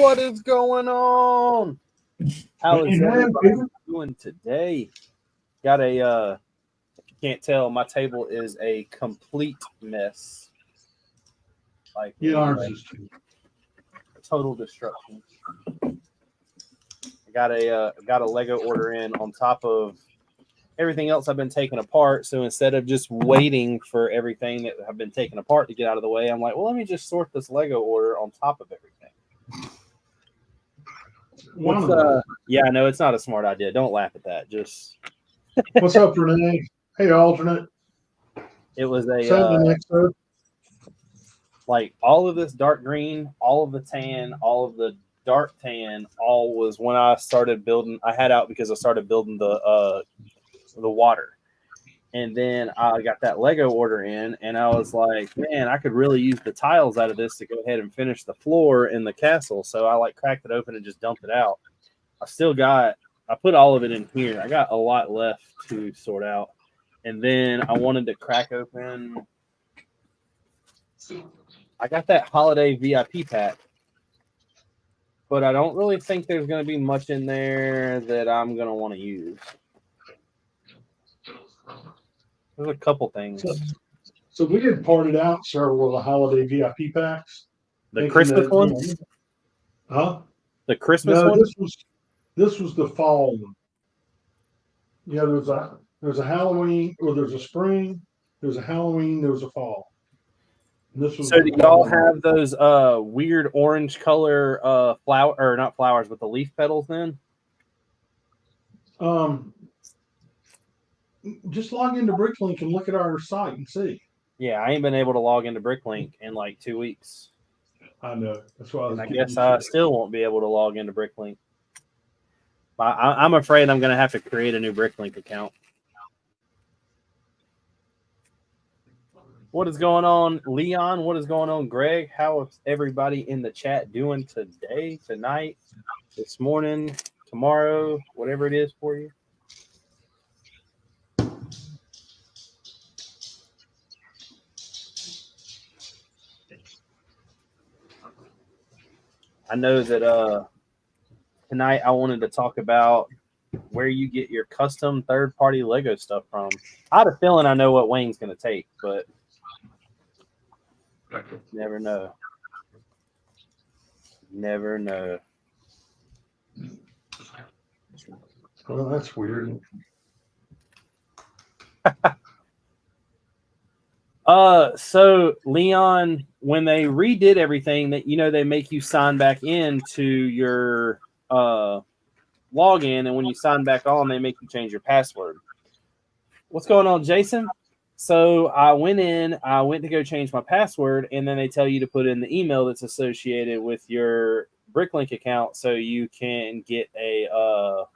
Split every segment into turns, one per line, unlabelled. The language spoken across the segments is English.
What is going on? How is everybody doing today? Got a if you can't tell, my table is a complete mess. Like total destruction. I got a Lego order in on top of everything else I've been taking apart. So instead of just waiting for everything that have been taken apart to get out of the way, I'm like, well, let me just sort this Lego order on top of everything. Yeah, no, it's not a smart idea. Don't laugh at that. Just
what's up, Renee? Hey, alternate.
It was a like all of this dark green, all of the tan, all of the dark tan, all was when I started building. I had out because I started building the water, and then I got that Lego order in, and I was like, man, I could really use the tiles out of this to go ahead and finish the floor in the castle. So I like cracked it open and just dumped it out. I put all of it in here. I got a lot left to sort out, and then I wanted to crack open. I got that holiday VIP pack, but I don't really think there's going to be much in there that I'm going to want to use. There's a couple things.
So we did part it out several of the holiday VIP packs.
The Christmas one?
Huh?
The Christmas one?
This was the fall one. Yeah, there's a Halloween, or there's a spring, there's a Halloween, there's a fall.
So do y'all have those weird orange color flower, or not flowers, but the leaf petals then?
Just log into Bricklink and look at our site and see.
Yeah, I ain't been able to log into Bricklink in like 2 weeks.
I know. That's why
I guess I still won't be able to log into Bricklink. I'm afraid I'm going to have to create a new Bricklink account. What is going on, Leon? What is going on, Greg? How is everybody in the chat doing today, tonight, this morning, tomorrow, whatever it is for you? I know that tonight I wanted to talk about where you get your custom third-party Lego stuff from. I had a feeling I know what Wayne's going to take, but never know. Never know.
Well, that's weird.
So Leon, when they redid everything, that they make you sign back in to your login, and when you sign back on, they make you change your password. What's going on, Jason? So I went to go change my password, and then they tell you to put in the email that's associated with your Bricklink account so you can get the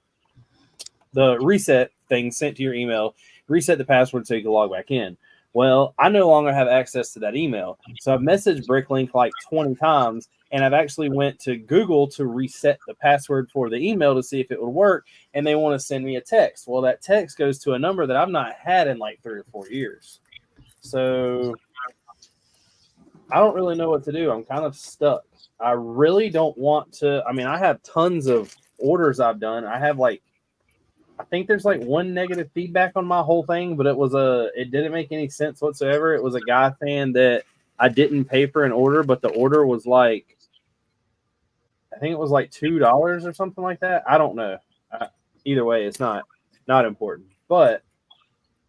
reset thing sent to your email, reset the password so you can log back in. Well, I no longer have access to that email. So I've messaged Bricklink like 20 times, and I've actually went to Google to reset the password for the email to see if it would work, and they want to send me a text. Well, that text goes to a number that I've not had in like 3 or 4 years. So I don't really know what to do. I'm kind of stuck. I really don't want to. I mean, I have tons of orders I've done. I think there's like one negative feedback on my whole thing, but it didn't make any sense whatsoever. It was a guy saying that I didn't pay for an order, but the order was like, I think it was like $2 or something like that. I don't know. Either way, it's not important, but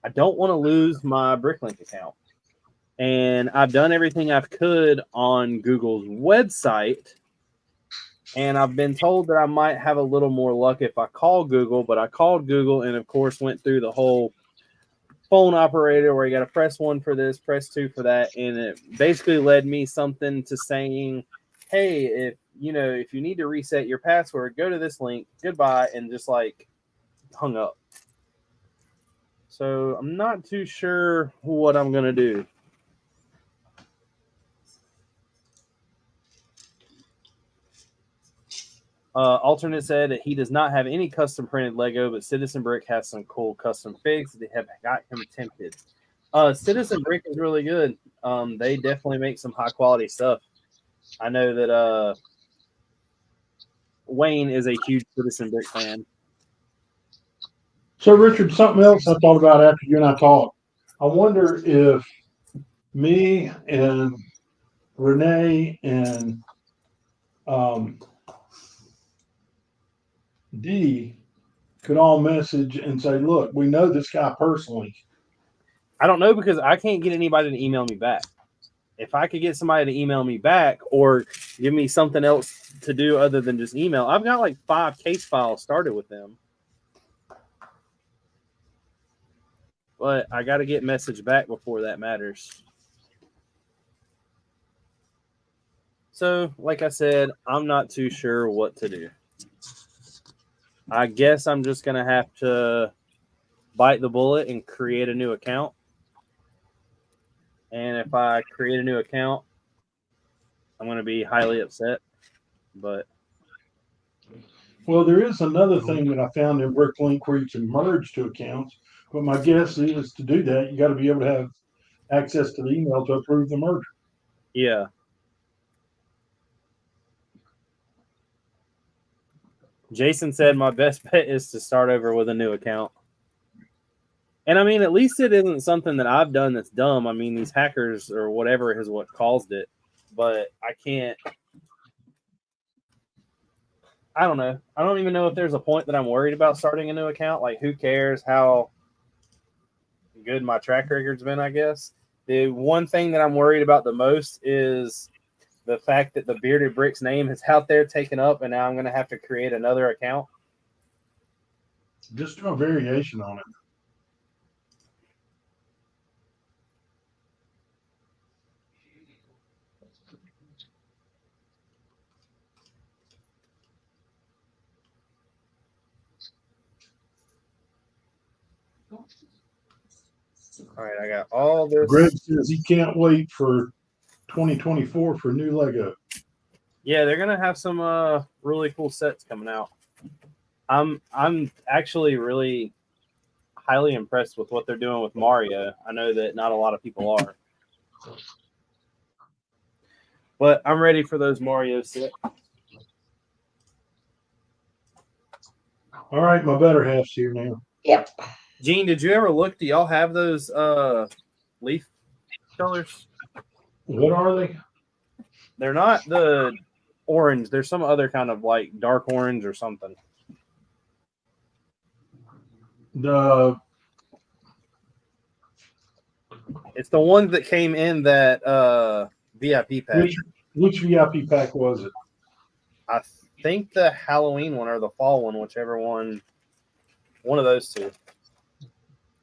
I don't want to lose my Bricklink account. And I've done everything I could on Google's website, and I've been told that I might have a little more luck if I call Google, but I called Google and, of course, went through the whole phone operator where you got to press 1 for this, press 2 for that, and it basically led me something to saying, hey, if you need to reset your password, go to this link, goodbye, and just like hung up. So I'm not too sure what I'm going to do. Alternate said that he does not have any custom printed Lego, but Citizen Brick has some cool custom figs that have got him tempted. Citizen Brick is really good. They definitely make some high quality stuff. I know that Wayne is a huge Citizen Brick fan.
So, Richard, something else I thought about after you and I talked. I wonder if me and Renee and Dee could all message and say, look, we know this guy personally.
I don't know because I can't get anybody to email me back. If I could get somebody to email me back or give me something else to do other than just email, I've got like 5 case files started with them. But I got to get message back before that matters. So, like I said, I'm not too sure what to do. I guess I'm just going to have to bite the bullet and create a new account. And if I create a new account, I'm going to be highly upset. But
well, there is another thing that I found in Bricklink where you can merge two accounts. But my guess is to do that, you got to be able to have access to the email to approve the merger.
yeah. Jason said my best bet is to start over with a new account. And I mean, at least it isn't something that I've done that's dumb. I mean, these hackers or whatever is what caused it. But I can't. I don't know. I don't even know if there's a point that I'm worried about starting a new account. Like, who cares how good my track record's been, I guess. The one thing that I'm worried about the most is the fact that the Bearded Bricks name is out there taken up, and now I'm going to have to create another account.
Just do a variation on it.
All right, I got all this.
Greg says he can't wait for 2024 for new Lego.
Yeah, they're gonna have some really cool sets coming out. I'm actually really highly impressed with what they're doing with Mario. I know that not a lot of people are, but I'm ready for those Mario sets.
All right, my better half's here now.
Yep.
Gene, did you ever look? Do y'all have those leaf colors?
What are they?
They're not the orange. There's some other kind of like dark orange or something. It's the one that came in that VIP pack.
Which VIP pack was it?
I think the Halloween one or the fall one, whichever one of those two.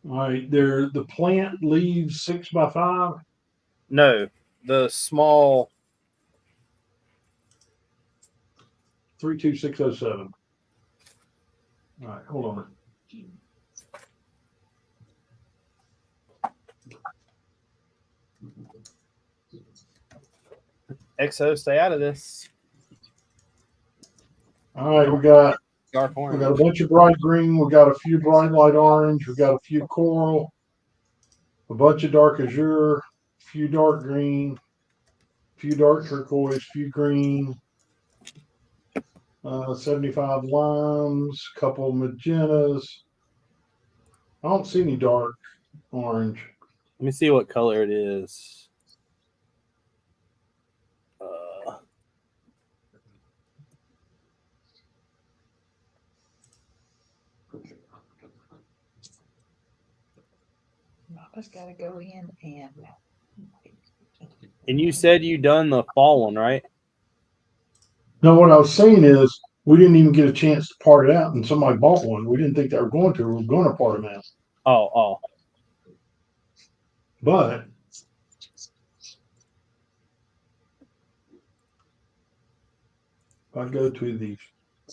All right, they're the plant leaves 6x5.
No, the small
32607. All right, hold on.
XO, stay out of this.
All right, we got
Dark
a
orange.
bunch of bright green. We got a few bright light orange. We got a few coral, a bunch of dark azure, a few dark green, a few dark turquoise, a few green, 75 limes, a couple magentas. I don't see any dark orange.
Let me see what color it is.
Just got to go in and.
And you said you done the fall one, right?
No, what I was saying is we didn't even get a chance to part it out, and somebody bought one. We didn't think they were going to. We were going to part them out.
Oh.
But if I go to the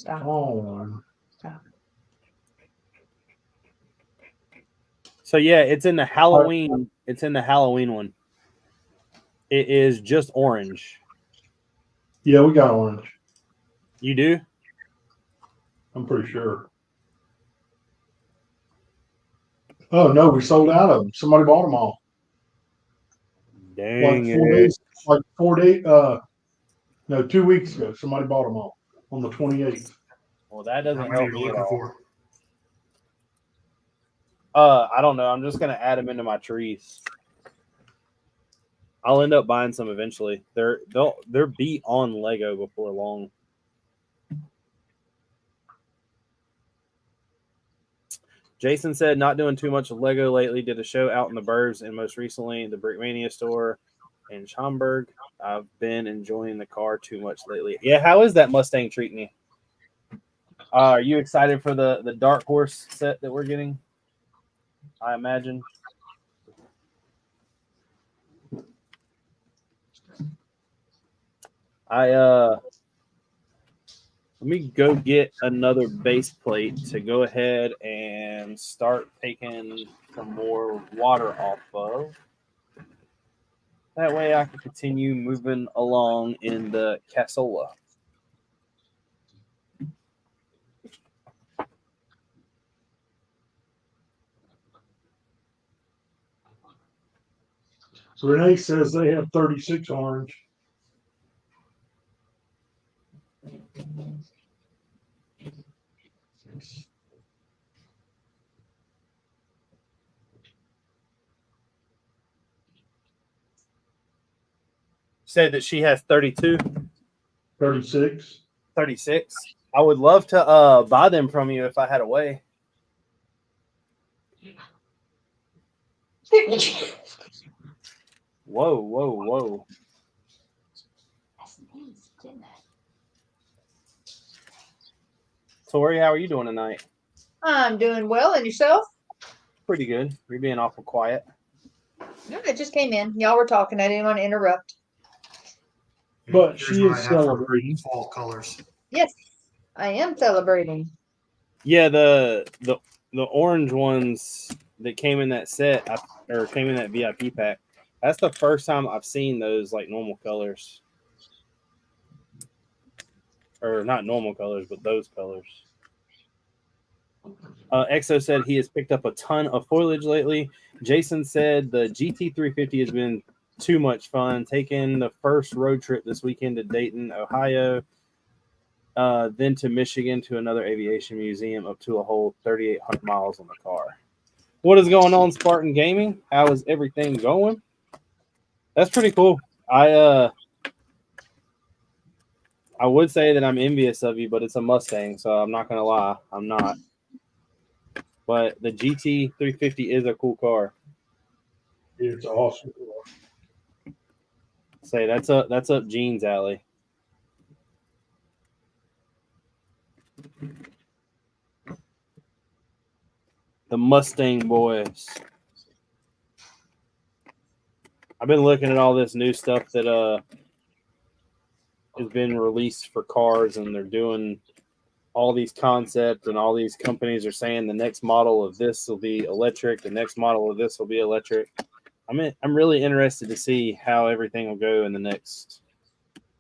fall one.
So yeah, it's in the Halloween. It's in the Halloween one. It is just orange.
Yeah, we got orange.
You do?
I'm pretty sure. Oh no, we sold out of them. Somebody bought them all.
Dang
Like 4 days. 2 weeks ago, somebody bought them all. on the 28th.
Well, that doesn't
How many
help
are you
me at
looking
all.
for?
I don't know. I'm just gonna add them into my trees. I'll end up buying some eventually. They're beat on Lego before long. Jason said not doing too much of Lego lately. Did a show out in the burbs and most recently the Brickmania store in Schaumburg. I've been enjoying the car too much lately. Yeah, how is that Mustang treating you? Are you excited for the Dark Horse set that we're getting? I imagine. Let me go get another base plate to go ahead and start taking some more water off of. That way I can continue moving along in the cassola.
So Renee says they have 36 orange.
Said that she has 32,
36.
36. I would love to buy them from you if I had a way. Whoa, whoa, whoa. Tori, how are you doing tonight?
I'm doing well, and yourself?
Pretty good. You're being awful quiet.
No, I just came in. Y'all were talking. I didn't want to interrupt.
But
Here's
she
what
is
I have for
celebrating.
fall colors.
Yes, I am celebrating.
Yeah, the orange ones that came in that set or came in that VIP pack. That's the first time I've seen those like normal colors. Or not normal colors, but those colors. Exo said he has picked up a ton of foliage lately. Jason said the GT350 has been too much fun. Taking the first road trip this weekend to Dayton, Ohio, then to Michigan to another aviation museum up to a whole 3,800 miles on the car. What is going on, Spartan Gaming? How is everything going? That's pretty cool. I would say that I'm envious of you, but it's a Mustang, so I'm not gonna lie. I'm not. But the GT350 is a cool car.
It's awesome.
Say that's up Gene's alley. The Mustang boys. I've been looking at all this new stuff that has been released for cars, and they're doing all these concepts, and all these companies are saying the next model of this will be electric, the next model of this will be electric. I'm really interested to see how everything will go in the next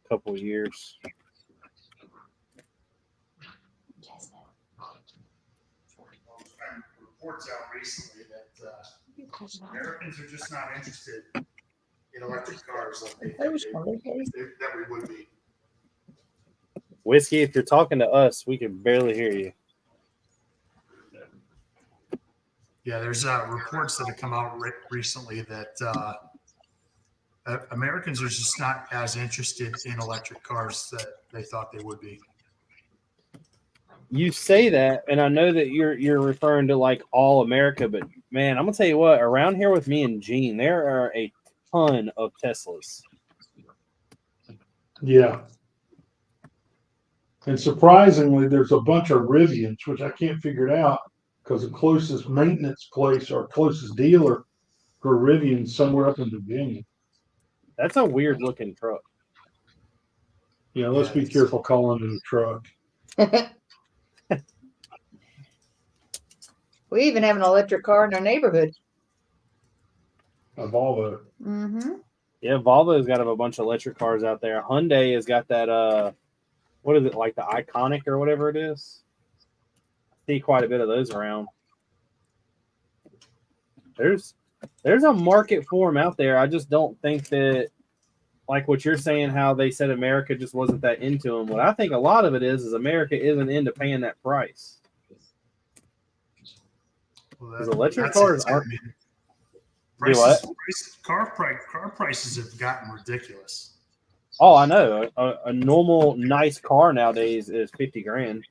couple of years.
Reports out recently that Americans are just not interested in electric cars like they think that we would be.
Whiskey, if you're talking to us, we can barely hear you.
Yeah, there's reports that have come out recently that Americans are just not as interested in electric cars that they thought they would be.
You say that, and I know that you're referring to like all America, but man, I'm gonna tell you what, around here with me and Gene, there are a ton of Teslas.
Yeah. And surprisingly, there's a bunch of Rivians, which I can't figure it out because the closest maintenance place or closest dealer for Rivian is somewhere up in Virginia.
That's a weird looking truck.
Yeah, let's be careful calling it a truck.
We even have an electric car in our neighborhood.
A Volvo.
Mm-hmm.
Yeah, Volvo's got a bunch of electric cars out there. Hyundai has got that what is it, like the Iconic or whatever it is? I see quite a bit of those around. There's a market for them out there. I just don't think that like what you're saying, how they said America just wasn't that into them. What I think a lot of it is America isn't into paying that price.
Well,
Because electric
that's it,
cars
too. I
aren't.
mean,
Do what?
car prices have gotten ridiculous.
Oh, I know. A normal nice car nowadays is 50 grand.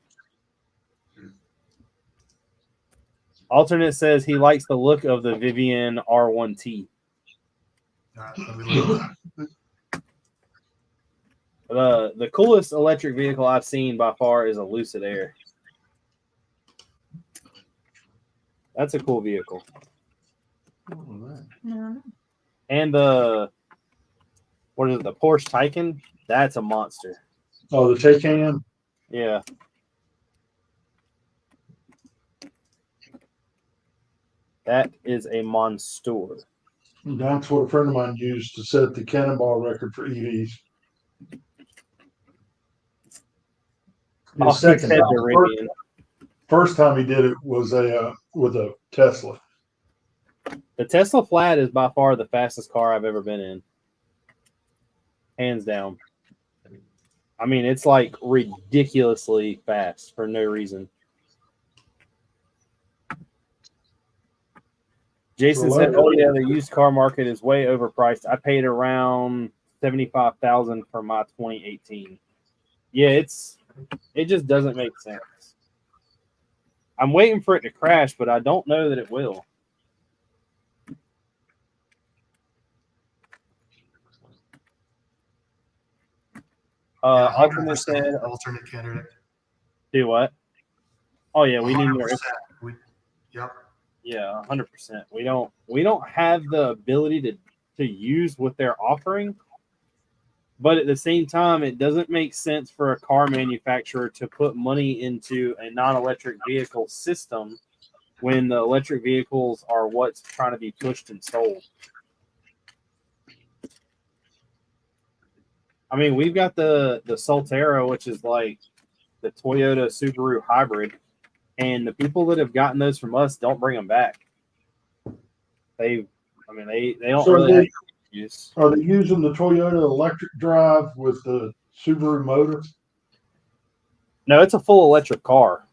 Alternate says he likes the look of the Vivian R1T.
Let me look at that.
The coolest electric vehicle I've seen by far is a Lucid Air. That's a cool vehicle.
No.
And the what is it? The Porsche Taycan? That's a monster.
Oh, the Taycan.
Yeah. That is a monster.
That's what a friend of mine used to set the cannonball record for EVs.
Oh,
His
he
second
said
time.
the Rivian.
First time he did it was with a Tesla.
The Tesla Flat is by far the fastest car I've ever been in. Hands down. I mean, it's like ridiculously fast for no reason. Jason said, "Oh yeah, the used car market is way overpriced. I paid around $75,000 for my 2018." Yeah, it just doesn't make sense. I'm waiting for it to crash, but I don't know that it will. Alternate said,
alternate candidate.
"Do what? Oh yeah, we need more."
100%. Yep.
Yeah, 100%. We don't have the ability to use what they're offering, but at the same time, it doesn't make sense for a car manufacturer to put money into a non-electric vehicle system when the electric vehicles are what's trying to be pushed and sold. I mean, we've got the Solterra, which is like the Toyota Subaru hybrid, and the people that have gotten those from us don't bring them back. They don't
So
really have use.
Are they using the Toyota electric drive with the Subaru motor?
No, it's a full electric car.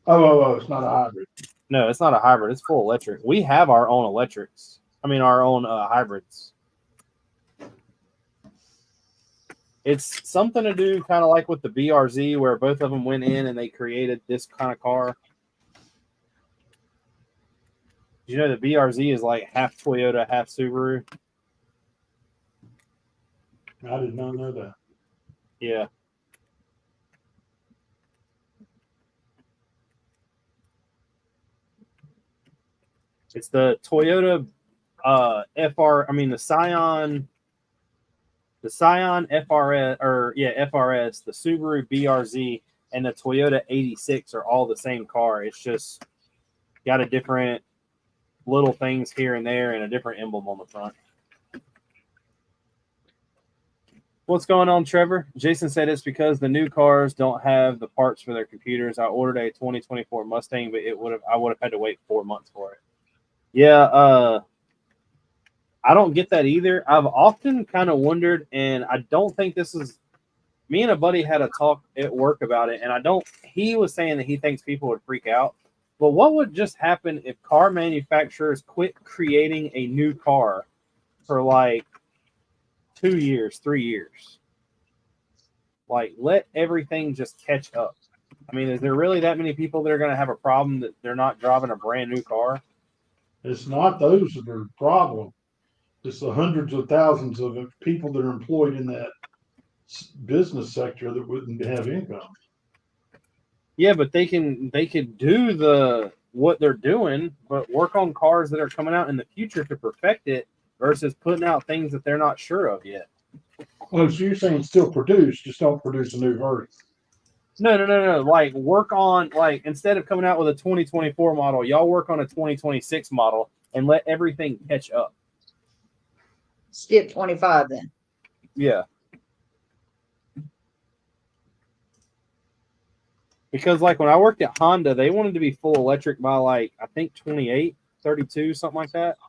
Oh, it's not a hybrid.
No, it's not a hybrid. It's full electric. We have our own electrics. I mean, our own hybrids. It's something to do kind of like with the BRZ, where both of them went in and they created this kind of car. You know, the BRZ is like half Toyota, half Subaru.
I did not know that.
Yeah. It's the Toyota the Scion FRS, the Subaru BRZ, and the Toyota 86 are all the same car. It's just got a different little things here and there and a different emblem on the front. What's going on, Trevor? Jason said it's because the new cars don't have the parts for their computers. I ordered a 2024 Mustang, but I would have had to wait 4 months for it. Yeah, I don't get that either. I've often kind of wondered, and I don't think this is me and a buddy had a talk at work about it, and he was saying that he thinks people would freak out. But what would just happen if car manufacturers quit creating a new car for like 2 years, 3 years? Like, let everything just catch up. I mean, is there really that many people that are going to have a problem that they're not driving a brand new car?
It's not those that are the problem. It's the hundreds of thousands of people that are employed in that business sector that wouldn't have income.
Yeah, but they could do what they're doing, but work on cars that are coming out in the future to perfect it versus putting out things that they're not sure of yet.
Oh, so you're saying still produce, just don't produce a new version?
No. Like, work on, like, instead of coming out with a 2024 model, y'all work on a 2026 model and let everything catch up.
Skip 25 then.
Yeah. Because, like, when I worked at Honda, they wanted to be full electric by, like, I think 28, 32, something like that.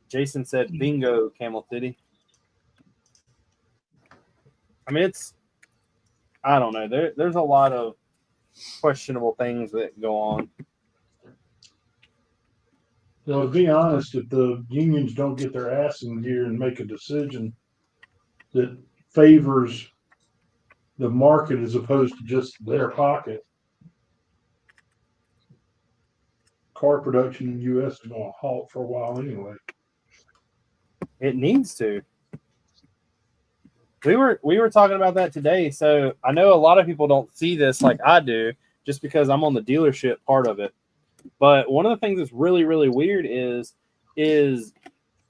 Jason said, bingo, Camel City. I mean, I don't know. There's a lot of questionable things that go on.
So to be honest, if the unions don't get their ass in gear and make a decision that favors the market as opposed to just their pocket, car production in the U.S. is going to halt for a while anyway.
It needs to. We were talking about that today. So I know a lot of people don't see this like I do, just because I'm on the dealership part of it. But one of the things that's really, really weird is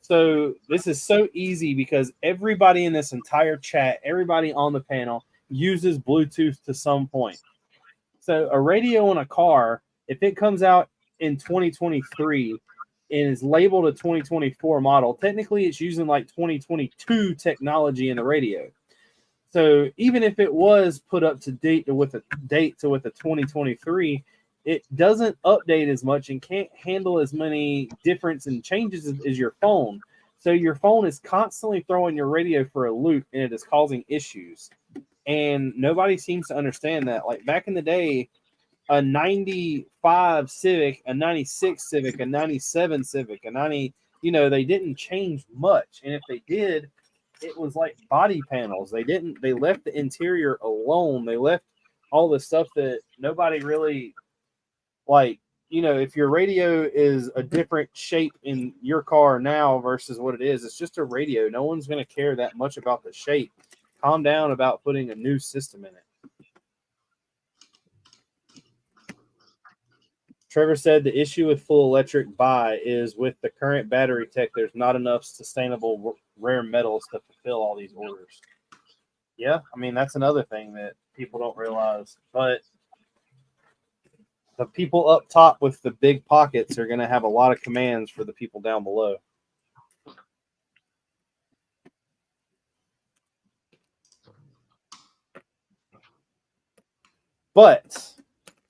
so this is so easy because everybody in this entire chat, everybody on the panel uses Bluetooth to some point. So a radio in a car, if it comes out in 2023 and is labeled a 2024 model, technically it's using like 2022 technology in the radio. So even if it was put up to date with a 2023, it doesn't update as much and can't handle as many difference and changes as your phone. So your phone is constantly throwing your radio for a loop, and it is causing issues. And nobody seems to understand that. Like back in the day, a 95 Civic, a 96 Civic, a 97 Civic, a 90, they didn't change much. And if they did, it was like body panels. They left the interior alone. They left all the stuff that nobody really like. If your radio is a different shape in your car now versus what it is, it's just a radio. No one's going to care that much about the shape. Calm down about putting a new system in it. Trevor said the issue with full electric buy is with the current battery tech, there's not enough sustainable rare metals to fulfill all these orders. Yeah, I mean, that's another thing that people don't realize. But the people up top with the big pockets are going to have a lot of commands for the people down below. But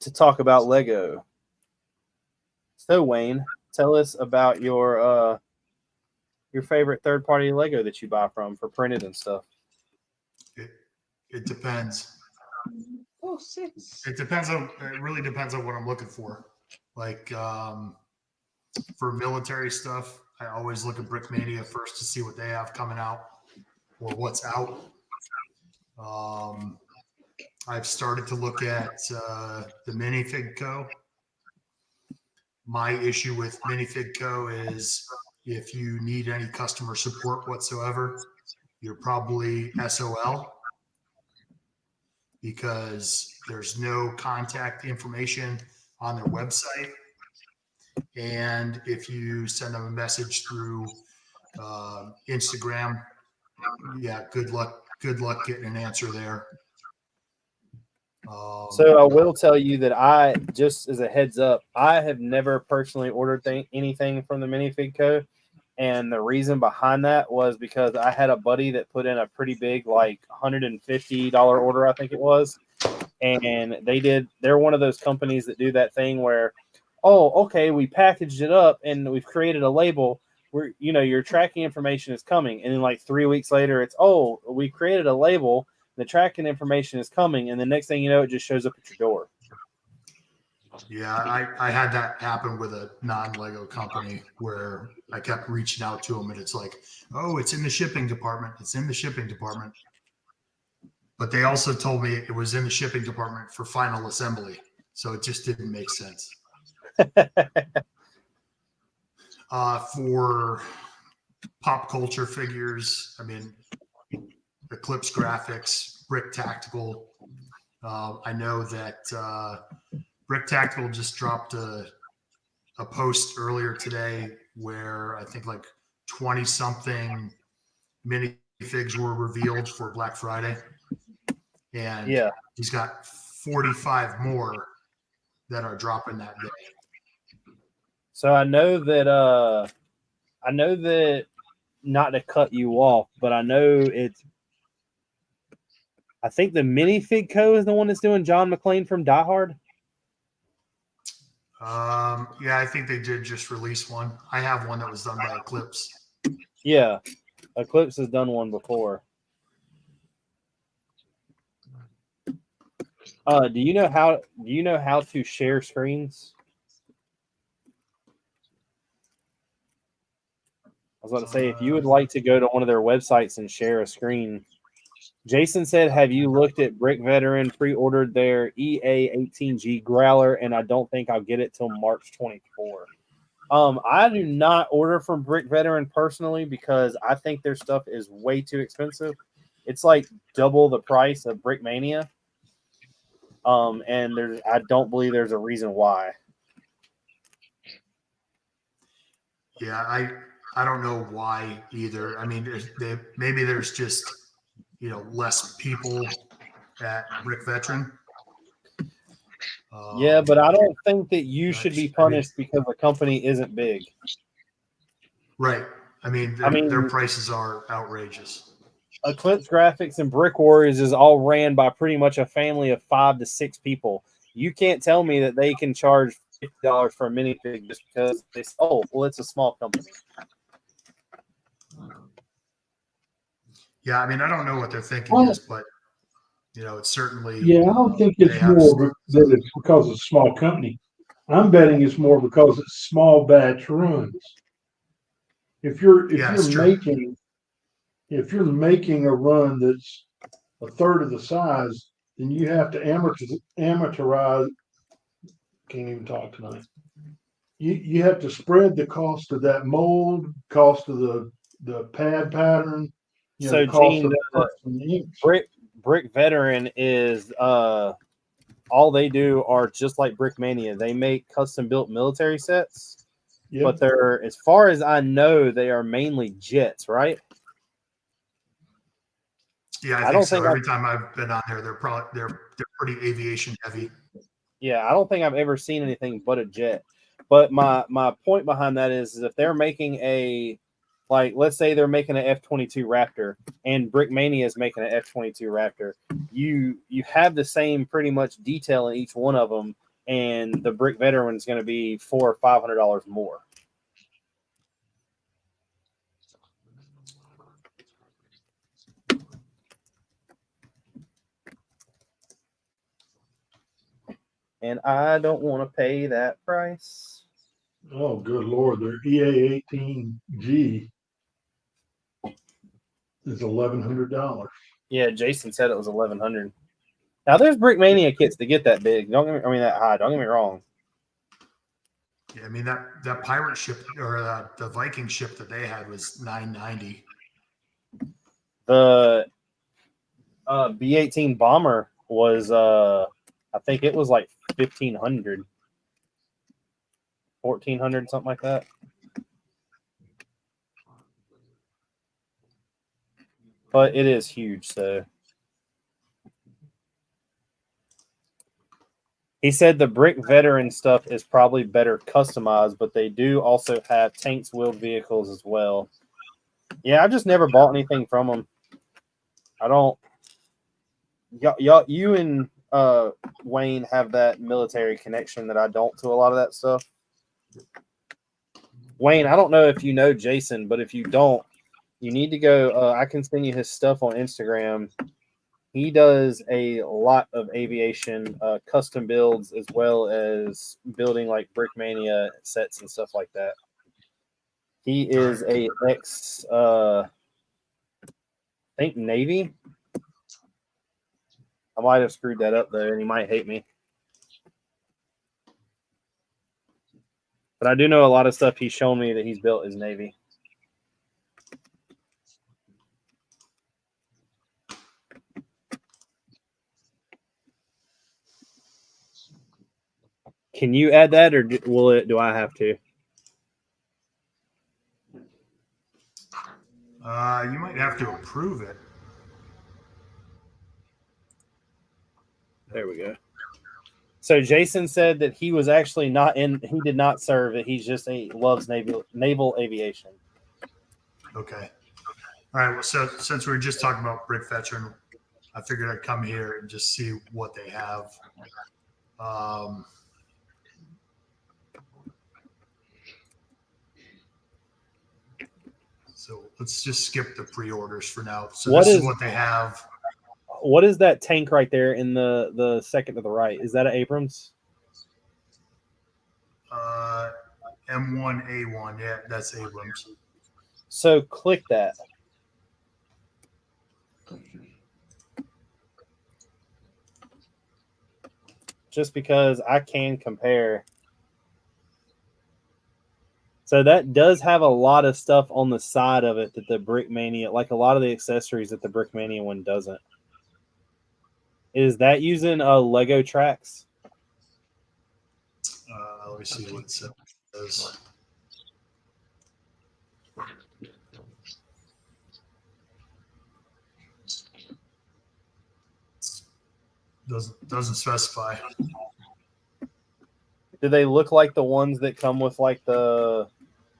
to talk about Lego. So Wayne, tell us about your favorite third-party Lego that you buy for printed and stuff.
It depends.
Oh, 6.
It really depends on what I'm looking for. Like for military stuff, I always look at Brickmania first to see what they have coming out or what's out. I've started to look at the Minifig Co. My issue with Minifig Co. is if you need any customer support whatsoever, you're probably SOL because there's no contact information on their website. And if you send them a message through Instagram, yeah, good luck getting an answer there.
So I will tell you that just as a heads up, I have never personally ordered anything from the Minifig Co. And the reason behind that was because I had a buddy that put in a pretty big, like $150 order, I think it was. And they're one of those companies that do that thing where, oh, okay, we packaged it up and we've created a label where, your tracking information is coming. And then like 3 weeks later, it's, oh, we created a label. The tracking information is coming, and the next thing you know, it just shows up at your door.
Yeah, I had that happen with a non-Lego company where I kept reaching out to them, and it's like, oh, it's in the shipping department. It's in the shipping department. But they also told me it was in the shipping department for final assembly, so it just didn't make sense. For pop culture figures, I mean, Eclipse Graphics, Brick Tactical. I know that Brick Tactical just dropped a post earlier today where I think like 20-something minifigs were revealed for Black Friday. And yeah, he's got 45 more that are dropping that day.
So I know that not to cut you off, but I know I think the Minifig Co. is the one that's doing John McClane from Die Hard.
Yeah, I think they did just release one. I have one that was done by Eclipse.
Yeah, Eclipse has done one before. Do you know how to share screens? I was about to say, if you would like to go to one of their websites and share a screen. Jason said, have you looked at Brick Veteran? Pre-ordered their EA18G Growler, and I don't think I'll get it till March 24. I do not order from Brick Veteran personally because I think their stuff is way too expensive. It's like double the price of Brick Mania. And I don't believe there's a reason why.
Yeah, I don't know why either. I mean, maybe there's just less people at Brick Veteran.
Yeah, but I don't think that you should be punished because the company isn't big.
Right. I mean, their prices are outrageous.
Eclipse Graphics and Brick Warriors is all ran by pretty much a family of 5 to 6 people. You can't tell me that they can charge $50 for a minifig just because it's a small company.
Yeah, I mean, I don't know what their thinking is, but it's certainly.
Yeah, I don't think it's more that it's because it's a small company. I'm betting it's more because it's small batch runs. If you're making a run that's a third of the size, then you have to amateurize. Can't even talk tonight. You have to spread the cost of that mold, cost of the pad pattern.
So,
the cost
Gene,
of
Brick Veteran is all they do are just like Brick Mania. They make custom built military sets, but they're, as far as I know, they are mainly jets, right?
Yeah, I think so. Every time I've been on there, they're pretty aviation heavy.
Yeah, I don't think I've ever seen anything but a jet. But my point behind that is if they're making let's say they're making an F-22 Raptor and Brickmania is making an F-22 Raptor, you have the same pretty much detail in each one of them, and the Brick Veteran is going to be $400 or $500 more. And I don't want to pay that price.
Oh, good Lord. Their EA18G is $1,100.
Yeah, Jason said it was $1,100. Now, there's Brickmania kits that get that big. That high. Don't get me wrong.
Yeah, I mean that pirate ship or the Viking ship that they had was $990.
The B-18 bomber was I think it was like $1,500, $1,400, something like that. But it is huge, so. He said the Brick Veteran stuff is probably better customized, but they do also have tanks, wheeled vehicles as well. Yeah, I just never bought anything from them. I don't. You and Wayne have that military connection that I don't to a lot of that stuff. Wayne, I don't know if you know Jason, but if you don't, you need to go. I can send you his stuff on Instagram. He does a lot of aviation custom builds as well as building like Brickmania sets and stuff like that. He is a ex, I think Navy. I might have screwed that up though, and he might hate me. But I do know a lot of stuff he's shown me that he's built is Navy. Can you add that, or do I have to?
You might have to approve it.
There we go. So Jason said that he was actually not in. He did not serve it. He's just loves naval aviation.
Okay. All right. Well, so since we were just talking about Brick Veteran, I figured I'd come here and just see what they have. So So let's just skip the pre-orders for now. So
What
this is
is-
what they have.
What is that tank right there in the second to the right? Is that an Abrams?
M1A1. Yeah, that's Abrams.
So click that. Just because I can compare. So that does have a lot of stuff on the side of it that the Brickmania, like a lot of the accessories that the Brickmania one doesn't. Is that using Lego tracks?
Let me see what it says. Doesn't specify.
Do they look like the ones that come with like the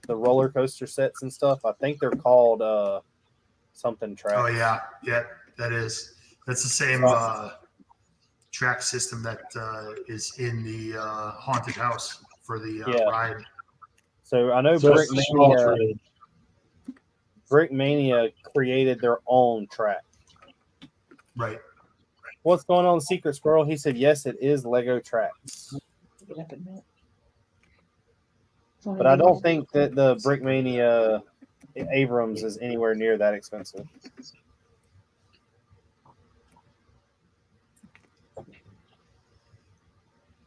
roller coaster sets and stuff? I think they're called something track.
Oh yeah, that's the same track system that is in the haunted house for the ride.
So I know
So that's the small trade.
Brickmania created their own track.
Right.
What's going on, Secret Squirrel? He said, yes, it is Lego tracks. But I don't think that the Brickmania Abrams is anywhere near that expensive.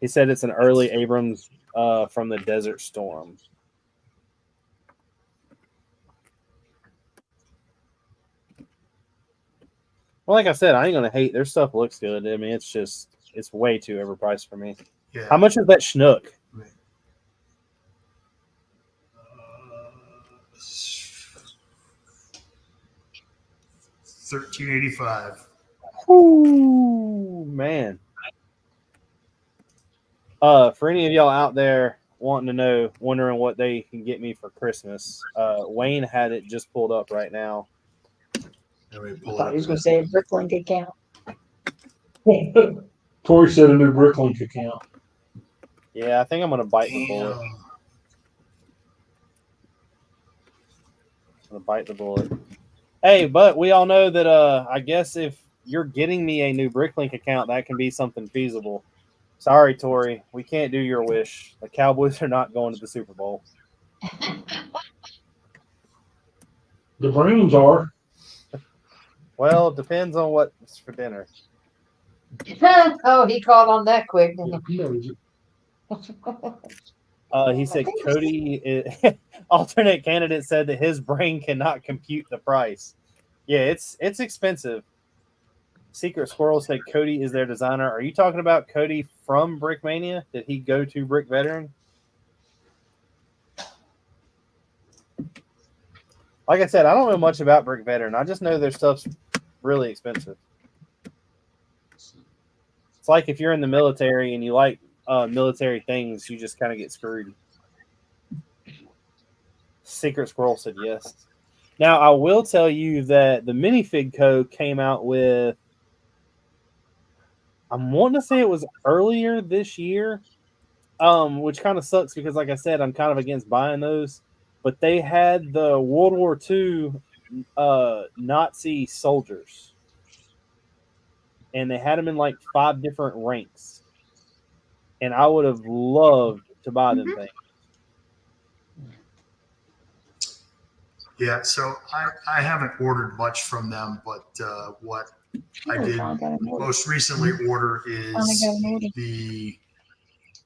He said it's an early Abrams from the Desert Storm. Well, like I said, I ain't gonna hate. Their stuff looks good. I mean, it's way too overpriced for me.
Yeah.
How much is that schnook?
$13.85.
Ooh, man. For any of y'all out there wanting to know, wondering what they can get me for Christmas, Wayne had it just pulled up right now.
I thought he was going to say a Bricklink account.
Tori said a new Bricklink account.
Yeah, I think I'm gonna bite the bullet. I'm gonna bite the bullet. Hey, but we all know that I guess if you're getting me a new Bricklink account, that can be something feasible. Sorry, Tori, we can't do your wish. The Cowboys are not going to the Super Bowl.
The Browns are.
Well, it depends on what's for dinner.
Oh, he caught on that quick, didn't
He knows it.
He said
I think
Cody, alternate candidate, said that his brain cannot compute the price. Yeah, it's expensive. Secret Squirrel said Cody is their designer. Are you talking about Cody from Brickmania? Did he go to Brick Veteran? Like I said, I don't know much about Brick Veteran. I just know their stuff's really expensive. It's like if you're in the military and you like military things, you just kind of get screwed. Secret Squirrel said yes. Now, I will tell you that the Minifig Co. came out with, I'm wanting to say it was earlier this year, which kind of sucks because, like I said, I'm kind of against buying those. But they had the World War II Nazi soldiers. And they had them in like 5 different ranks. And I would have loved to buy them things.
Yeah, so I haven't ordered much from them, but what I did most recently order is the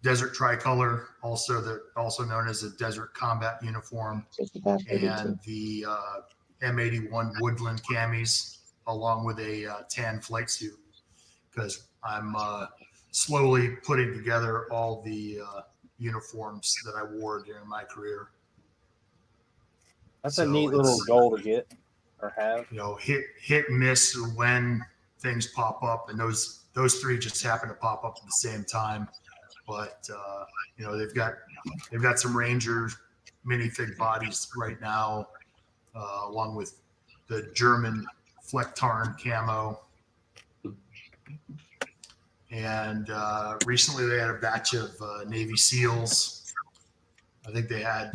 Desert Tricolor, also known as the Desert Combat Uniform, and the M81 Woodland camis, along with a tan flight suit, because I'm slowly putting together all the uniforms that I wore during my career.
That's a neat little goal to get or have.
You know, hit and miss when things pop up, and those 3 just happen to pop up at the same time. But you know, they've got some Ranger minifig bodies right now, along with the German Flecktarn camo. And recently they had a batch of Navy SEALs. I think they had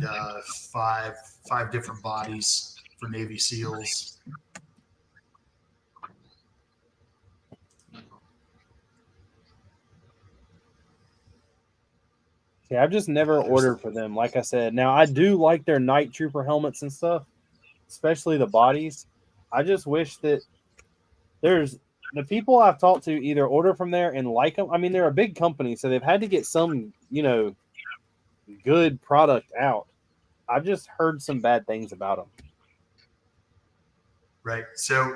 five different bodies for Navy SEALs.
Yeah, I've just never ordered for them. Like I said, now I do like their night trooper helmets and stuff, especially the bodies. I just wish that there's the people I've talked to either order from there and like them. I mean, they're a big company, so they've had to get some, good product out. I've just heard some bad things about them.
Right. So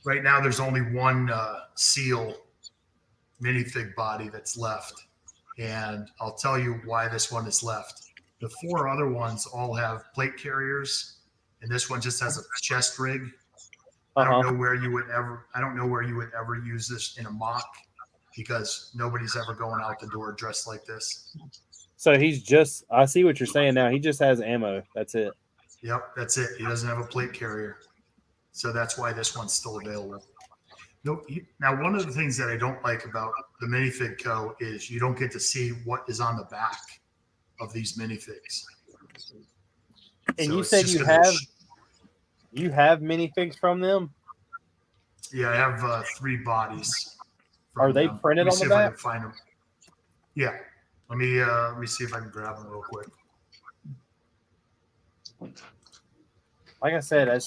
right now there's only one SEAL minifig body that's left. And I'll tell you why this one is left. The 4 other ones all have plate carriers, and this one just has a chest rig. I don't know where you would ever use this in a mock, because nobody's ever going out the door dressed like this.
So I see what you're saying now. He just has ammo. That's it.
Yep, that's it. He doesn't have a plate carrier. So that's why this one's still available. Now, one of the things that I don't like about the Minifig Co. is you don't get to see what is on the back of these minifigs.
And
So
you
it's
said
just
you have minifigs from them?
Yeah, I have 3 bodies.
Are they printed on the back?
I can find them. Yeah. Let me see if I can grab them real quick.
Like I said,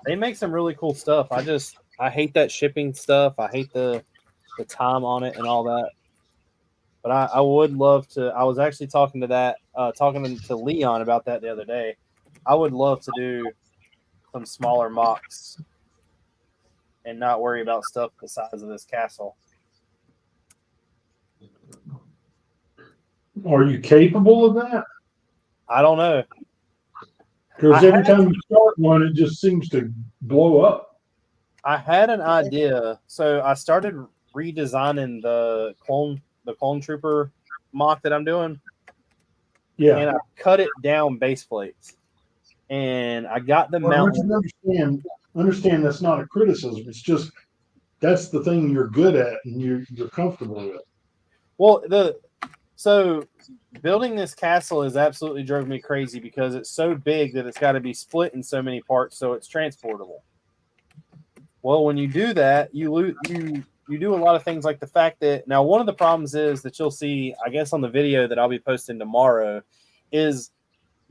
they make some really cool stuff. I hate that shipping stuff. I hate the time on it and all that. But I would love to. I was actually talking to Leon about that the other day. I would love to do some smaller mocks and not worry about stuff the size of this castle.
Are you capable of that?
I don't know.
Because every time you start one, it just seems to blow up.
I had an idea. So I started redesigning the clone trooper mock that I'm doing.
Yeah.
And I cut it down base plates. And I got the mountain.
Understand that's not a criticism. It's just that's the thing you're good at and you're comfortable with.
Well, so building this castle has absolutely drove me crazy because it's so big that it's got to be split in so many parts so it's transportable. Well, when you do that, you do a lot of things like the fact that now one of the problems is that you'll see, I guess, on the video that I'll be posting tomorrow is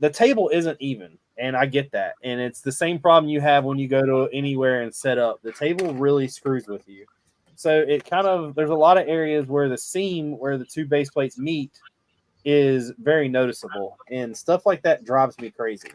the table isn't even. And I get that. And it's the same problem you have when you go to anywhere and set up. The table really screws with you. So there's a lot of areas where the seam where the 2 base plates meet is very noticeable. And stuff like that drives me crazy.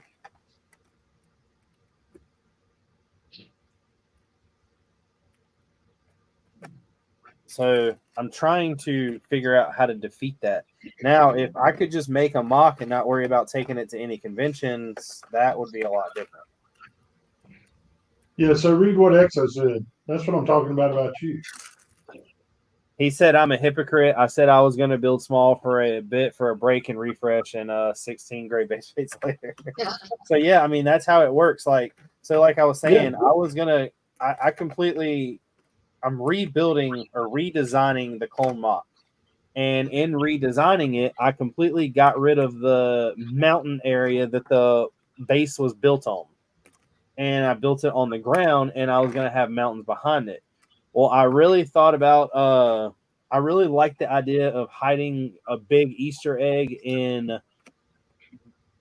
So I'm trying to figure out how to defeat that. Now, if I could just make a mock and not worry about taking it to any conventions, that would be a lot different.
Yeah, so read what Exo said. That's what I'm talking about you.
He said I'm a hypocrite. I said I was going to build small for a bit for a break and refresh, and 16 gray base plates later. So yeah, I mean that's how it works. Like I was saying, I'm rebuilding or redesigning the clone mock. And in redesigning it, I completely got rid of the mountain area that the base was built on. And I built it on the ground, and I was going to have mountains behind it. Well, I really thought about, I really liked the idea of hiding a big Easter egg in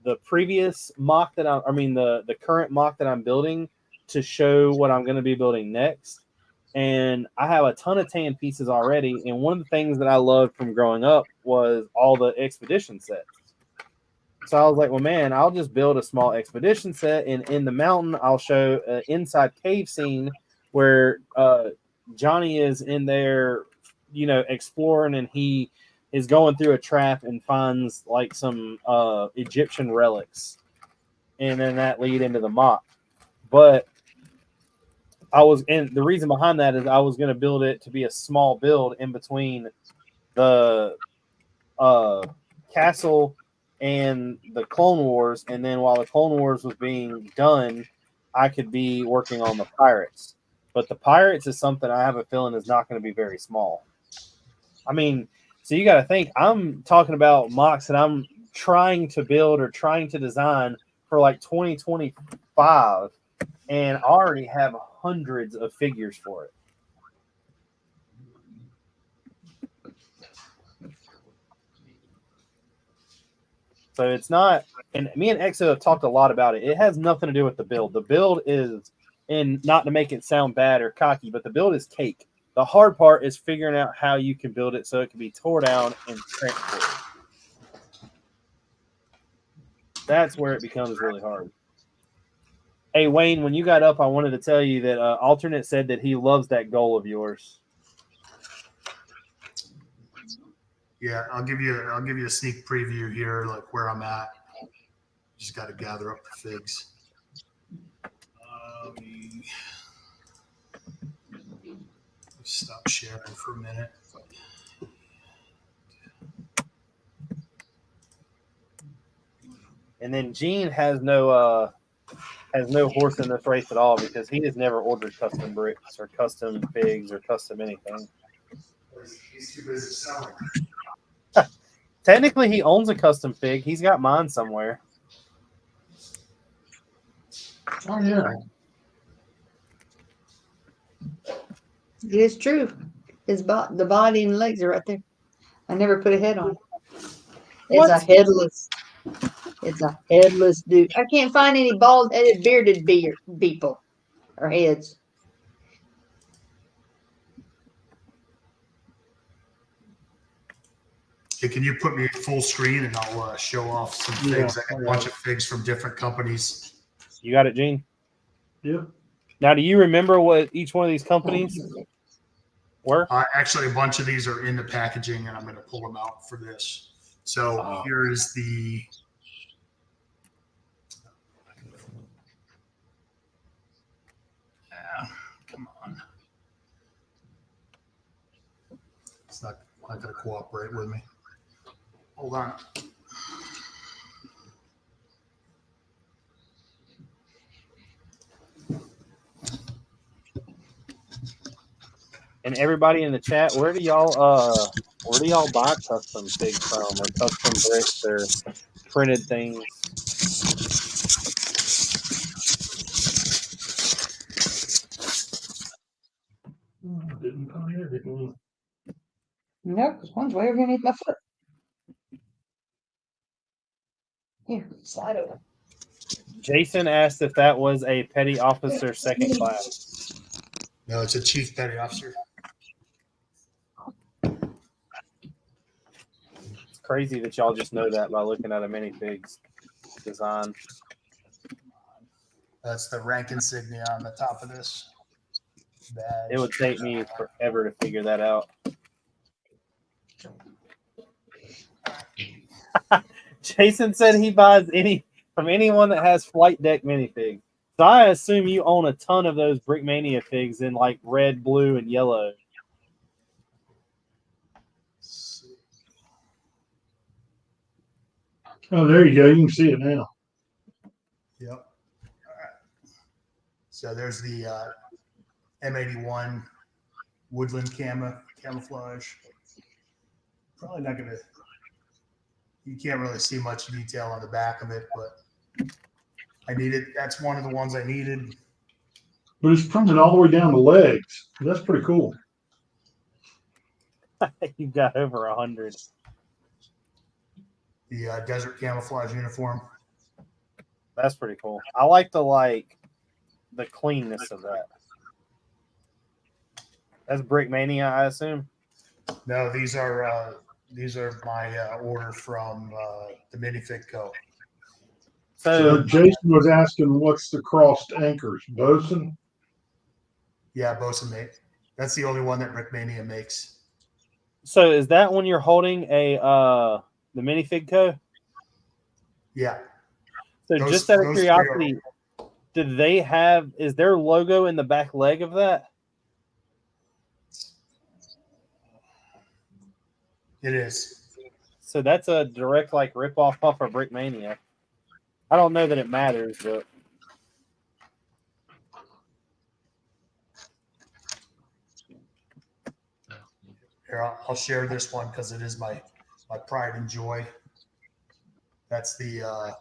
the previous mock the current mock that I'm building to show what I'm going to be building next. And I have a ton of tan pieces already. And one of the things that I loved from growing up was all the expedition sets. So I was like, well, man, I'll just build a small expedition set. And in the mountain, I'll show an inside cave scene where Johnny is in there, exploring, and he is going through a trap and finds like some Egyptian relics. And then that lead into the mock. But the reason behind that is I was going to build it to be a small build in between the castle and the Clone Wars. And then while the Clone Wars was being done, I could be working on the pirates. But the pirates is something I have a feeling is not going to be very small. I mean, so you got to think, I'm talking about mocks that I'm trying to build or trying to design for like 2025. and I already have hundreds of figures for it. So it's not, and me and Exo have talked a lot about it. It has nothing to do with the build. The build is, and not to make it sound bad or cocky, but the build is cake. The hard part is figuring out how you can build it so it can be tore down and transported. That's where it becomes really hard. Hey, Wayne, when you got up, I wanted to tell you that Alternate said that he loves that goal of yours.
Yeah, I'll give you a sneak preview here, like where I'm at. Just got to gather up the figs. Let me stop sharing for a minute.
And then Gene has no horse in this race at all because he has never ordered custom bricks or custom figs or custom anything.
He's too busy selling.
Technically, he owns a custom fig. He's got mine somewhere.
Oh yeah.
It is true. The body and legs are right there. I never put a head on. It's a headless. It's a headless dude. I can't find any bald-headed, bearded people or heads.
Hey, can you put me full screen and I'll show off some figs? I got a bunch of figs from different companies.
You got it, Gene?
Yep.
Now, do you remember what each one of these companies were?
Actually, a bunch of these are in the packaging, and I'm going to pull them out for this. So here is the. Come on. It's not going to cooperate with me. Hold on.
And everybody in the chat, where do y'all buy custom figs from, or custom bricks, or printed things?
Didn't find everything.
No, because one's way underneath my foot. Here, slide over.
Jason asked if that was a petty officer second class.
No, it's a chief petty officer.
It's crazy that y'all just know that by looking at a minifig's design.
That's the rank insignia on the top of this badge.
It would take me forever to figure that out. Jason said he buys from anyone that has flight deck minifigs. So I assume you own a ton of those Brickmania figs in like red, blue, and yellow.
Oh, there you go. You can see it now.
Yep. All right. So there's the M81 woodland camouflage. Probably not going to. You can't really see much detail on the back of it, but I needed. That's one of the ones I needed.
But it's printed all the way down the legs. That's pretty cool.
You've got over 100.
The desert camouflage uniform.
That's pretty cool. I like the cleanness of that. That's Brickmania, I assume.
No, these are my order from the Minifig Co.
So Jason was asking, what's the crossed anchors? Bosun?
Yeah, Bosun mate. That's the only one that Brickmania makes.
So is that when you're holding the Minifig Co?
Yeah.
So just out of curiosity, is their logo in the back leg of that?
It is.
So that's a direct rip-off off of Brickmania. I don't know that it matters, but
Here, I'll share this one because it is my pride and joy. That's the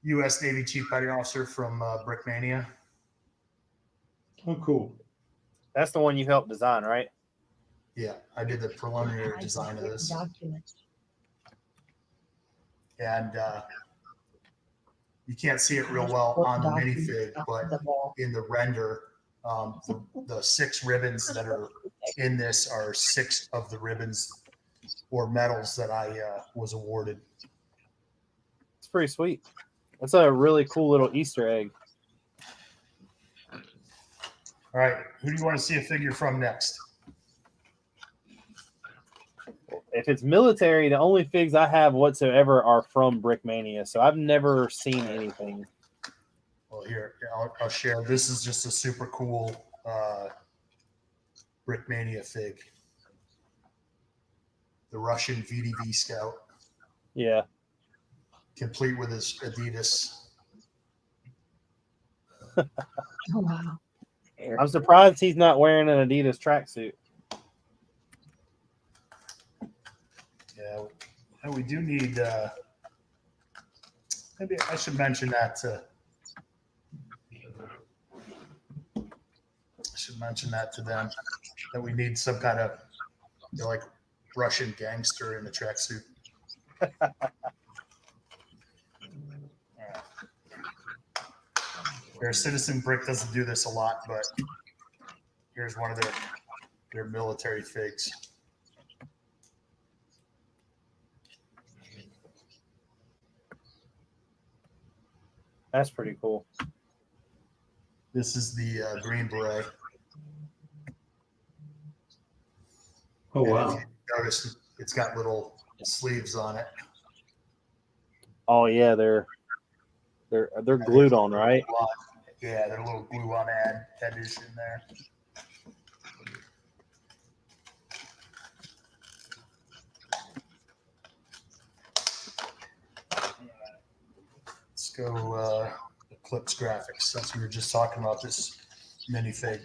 U.S. Navy Chief Petty Officer from Brickmania.
Oh, cool.
That's the one you helped design, right?
Yeah, I did the preliminary design of this.
Documents.
And you can't see it real well on the minifig, but in the render, the 6 ribbons that are in this are 6 of the ribbons or medals that I was awarded.
It's pretty sweet. That's a really cool little Easter egg.
All right, who do you want to see a figure from next?
If it's military, the only figs I have whatsoever are from Brickmania, so I've never seen anything.
Well, here, I'll share. This is just a super cool Brickmania fig. The Russian VDV Scout.
Yeah.
Complete with his Adidas.
Oh, wow.
I'm surprised he's not wearing an Adidas tracksuit.
Yeah, and we do need. Maybe I should mention that. I should mention that to them that we need some kind of like Russian gangster in a tracksuit. Their Citizen Brick doesn't do this a lot, but here's one of their military figs.
That's pretty cool.
This is the Green Beret.
Oh,
And
wow.
if you notice, it's got little sleeves on it.
Oh yeah, they're glued on, right?
Yeah, they're a little glue on addition there. Let's go Eclipse Graphics, since we were just talking about this minifig.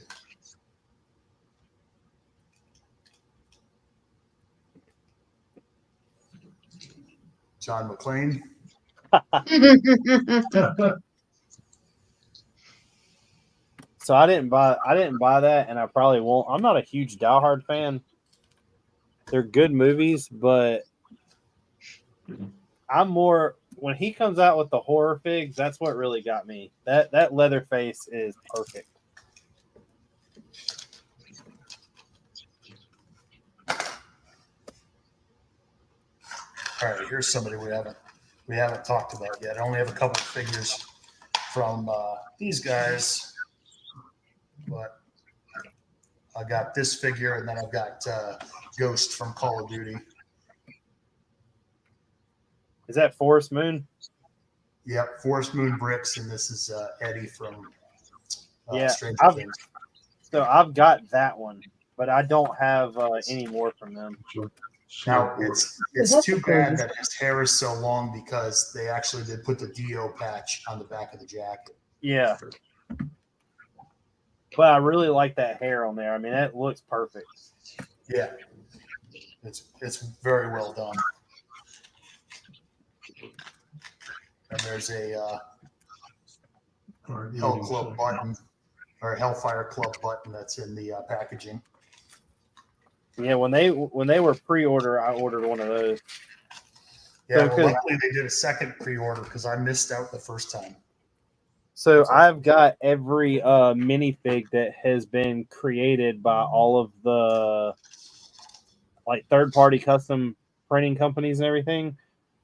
John McClane.
So I didn't buy that, and I probably won't. I'm not a huge Die Hard fan. They're good movies, but I'm more when he comes out with the horror figs. That's what really got me. That Leatherface is perfect.
All right, here's somebody we haven't talked about yet. I only have a couple of figures from these guys, but I got this figure, and then I've got Ghost from Call of Duty.
Is that Forest Moon?
Yep, Forest Moon Bricks, and this is Eddie from
Yeah,
Stranger Things.
So I've got that one, but I don't have any more from them.
Now it's too bad that his hair is so long because they actually did put the Dio patch on the back of the jacket.
Yeah. But I really like that hair on there. I mean, that looks perfect.
Yeah, it's very well done. And there's a Hell Club button or Hellfire Club button that's in the packaging.
Yeah, when they were pre-order, I ordered one of those.
Yeah, well, luckily they did a second pre-order because I missed out the first time.
So I've got every minifig that has been created by all of the like third-party custom printing companies and everything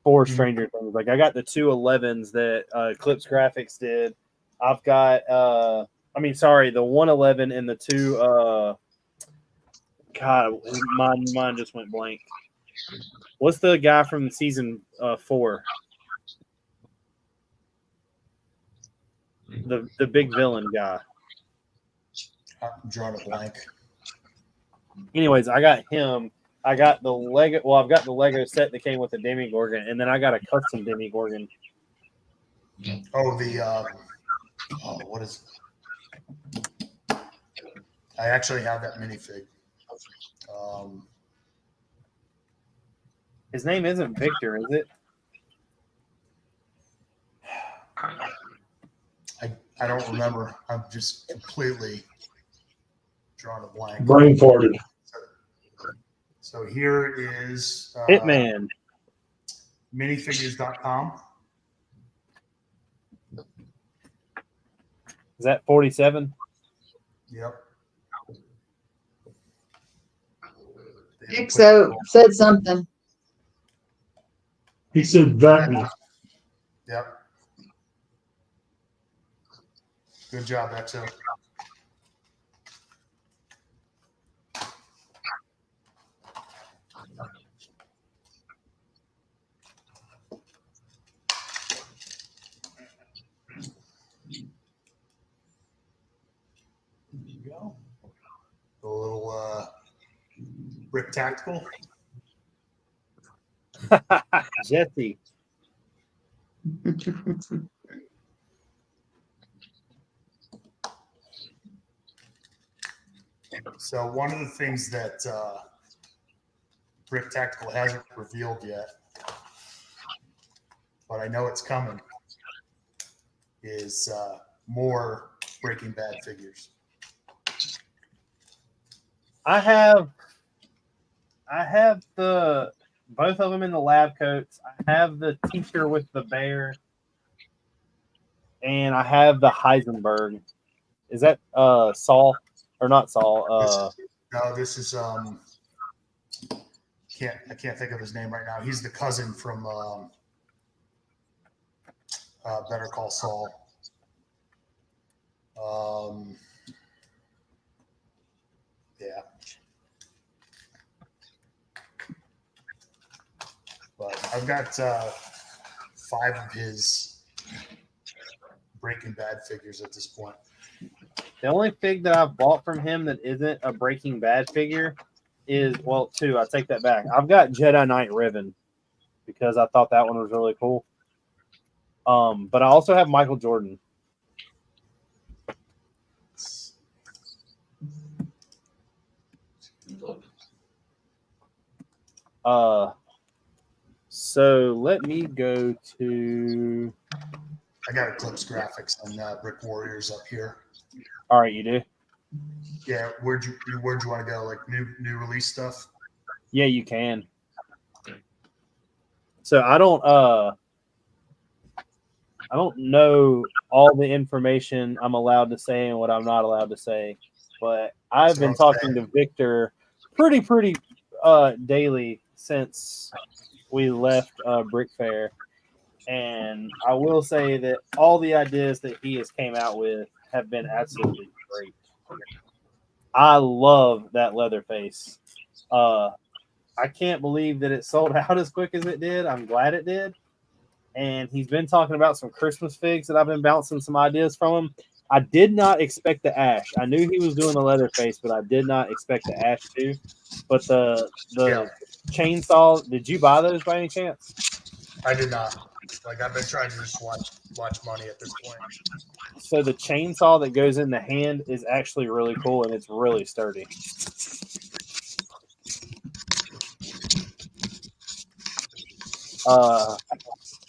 for Stranger Things. Like I got the 211s that Eclipse Graphics did. I've got the 111 and the two. God, mine just went blank. What's the guy from season 4? The big villain guy.
I'm drawing a blank.
Anyways, I got him. I got the Lego. Well, I've got the Lego set that came with the Demigorgon, and then I got a custom Demigorgon.
Oh, what is it? I actually have that minifig.
His name isn't Victor, is it?
I don't remember. I'm just completely drawing a blank.
Brain farted.
So here is
Hitman.
minifigures.com.
Is that 47?
Yep.
XO said something.
He said Vecna.
Yep. Good job, XO. There you go. A little Brick Tactical.
Jesse.
So one of the things that Brick Tactical hasn't revealed yet, but I know it's coming, is more Breaking Bad figures.
I have the both of them in the lab coats. I have the teacher with the bear, and I have the Heisenberg. Is that Saul or not Saul?
This is I can't think of his name right now. He's the cousin from Better Call Saul. Yeah. But I've got 5 of his Breaking Bad figures at this point.
The only fig that I've bought from him that isn't a Breaking Bad figure is, well, 2. I take that back. I've got Jedi Knight Riven because I thought that one was really cool. But I also have Michael Jordan. So let me go to.
I got Eclipse graphics on Brick Warriors up here.
All right, you do.
Yeah, where'd you want to go? Like new release stuff?
Yeah, you can. So I don't know all the information I'm allowed to say and what I'm not allowed to say, but I've been talking to Victor pretty daily since we left Brick Fair, and I will say that all the ideas that he has came out with have been absolutely great. I love that Leatherface. I can't believe that it sold out as quick as it did. I'm glad it did. And he's been talking about some Christmas figs that I've been bouncing some ideas from him. I did not expect the ash. I knew he was doing the Leatherface, but I did not expect the ash too. But the chainsaw, did you buy those by any chance?
I did not. Like, I've been trying to just watch money at this point.
So the chainsaw that goes in the hand is actually really cool, and it's really sturdy.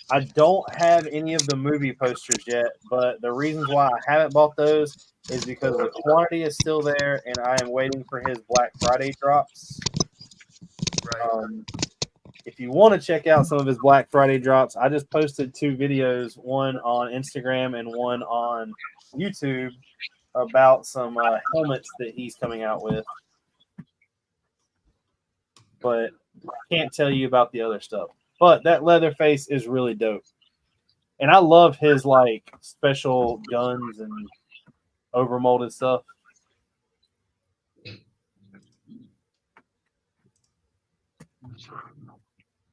I don't have any of the movie posters yet, but the reasons why I haven't bought those is because the quantity is still there, and I am waiting for his Black Friday drops.
Right.
If you want to check out some of his Black Friday drops, I just posted 2 videos, one on Instagram and one on YouTube, about some helmets that he's coming out with. But I can't tell you about the other stuff. But that Leatherface is really dope. And I love his like special guns and overmolded stuff.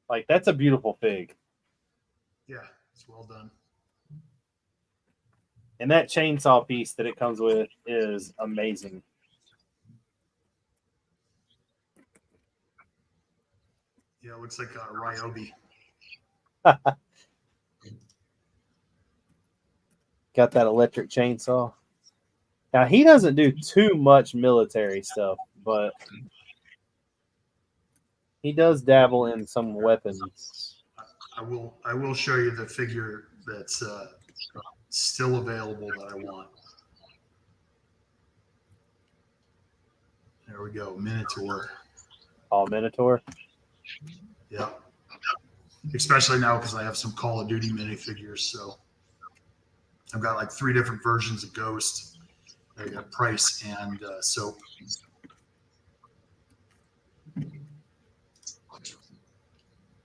Like, that's a beautiful fig.
Yeah, it's well done.
And that chainsaw piece that it comes with is amazing.
Yeah, it looks like Ryobi.
Got that electric chainsaw. Now, he doesn't do too much military stuff, but he does dabble in some weapons.
I will show you the figure that's still available that I want. There we go. Minotaur.
Oh, Minotaur.
Yeah. Especially now because I have some Call of Duty minifigures. So I've got like 3 different versions of Ghost. I got Price and Soap.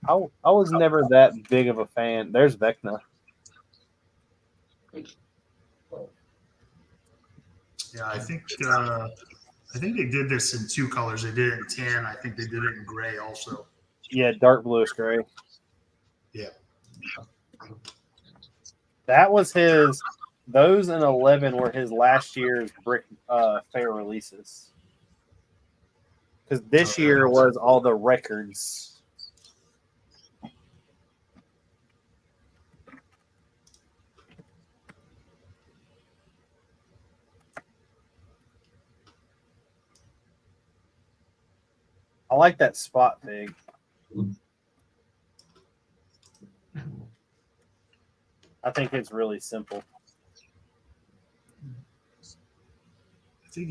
I was never that big of a fan. There's Vecna.
Yeah, I think they did this in 2 colors. They did it in tan. I think they did it in gray also.
Yeah, dark bluish gray.
Yeah.
That was his. Those and 11 were his last year's Brick Fair releases. Because this year was all the records. I like that spot fig. I think it's really simple.
I think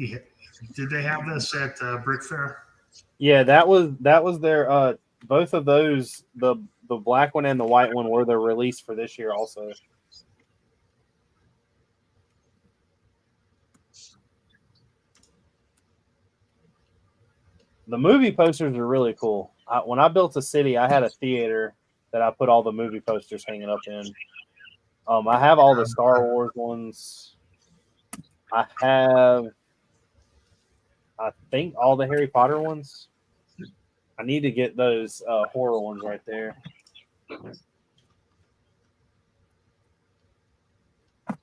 did they have this at Brick Fair?
Yeah, that was their both of those, the black one and the white one, were their release for this year also. The movie posters are really cool. When I built a city, I had a theater that I put all the movie posters hanging up in. I have all the Star Wars ones. I have, I think, all the Harry Potter ones. I need to get those horror ones right there.
I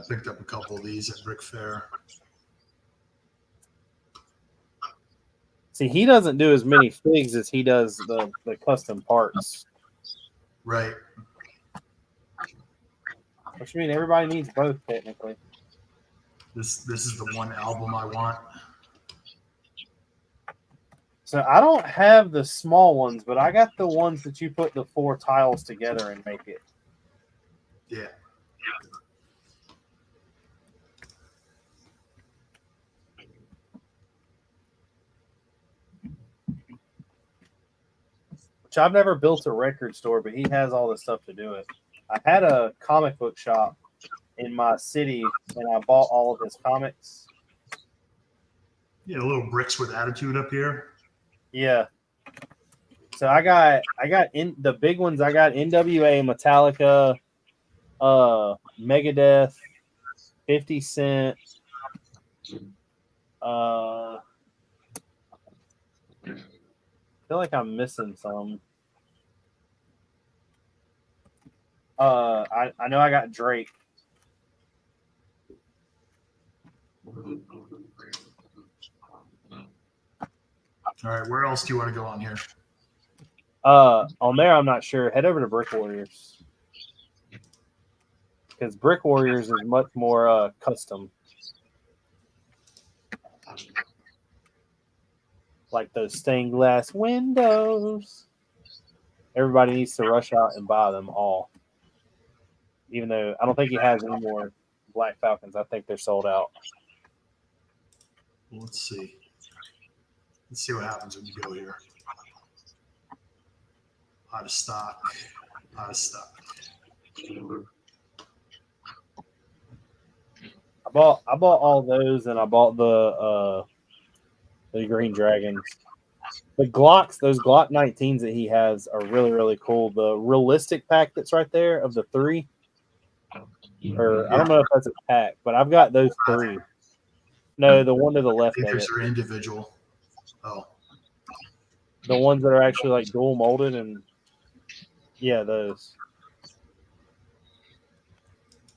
picked up a couple of these at Brick Fair.
See, he doesn't do as many figs as he does the custom parts.
Right.
Which means everybody needs both, technically.
This is the one album I want.
So I don't have the small ones, but I got the ones that you put the 4 tiles together and make it.
Yeah.
Which I've never built a record store, but he has all the stuff to do it. I had a comic book shop in my city, and I bought all of his comics.
Yeah, a little Bricks with attitude up here.
Yeah. So I got in the big ones. I got NWA, Metallica, Megadeth, 50 Cent. I feel like I'm missing some. I know I got Drake.
All right, where else do you want to go on here?
On there, I'm not sure. Head over to Brick Warriors, because Brick Warriors is much more custom. Like those stained glass windows. Everybody needs to rush out and buy them all. Even though I don't think he has any more Black Falcons. I think they're sold out.
Well, let's see. Let's see what happens when you go here. Out of stock. Out of stock.
I bought all those, and I bought the Green Dragons. The Glocks, those Glock 19s that he has are really, really cool. The realistic pack that's right there of the 3, or I don't know if that's a pack, but I've got those 3. No, the one to the left
I think
of it.
there's their individual. Oh.
The ones that are actually like dual molded, and yeah, those.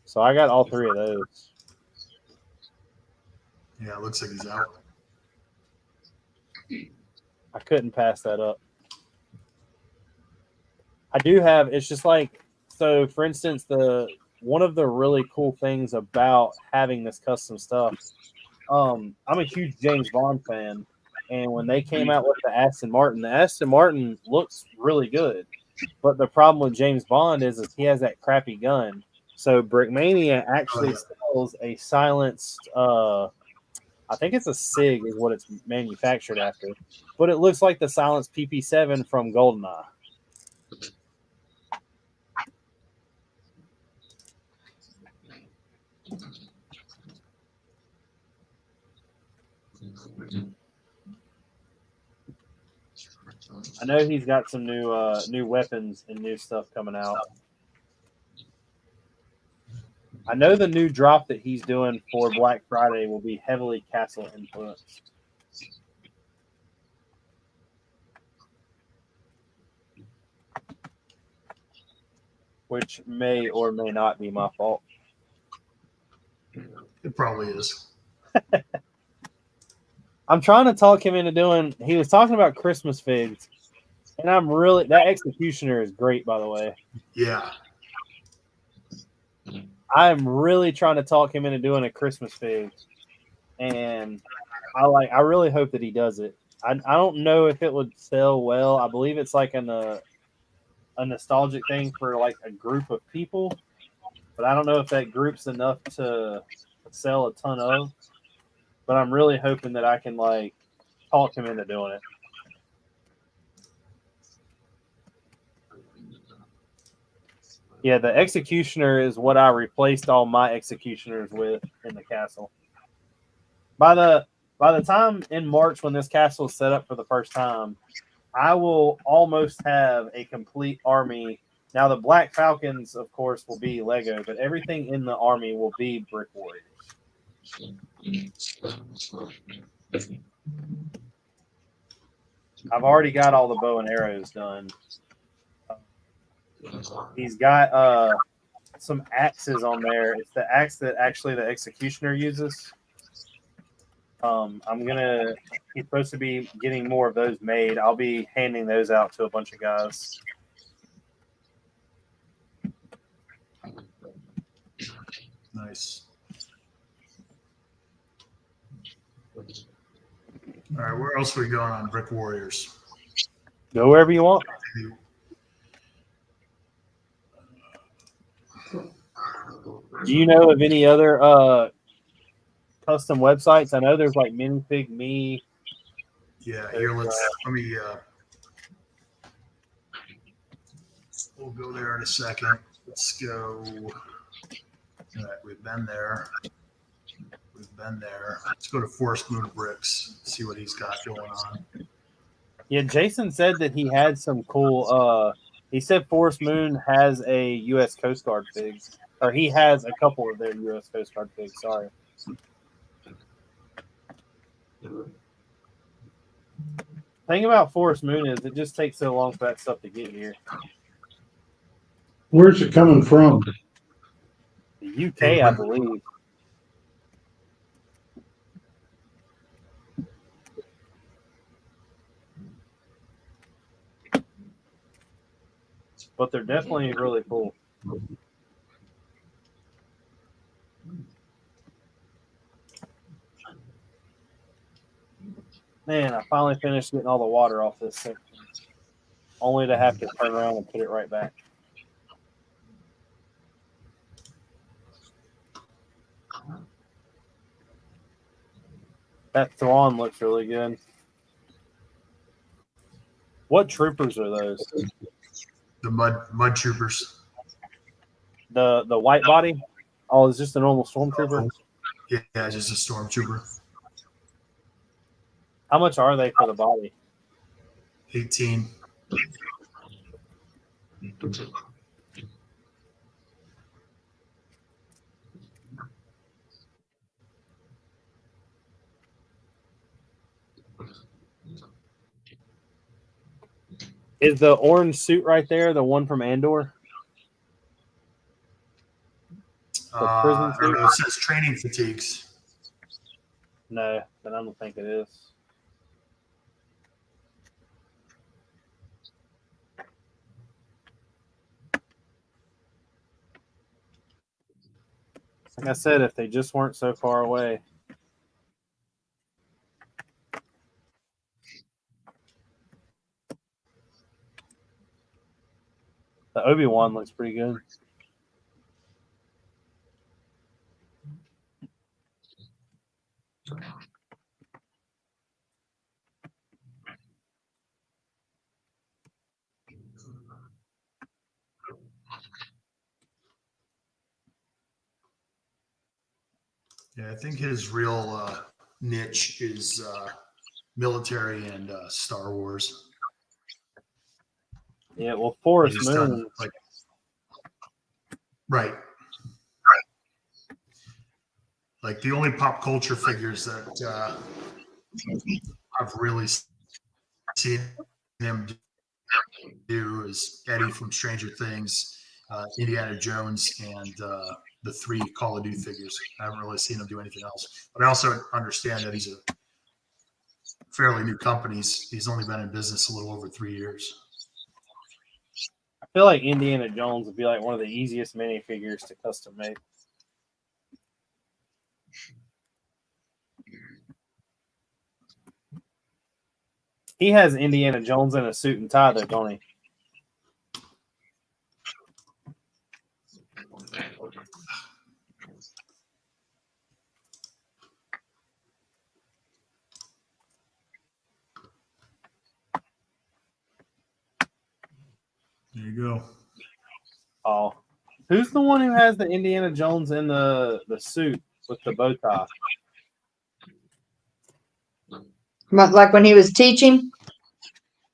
So I got all 3 of those.
Yeah, it looks like he's out.
I couldn't pass that up. I do have, it's just like, so for instance, one of the really cool things about having this custom stuff, I'm a huge James Bond fan, and when they came out with the Aston Martin looks really good. But the problem with James Bond is he has that crappy gun. So Brickmania actually sells a silenced, I think it's a SIG is what it's manufactured after, but it looks like the silenced PP7 from GoldenEye. I know he's got some new weapons and new stuff coming out. I know the new drop that he's doing for Black Friday will be heavily Castle influenced. Which may or may not be my fault.
It probably is.
I'm trying to talk him into doing. He was talking about Christmas figs, and I'm really that Executioner is great, by the way.
Yeah.
I'm really trying to talk him into doing a Christmas fig, and I really hope that he does it. I don't know if it would sell well. I believe it's like a nostalgic thing for like a group of people, but I don't know if that group's enough to sell a ton of. But I'm really hoping that I can like talk him into doing it. Yeah, the Executioner is what I replaced all my Executioners with in the castle. By the time in March when this castle is set up for the first time, I will almost have a complete army. Now the Black Falcons, of course, will be Lego, but everything in the army will be Brick Warriors. I've already got all the bow and arrows done. He's got some axes on there. It's the axe that actually the Executioner uses. He's supposed to be getting more of those made. I'll be handing those out to a bunch of guys.
Nice. All right, where else are we going on Brick Warriors?
Go wherever you want. Do you know of any other custom websites? I know there's like Minifig Me.
Yeah, here let me we'll go there in a second. Let's go. All right, we've been there. Let's go to Forest Moon Bricks, see what he's got going on.
Yeah, Jason said that he had some cool he said Forest Moon has a US Coast Guard fig. Or he has a couple of their US Coast Guard figs, sorry. Thing about Forest Moon is it just takes so long for that stuff to get here.
Where's it coming from?
The UK, I believe. But they're definitely really cool. Man, I finally finished getting all the water off this section. Only to have to turn around and put it right back. That Thrawn looks really good. What troopers are those?
The mud troopers.
The white body? Oh, it's just a normal stormtrooper?
Yeah, just a stormtrooper.
How much are they for the body?
18.
Is the orange suit right there the one from Andor?
I don't know. It says training fatigues.
No, then I don't think it is. Like I said, if they just weren't so far away. The Obi-Wan looks pretty good.
Yeah, I think his real niche is military and Star Wars.
Yeah, well, Forest
He's done,
Moon.
like, right. Like the only pop culture figures that I've really seen him do is Eddie from Stranger Things, Indiana Jones, and the 3 Call of Duty figures. I haven't really seen him do anything else. But I also understand that he's a fairly new company. He's only been in business a little over 3 years.
I feel like Indiana Jones would be like one of the easiest minifigures to custom make. He has Indiana Jones in a suit and tie, though, don't he?
There you go.
Oh, who's the one who has the Indiana Jones in the suit with the bow tie?
Like when he was teaching.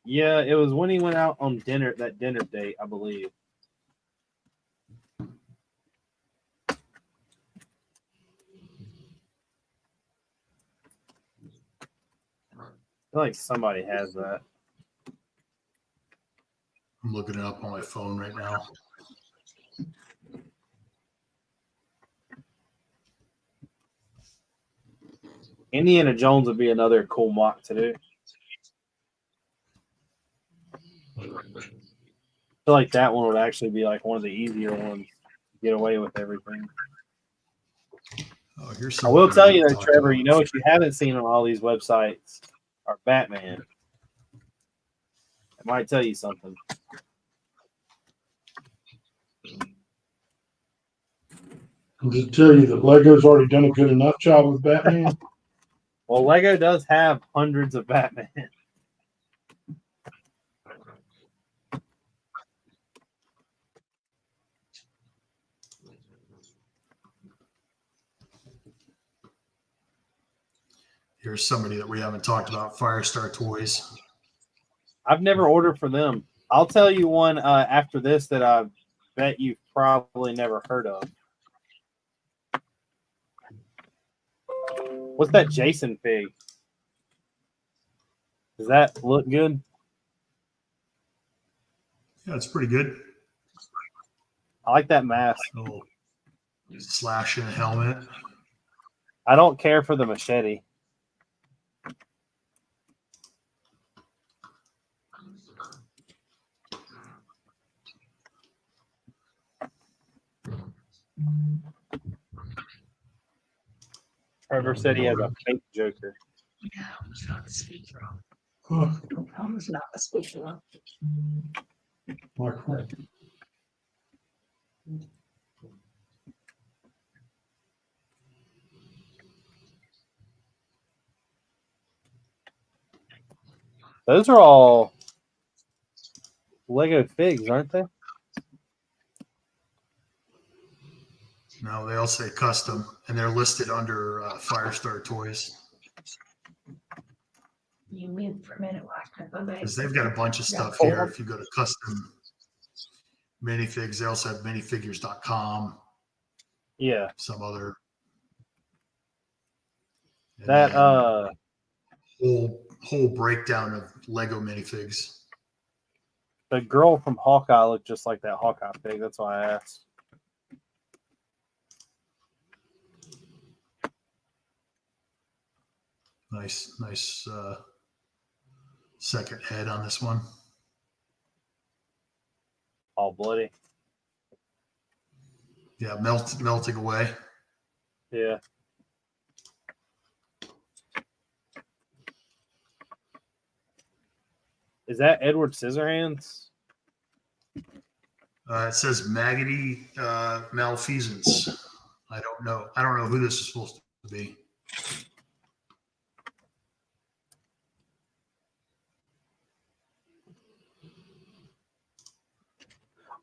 Yeah, it was when he went out on dinner, that dinner date, I believe. I feel like somebody has that.
I'm looking it up on my phone right now.
Indiana Jones would be another cool mock to do. I feel like that one would actually be like one of the easier ones to get away with everything.
Oh, here's
I will tell you though,
talk
Trevor,
about.
you know what you haven't seen on all these websites are Batman. It might tell you something.
I'll just tell you that Lego's already done a good enough job with Batman.
Well, Lego does have hundreds of Batman.
Here's somebody that we haven't talked about, Firestar Toys.
I've never ordered for them. I'll tell you one after this that I bet you've probably never heard of. What's that Jason fig? Does that look good?
Yeah, it's pretty good.
I like that mask.
Little slash in a helmet.
I don't care for the machete. Trevor said he has a fake Joker.
No, it's not the speaker.
Huh,
It's not the speaker.
microphone.
Those are all Lego figs, aren't they?
No, they all say custom, and they're listed under Firestar Toys
You mute for a minute while I go back.
because they've got a bunch of stuff
Yeah.
here. If you go to custom minifigs, they also have minifigures.com.
Yeah.
Some other. And
That
then whole breakdown of Lego minifigs.
the girl from Hawkeye looked just like that Hawkeye fig. That's why I asked.
Nice second head on this one.
All bloody.
Yeah, melting away.
Yeah. Is that Edward Scissorhands?
It says Maggoty malfeasance. I don't know. I don't know who this is supposed to be.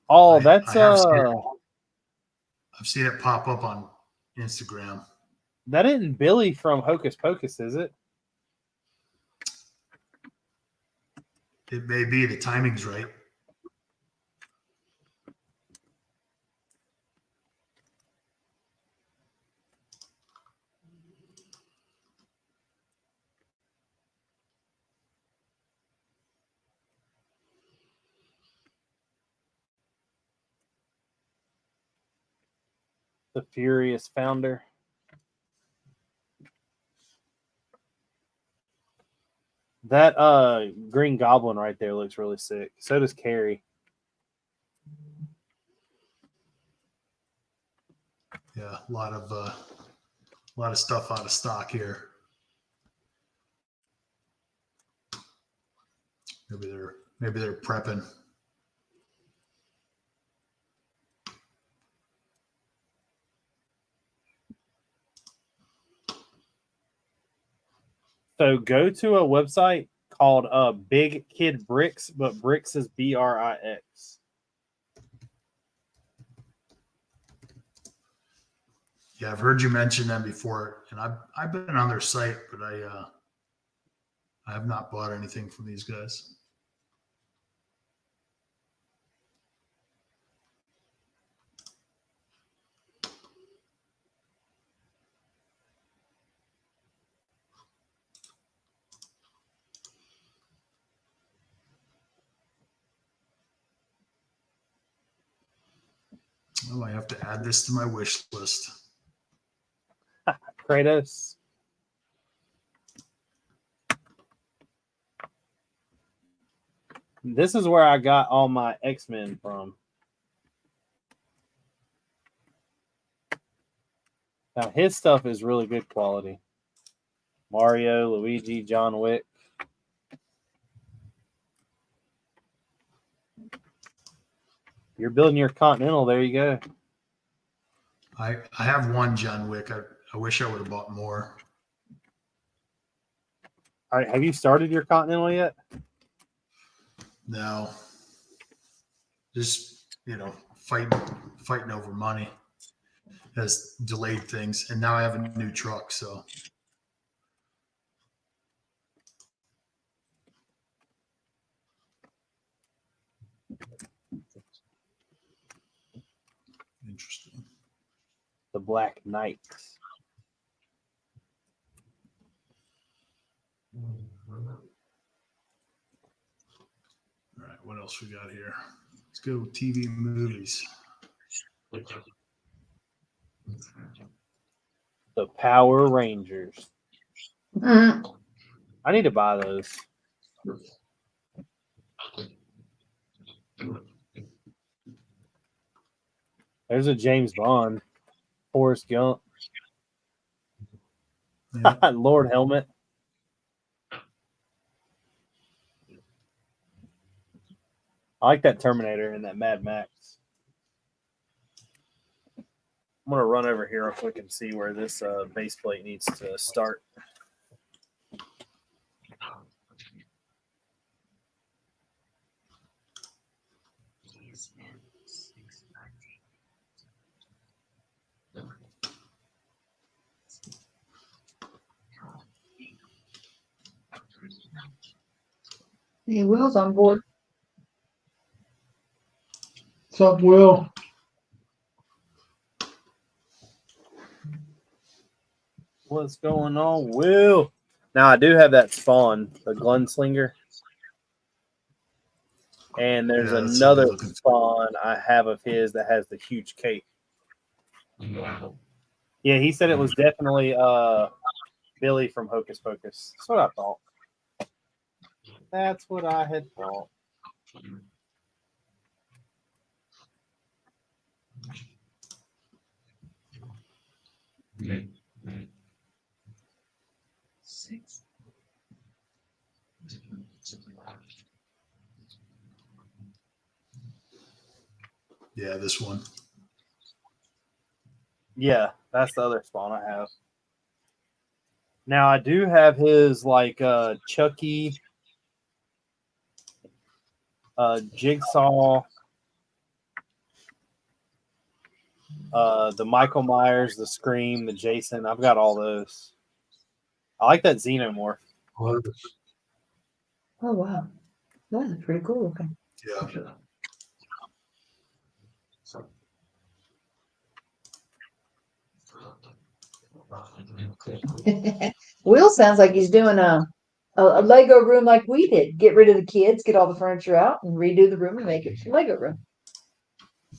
Oh,
I
that's
have I've seen it pop up on Instagram.
that isn't Billy from Hocus Pocus, is it?
It may be. The timing's right.
The Furious Founder. That Green Goblin right there looks really sick. So does Carrie.
Yeah, a lot of stuff out of stock here. Maybe they're prepping.
So go to a website called Big Kid Bricks, but Brix is Brix.
Yeah, I've heard you mention them before, and I've been on their site, but I have not bought anything from these guys. Oh, I have to add this to my wish list.
Kratos. This is where I got all my X-Men from. Now his stuff is really good quality. Mario, Luigi, John Wick. You're building your Continental. There you go.
I have one John Wick. I wish I would have bought more.
All right, have you started your Continental yet?
No, just fighting over money has delayed things, and now I have a new truck. So interesting.
The Black Knight.
All right, what else we got here? Let's go TV movies.
The Power Rangers.
Mhm.
I need to buy those. There's a James Bond. Forrest Gump.
Yeah.
Lord Helmet. I like that Terminator and that Mad Max. I'm going to run over here real quick and see where this base plate needs to start.
Hey, Will's on board.
What's up, Will?
What's going on, Will? Now, I do have that Spawn, the Gunslinger. And there's
Yeah, that's
another
something looking-
Spawn I have of his that has the huge cape. Yeah, he said it was definitely Billy from Hocus Pocus. That's what I thought. That's what I had thought.
Six.
Yeah, this one.
Yeah, that's the other spawn I have. Now I do have his like Chucky, Jigsaw, the Michael Myers, the Scream, the Jason. I've got all those. I like that Xenomorph.
Well,
Oh wow, that's pretty cool looking.
Yeah.
Will sounds like he's doing a Lego room like we did. Get rid of the kids, get all the furniture out, and redo the room and make it a Lego room.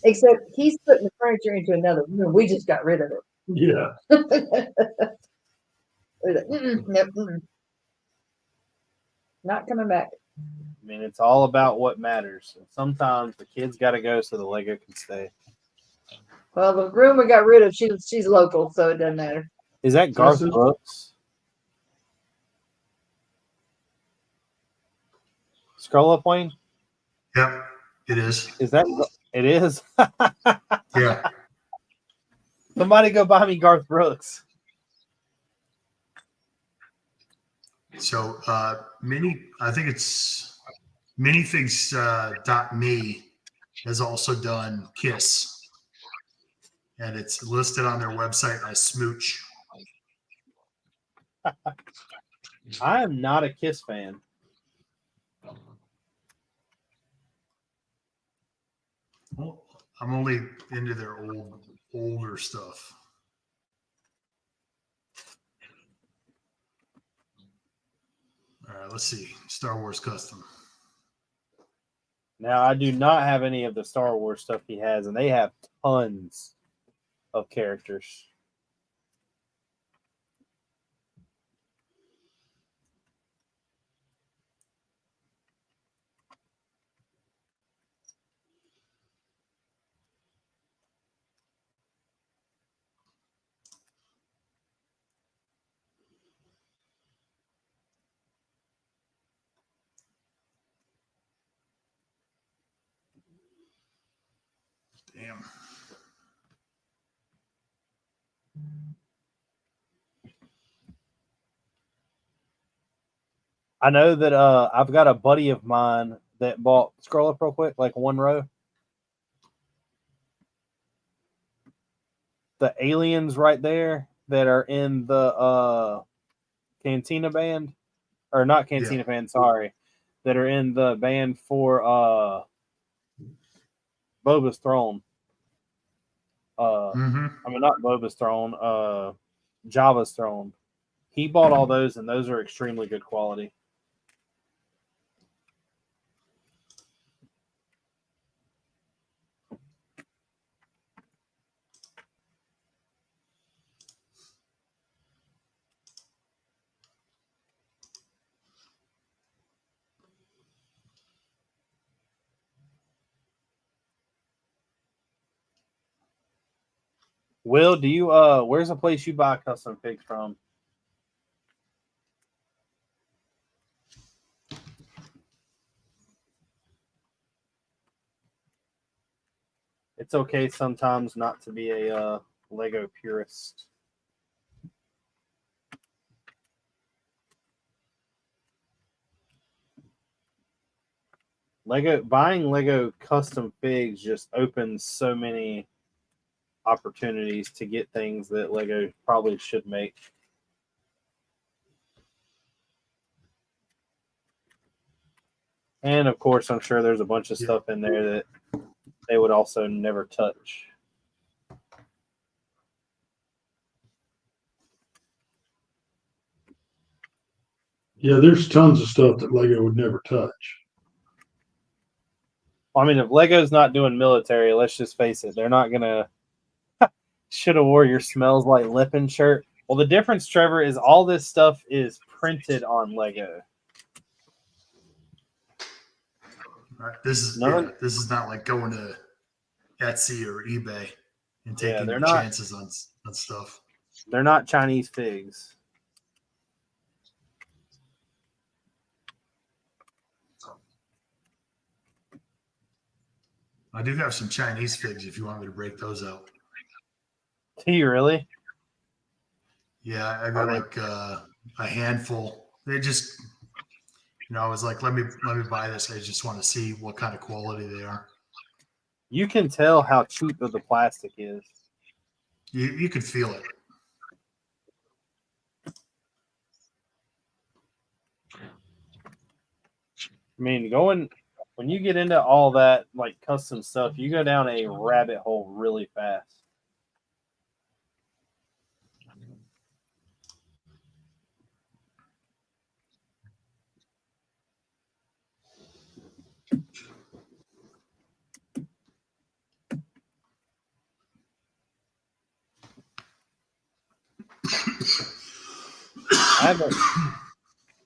Except he's putting the furniture into another room. We just got rid of it.
yeah.
We're like, nope, not coming back.
I mean, it's all about what matters. And sometimes the kids got to go so the Lego can stay.
Well, the room we got rid of, she's local, so it doesn't matter.
Is that Garth
Yes, it-
Brooks? Scroll up, Wayne.
Yep, it is.
Is that? It is.
Yeah.
Somebody go buy me Garth Brooks.
So I think it's minifigs.me has also done Kiss, and it's listed on their website as Smooch.
I am not a Kiss fan.
Well, I'm only into their older stuff. All right, let's see. Star Wars Custom.
Now, I do not have any of the Star Wars stuff he has, and they have tons of characters.
Damn.
I know that I've got a buddy of mine that bought. Scroll up real quick, like one row. The aliens right there that are in the Cantina band, or not Cantina band, sorry, that are in the band for Boba's Throne. I mean, not Boba's Throne, Java's Throne. He bought all those, and those are extremely good quality. Will, do you where's the place you buy custom figs from? It's okay sometimes not to be a Lego purist. Buying Lego custom figs just opens so many opportunities to get things that Lego probably should make. And of course, I'm sure there's a bunch of stuff in there that they would also never touch.
Yeah, there's tons of stuff that Lego would never touch.
I mean, if Lego's not doing military, let's just face it, they're not gonna. Should have wore your smells like Lippin shirt. Well, the difference, Trevor, is all this stuff is printed on Lego.
Right. This is not like going to Etsy or eBay and taking chances on stuff.
They're not Chinese figs.
I do have some Chinese figs if you want me to break those out.
Do you really?
Yeah, I got like a handful. They just, I was like, let me buy this. I just want to see what kind of quality they are.
You can tell how cheap the plastic is.
You can feel it.
I mean, when you get into all that like custom stuff, you go down a rabbit hole really fast. I haven't,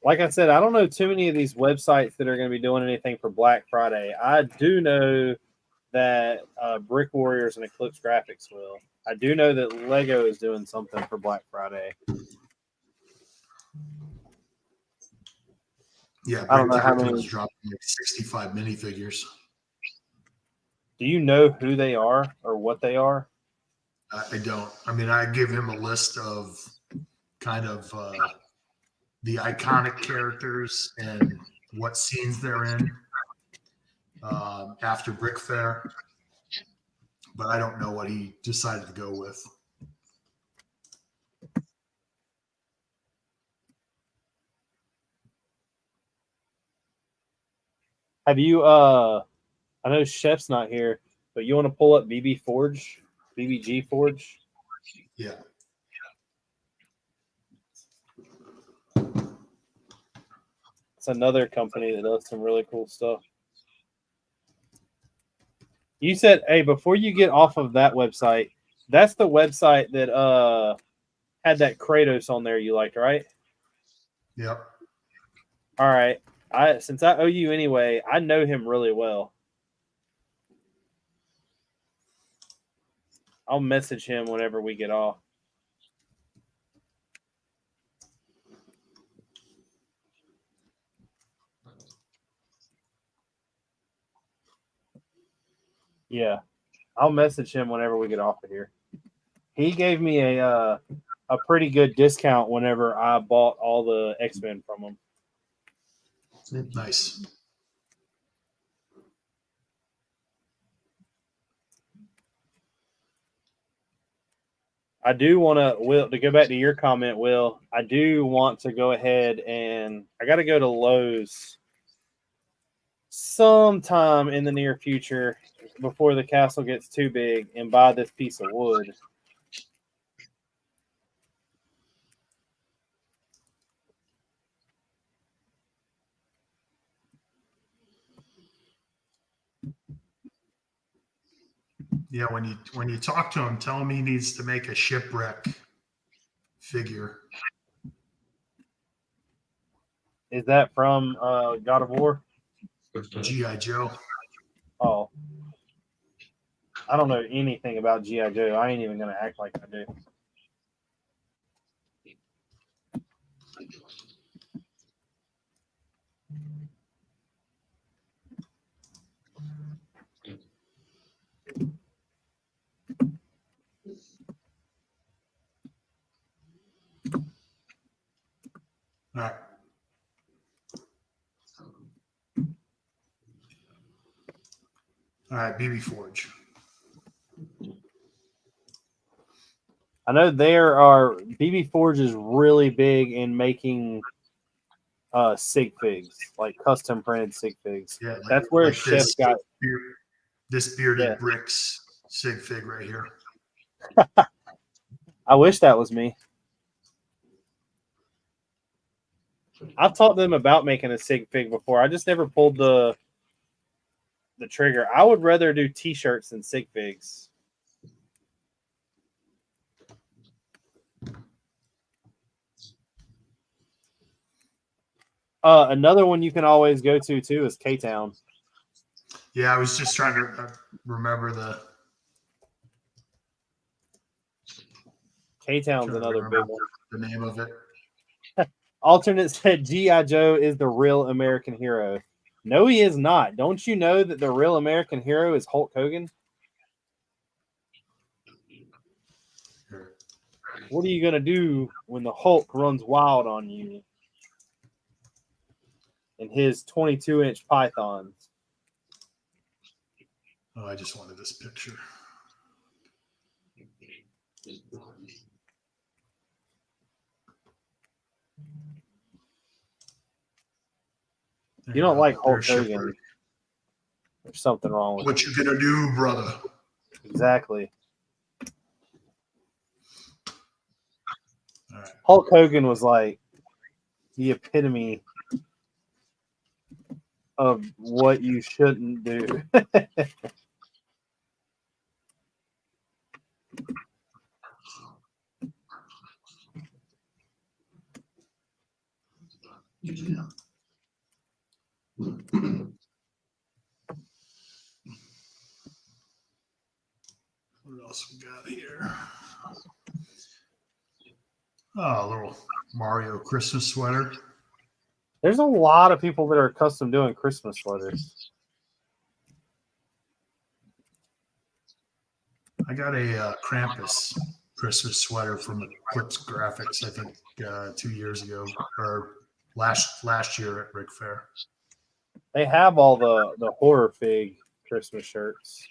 like I said, I don't know too many of these websites that are going to be doing anything for Black Friday. I do know that Brick Warriors and Eclipse Graphics will. I do know that Lego is doing something for Black Friday.
Yeah,
I don't know how
Brickin
many.
is dropping like 65 minifigures.
Do you know who they are or what they are?
I don't. I mean, I give him a list of kind of the iconic characters and what scenes they're in after Brick Fair, but I don't know what he decided to go with.
Have you I know Chef's not here, but you want to pull up BBG Forge?
Yeah.
It's another company that does some really cool stuff. You said, hey, before you get off of that website, that's the website that had that Kratos on there you liked, right?
Yep.
All right. Since I owe you anyway, I know him really well. I'll message him whenever we get off. Yeah, I'll message him whenever we get off of here. He gave me a pretty good discount whenever I bought all the X-Men from him.
Nice.
I do want to, Will, to go back to your comment, Will, I do want to go ahead and I got to go to Lowe's sometime in the near future before the castle gets too big and buy this piece of wood.
Yeah, when you talk to him, tell him he needs to make a shipwreck figure.
Is that from God of War?
G.I. Joe.
Oh, I don't know anything about G.I. Joe. I ain't even going to act like I do.
All right. All right, BB Forge.
I know BB Forge is really big in making sig figs, like custom printed sig figs.
Yeah,
that's where
like
Chef got
this bearded
Yeah.
Bricks sig fig right here.
I wish that was me. I've taught them about making a sig fig before. I just never pulled the trigger. I would rather do t-shirts than sig figs. Another one you can always go to too is K-Town.
Yeah, I was just trying to remember the
K-Town's another big one.
The name of it.
Alternate said G.I. Joe is the real American hero. No, he is not. Don't you know that the real American hero is Hulk Hogan? What are you going to do when the Hulk runs wild on you in his 22-inch pythons?
Oh, I just wanted this picture.
You don't like Hulk Hogan. There's something wrong with
What you gonna do, brother?
Exactly.
All right.
Hulk Hogan was like the epitome of what you shouldn't do.
Yeah.
What else we got here? Oh, a little Mario Christmas sweater.
There's a lot of people that are accustomed doing Christmas sweaters.
I got a Krampus Christmas sweater from Eclipse Graphics, I think 2 years ago or last year at Rick Fair.
They have all the horror fig Christmas shirts.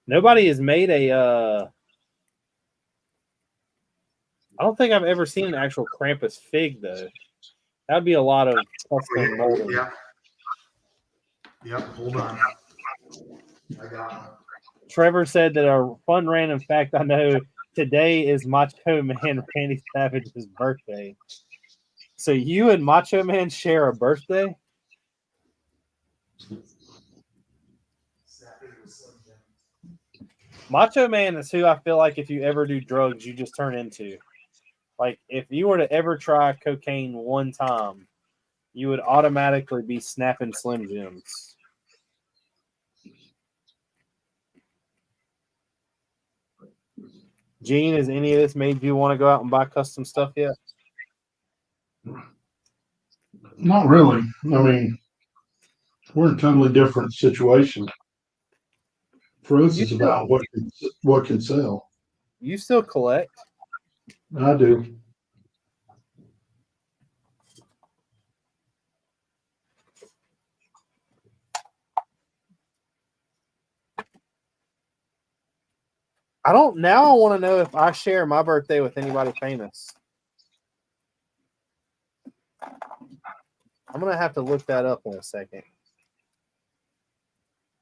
Nobody has made a. I don't think I've ever seen an actual Krampus fig though. That would be a lot of custom molding.
Yeah. Yep. Hold on. I got one.
Trevor said that a fun random fact I know today is Macho Man Randy Savage's birthday. So you and Macho Man share a birthday? Macho Man is who I feel like if you ever do drugs, you just turn into. Like, if you were to ever try cocaine one time, you would automatically be snapping Slim Jims. Gene, has any of this made you want to go out and buy custom stuff yet?
Not really. I mean, we're in a totally different situation. For us, it's about what can sell.
You still collect?
I do.
I don't. Now I want to know if I share my birthday with anybody famous. I'm going to have to look that up in a second.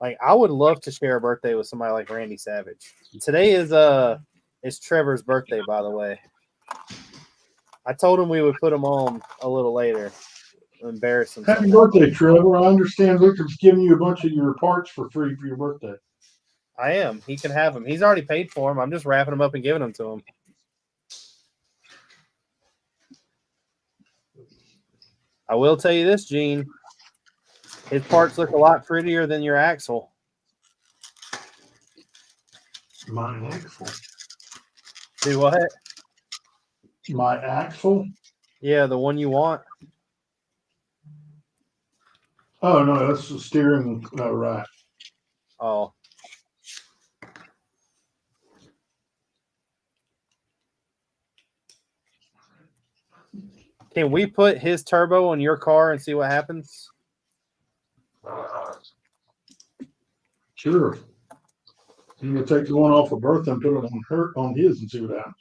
Like, I would love to share a birthday with somebody like Randy Savage. Today is Trevor's birthday, by the way. I told him we would put him on a little later. Embarrass him.
Happy birthday, Trevor. I understand Richard's giving you a bunch of your parts for free for your birthday.
I am. He can have them. He's already paid for them. I'm just wrapping them up and giving them to him. I will tell you this, Gene. His parts look a lot prettier than your axle.
My axle.
Do what?
My axle?
Yeah, the one you want.
Oh, no, that's the steering rack.
Oh. Can we put his turbo on your car and see what happens?
Sure. I'm gonna take the one off of Bertha and put it on his and see what happens.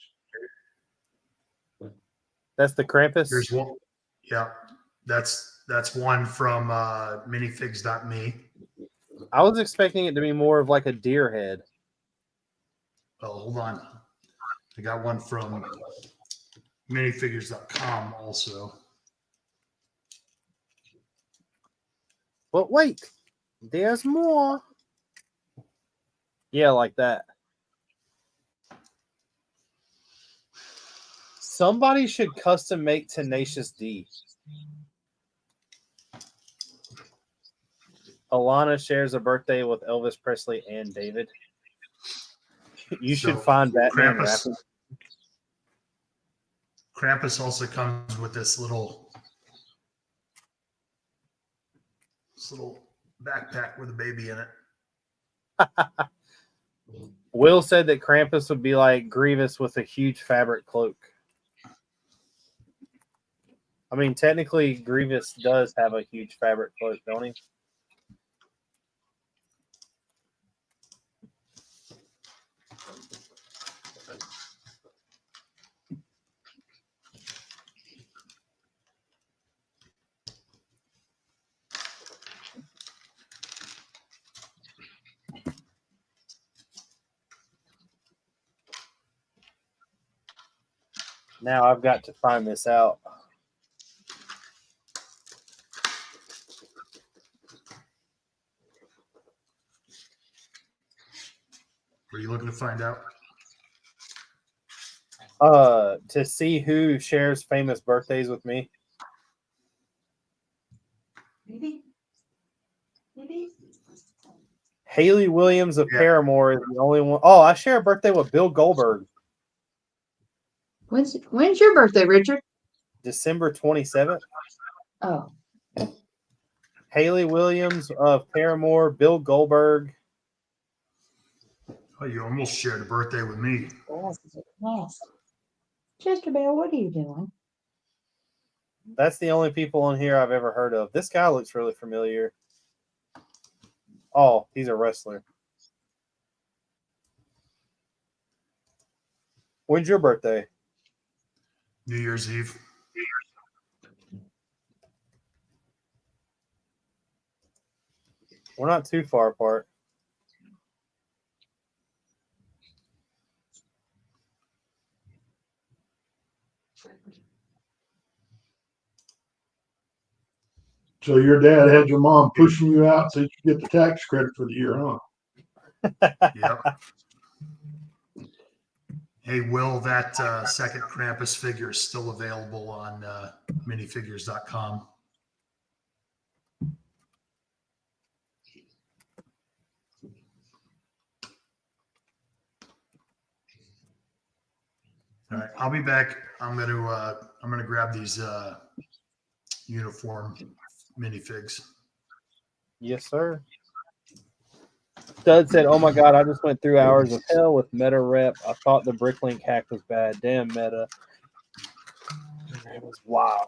That's the Krampus?
Here's one. Yeah. That's one from minifigs.me.
I was expecting it to be more of like a deer head.
Oh, hold on. I got one from minifigures.com also.
But wait, there's more. Yeah, like that. Somebody should custom make Tenacious D. Alana shares a birthday with Elvis Presley and David. You should find Batman rapping.
Krampus also comes with this little backpack with a baby in it.
Will said that Krampus would be like Grievous with a huge fabric cloak. I mean, technically, Grievous does have a huge fabric cloak, don't he? Now I've got to find this out.
What are you looking to find out?
To see who shares famous birthdays with me.
Maybe.
Haley Williams of
Yeah.
Paramore is the only one. Oh, I share a birthday with Bill Goldberg,
When's your birthday, Richard?
December 27th.
Oh,
Haley Williams of Paramore, Bill Goldberg.
Oh, you almost shared a birthday with me.
yes. Chester Bell, what are you doing?
That's the only people on here I've ever heard of. This guy looks really familiar. Oh, he's a wrestler. When's your birthday?
New Year's Eve.
We're not too far apart.
So your dad had your mom pushing you out so you could get the tax credit for the year, huh?
Yep. Hey, Will, that second Krampus figure is still available on minifigures.com. All right, I'll be back. I'm gonna grab these uniform minifigs.
Yes, sir. Stud said, "Oh my God, I just went through hours of hell with Meta Rep. I thought the Bricklink hack was bad. Damn, Meta. It was wild.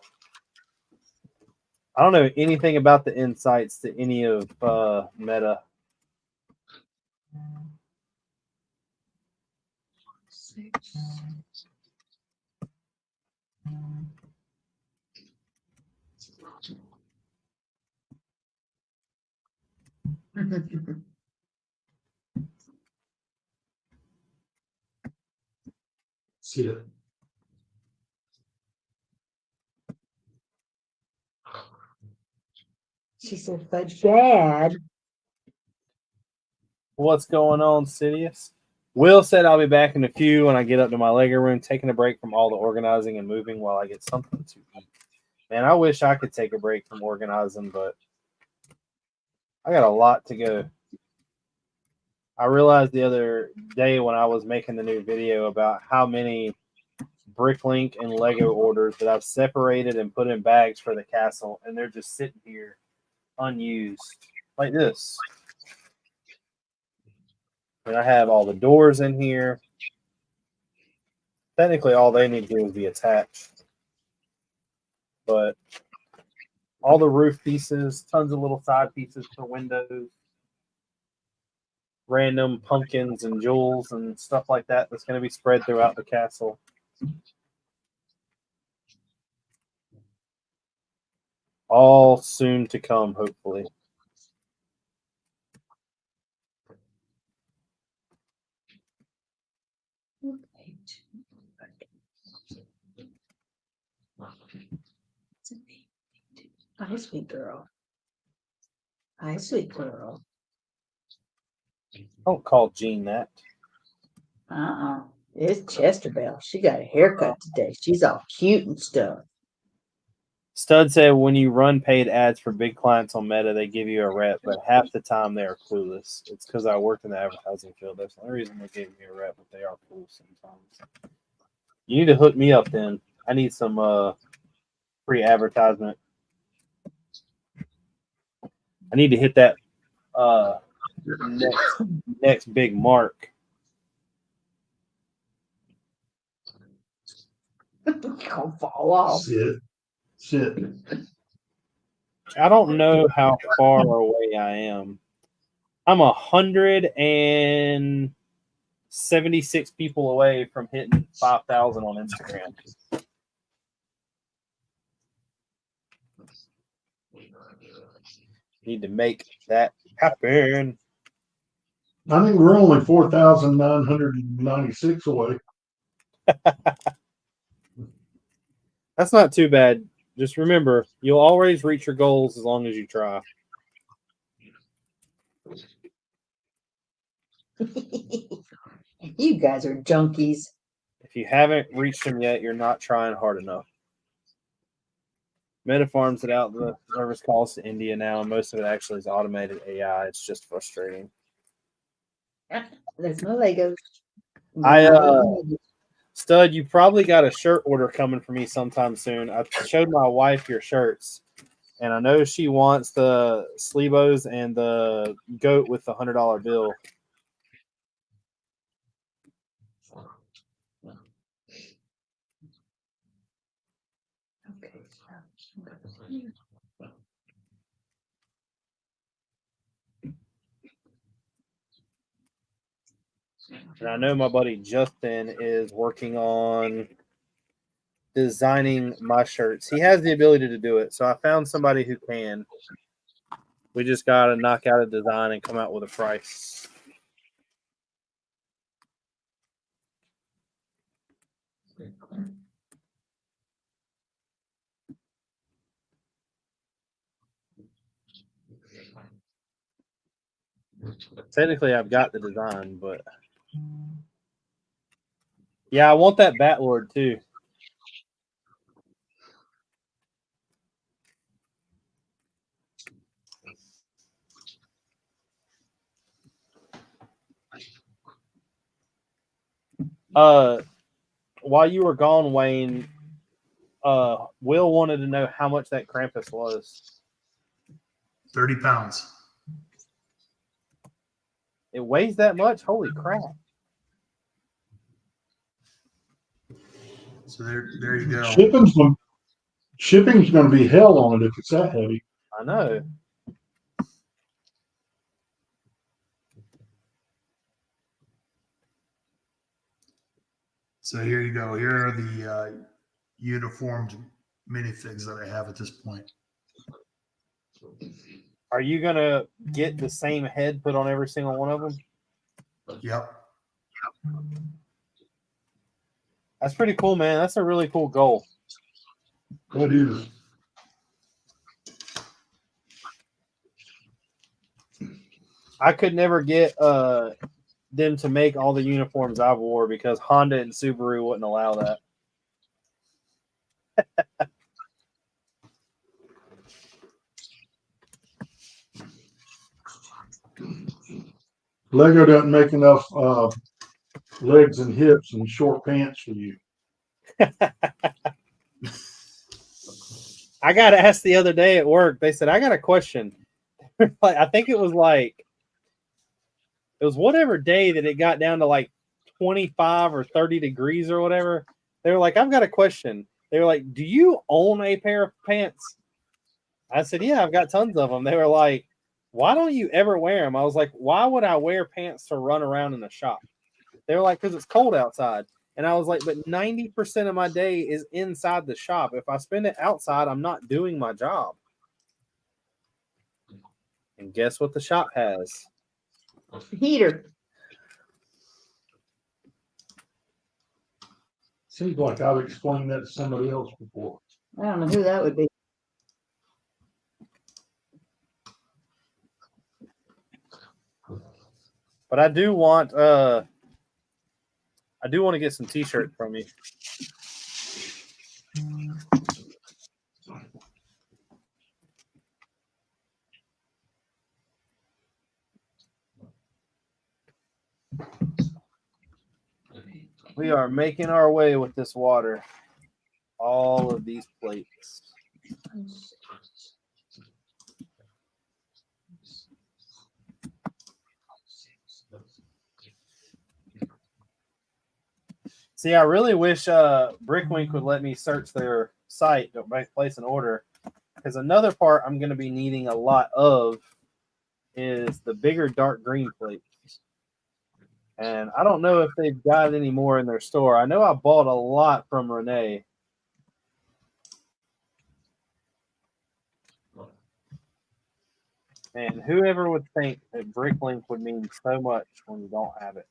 I don't know anything about the insights to any of Meta.
See it.
She said, but Dad.
What's going on, Sidious? Will said I'll be back in a few when I get up to my Lego room, taking a break from all the organizing and moving while I get something to eat. Man, I wish I could take a break from organizing, but I got a lot to go. I realized the other day when I was making the new video about how many Bricklink and Lego orders that I've separated and put in bags for the castle, and they're just sitting here unused, like this. And I have all the doors in here. Technically, all they need to do is be attached. But all the roof pieces, tons of little side pieces for windows, random pumpkins and jewels and stuff like that that's going to be spread throughout the castle. All soon to come, hopefully.
Hi, sweet girl. Hi, sweet girl.
Don't call Jean that.
It's Chester Bell. She got a haircut today. She's all cute and stuff.
Stud said when you run paid ads for big clients on Meta, they give you a rep, but half the time they are clueless. It's because I worked in the advertising field. That's the only reason they gave me a rep, but they are cool sometimes. You need to hook me up then. I need some free advertisement. I need to hit that next big mark.
Gonna fall off.
Sit.
I don't know how far away I am. I'm 176 people away from hitting 5,000 on Instagram. Need to make that happen.
I think we're only 4,996 away.
That's not too bad. Just remember, you'll always reach your goals as long as you try.
You guys are junkies.
If you haven't reached them yet, you're not trying hard enough. Metafarms it out the service calls to India now, and most of it actually is automated AI. It's just frustrating.
There's no Legos.
Stud, you probably got a shirt order coming for me sometime soon. I showed my wife your shirts, and I know she wants the Sleebos and the goat with the $100 bill.
Okay.
And I know my buddy Justin is working on designing my shirts. He has the ability to do it, so I found somebody who can. We just got to knock out a design and come out with a price. Technically, I've got the design, but yeah, I want that Batlord too. While you were gone, Wayne, Will wanted to know how much that Krampus was.
30 pounds.
It weighs that much? Holy crap.
So there you go.
Shipping's going to be hell on it if it's that heavy.
I know.
So here you go. Here are the uniformed minifigs that I have at this point.
Are you going to get the same head put on every single one of them?
Yep.
That's pretty cool, man. That's a really cool goal.
What is?
I could never get them to make all the uniforms I wore because Honda and Subaru wouldn't allow that.
Lego doesn't make enough legs and hips and short pants for you.
I got asked the other day at work. They said, I got a question. I think it was whatever day that it got down to like 25 or 30 degrees or whatever. They were like, I've got a question. They were like, do you own a pair of pants? I said, yeah, I've got tons of them. They were like, why don't you ever wear them? I was like, why would I wear pants to run around in the shop? They were like, because it's cold outside. And I was like, but 90% of my day is inside the shop. If I spend it outside, I'm not doing my job. And guess what the shop has?
Heater.
Seems like I've explained that to somebody else before.
I don't know who that would be.
But I do want to get some t-shirts from you. We are making our way with this water. all of these plates. See, I really wish Brickwink would let me search their site to place an order, because another part I'm going to be needing a lot of is the bigger dark green plates. And I don't know if they've got any more in their store. I know I bought a lot from Renee. And whoever would think that Bricklink would mean so much when you don't have it.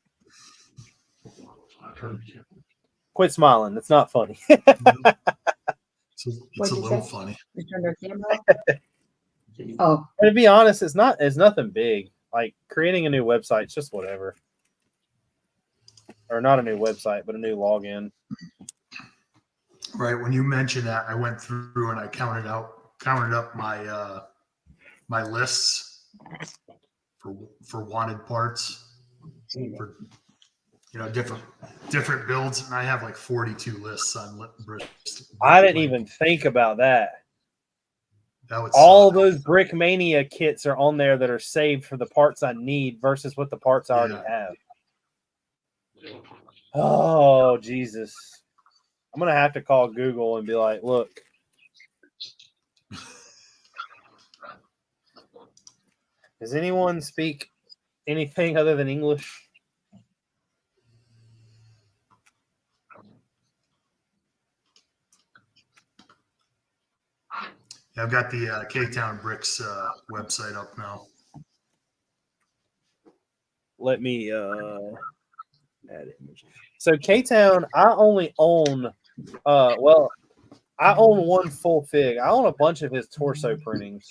Quit smiling. It's not funny.
It's a little funny.
You turned our camera off? Oh,
To be honest, it's nothing big. Like creating a new website, it's just whatever. Or not a new website, but a new login.
Right. When you mentioned that, I went through and I counted up my my lists for wanted parts for different builds, and I have like 42 lists on Bricks.
I didn't even think about that.
That would
All
suck.
those Brickmania kits are on there that are saved for the parts I need versus what the parts I already have. Oh, Jesus. I'm going to have to call Google and be like, look. Does anyone speak anything other than English?
Yeah, I've got the K-Town Bricks website up now.
Let me add image. So K-Town, I only own I own one full fig. I own a bunch of his torso printings.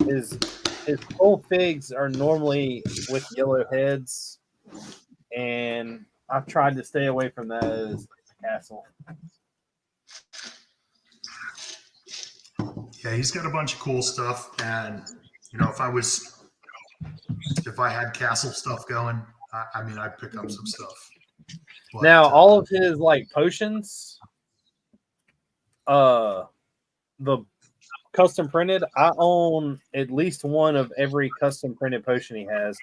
His full figs are normally with yellow heads, and I've tried to stay away from those. Castle.
Yeah, he's got a bunch of cool stuff, and if I had Castle stuff going, I mean, I'd pick up some stuff. But,
now, all of his like potions, the custom printed, I own at least one of every custom printed potion he has.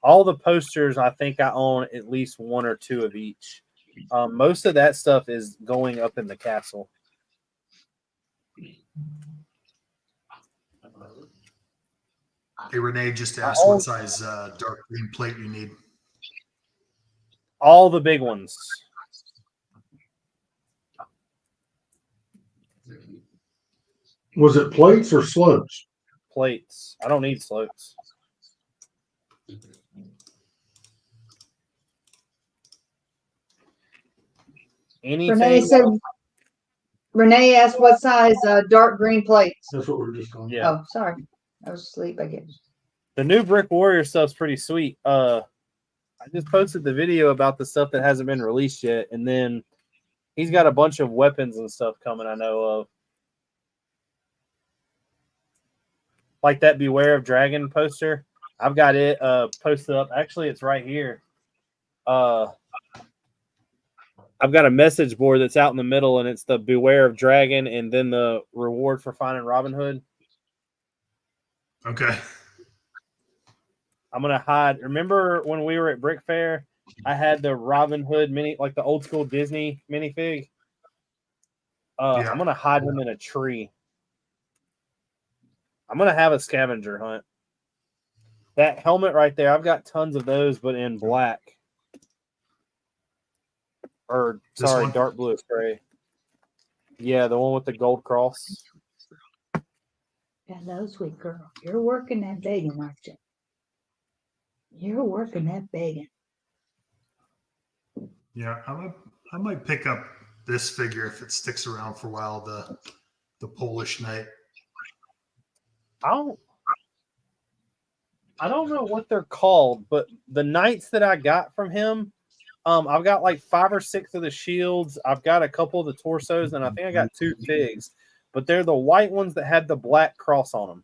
All the posters, I think I own at least one or two of each. Most of that stuff is going up in the castle.
Hey, Renee just asked what size dark green plate you need.
All the big ones.
Was it plates or slopes?
Plates. I don't need slopes. Anything.
Renee asked what size dark green plates.
That's what we're just on.
Yeah.
Oh, sorry. I was asleep, I guess.
The new Brick Warrior stuff's pretty sweet. I just posted the video about the stuff that hasn't been released yet, and then he's got a bunch of weapons and stuff coming, I know of. Like that Beware of Dragon poster. I've got it posted up. Actually, it's right here. I've got a message board that's out in the middle, and it's the Beware of Dragon and then the reward for finding Robin Hood.
Okay.
I'm going to hide. Remember when we were at Brick Fair, I had the Robin Hood mini, like the old school Disney minifig.
Yeah.
I'm going to hide him in a tree. I'm going to have a scavenger hunt. That helmet right there, I've got tons of those, but in black. Or, sorry, dark blue gray. Yeah, the one with the gold cross.
Hello, sweet girl. You're working that begging, aren't you? You're working that begging.
Yeah, I might pick up this figure if it sticks around for a while. The Polish Knight.
I don't know what they're called, but the knights that I got from him, I've got like 5 or 6 of the shields. I've got a couple of the torsos, and I think I got 2 figs. But they're the white ones that had the black cross on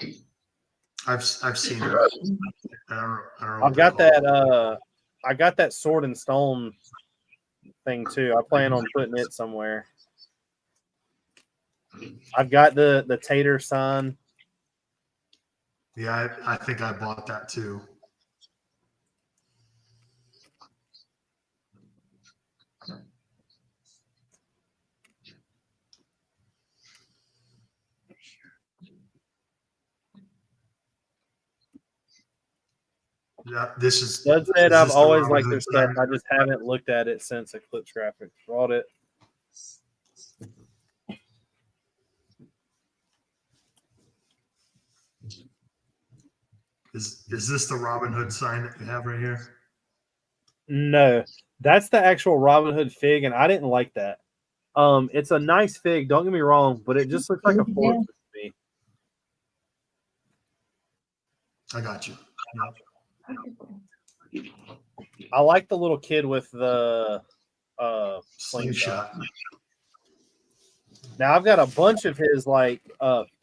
them.
I've seen it. I don't know
I've got that. I got that Sword and Stone thing too. I plan on putting it somewhere. I've got the Tater sign.
Yeah, I think I bought that too. Yeah, this is.
That said,
is
I've
this the
always
Robin
liked their
Hood
stuff.
sign?
I just haven't looked at it since Eclipse Graphics brought it.
Is this the Robin Hood sign that you have right here?
No, that's the actual Robin Hood fig, and I didn't like that. It's a nice fig, don't get me wrong, but it just looks like a fortress to me.
I got you. Yeah.
I like the little kid with the slingshot. Now I've got a bunch of his like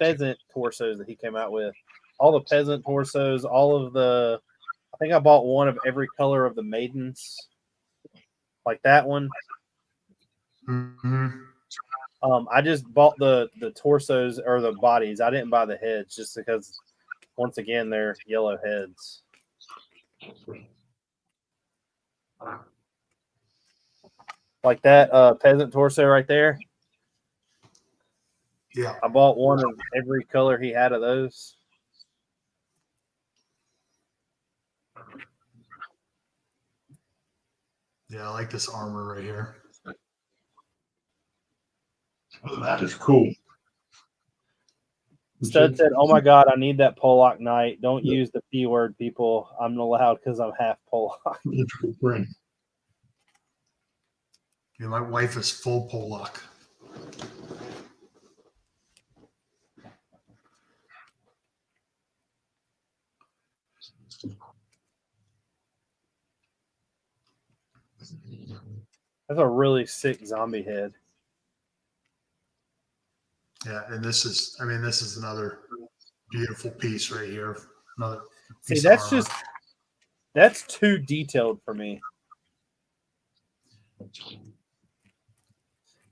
pheasant torsos that he came out with. All the peasant torsos, all of the. I think I bought one of every color of the maidens, like that one.
Mm-hmm.
I just bought the torsos or the bodies. I didn't buy the heads just because, once again, they're yellow heads. Like that peasant torso right there.
Yeah.
I bought one of every color he had of those.
Yeah, I like this armor right here.
Oh, that is cool.
Stud said, "Oh my God, I need that Pollock Knight. Don't use the P word, people. I'm allowed because I'm half Pollock."
Yeah, my wife is full Pollock.
That's a really sick zombie head.
Yeah, and this is another beautiful piece right here. Another piece
See,
of armor.
that's too detailed for me.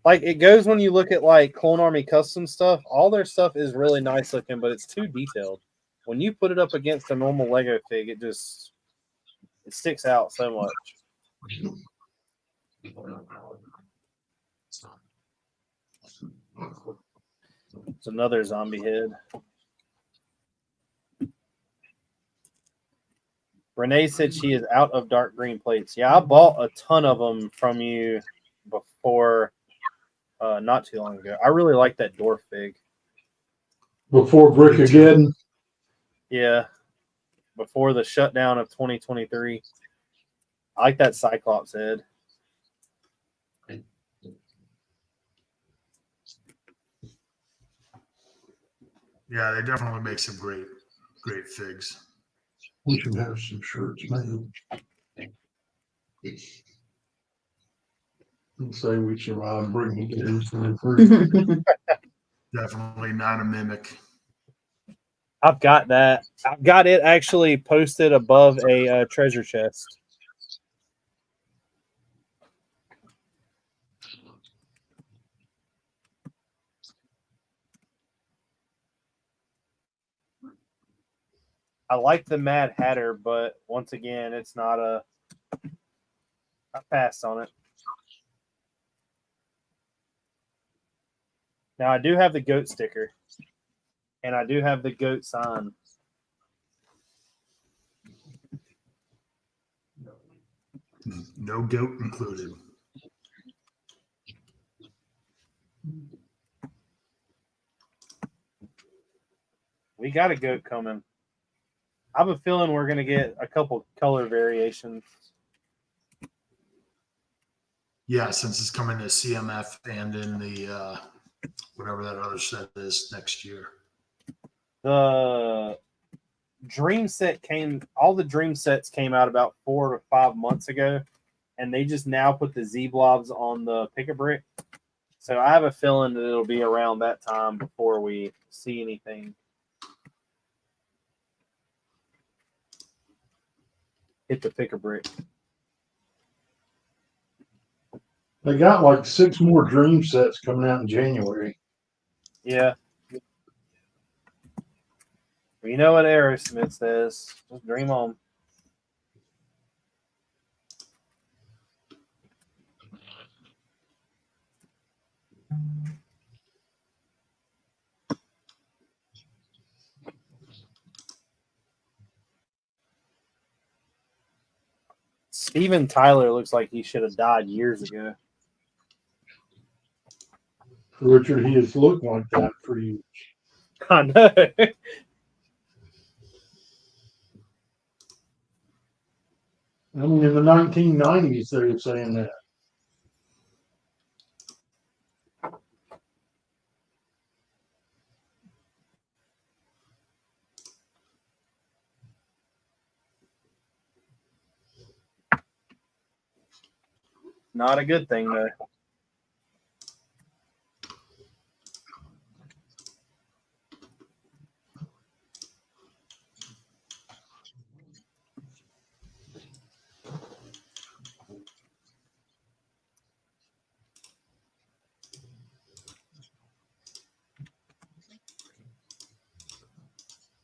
Like it goes when you look at like Clone Army custom stuff, all their stuff is really nice looking, but it's too detailed. When you put it up against a normal Lego fig, it sticks out so much. It's another zombie head. Renee said she is out of dark green plates. Yeah, I bought a ton of them from you before, not too long ago. I really like that dwarf fig.
Before Brickin.
Yeah, before the shutdown of 2023. I like that Cyclops head.
Yeah, they definitely make some great figs.
We should have some shirts made. And say we survived bringing it.
Definitely not a mimic.
I've got that. I've got it actually posted above a treasure chest. I like the Mad Hatter, but once again, it's not a. I passed on it. Now I do have the goat sticker, and I do have the goat sign.
No goat included.
We got a goat coming. I have a feeling we're going to get a couple color variations.
Yeah, since it's coming to CMF and in the whatever that other set is next year.
The Dream set all the Dream sets came out about 4 to 5 months ago, and they just now put the Z blobs on the Pick-a-Brick. So I have a feeling that it'll be around that time before we see anything. hit the pick a brick.
They got like 6 more dream sets coming out in January.
Yeah. You know what Aerosmith says. Just dream on. Steven Tyler looks like he should have died years ago.
Richard, he has looked like that for you.
I know.
I mean, in the 1990s, they were saying that.
Not a good thing, though.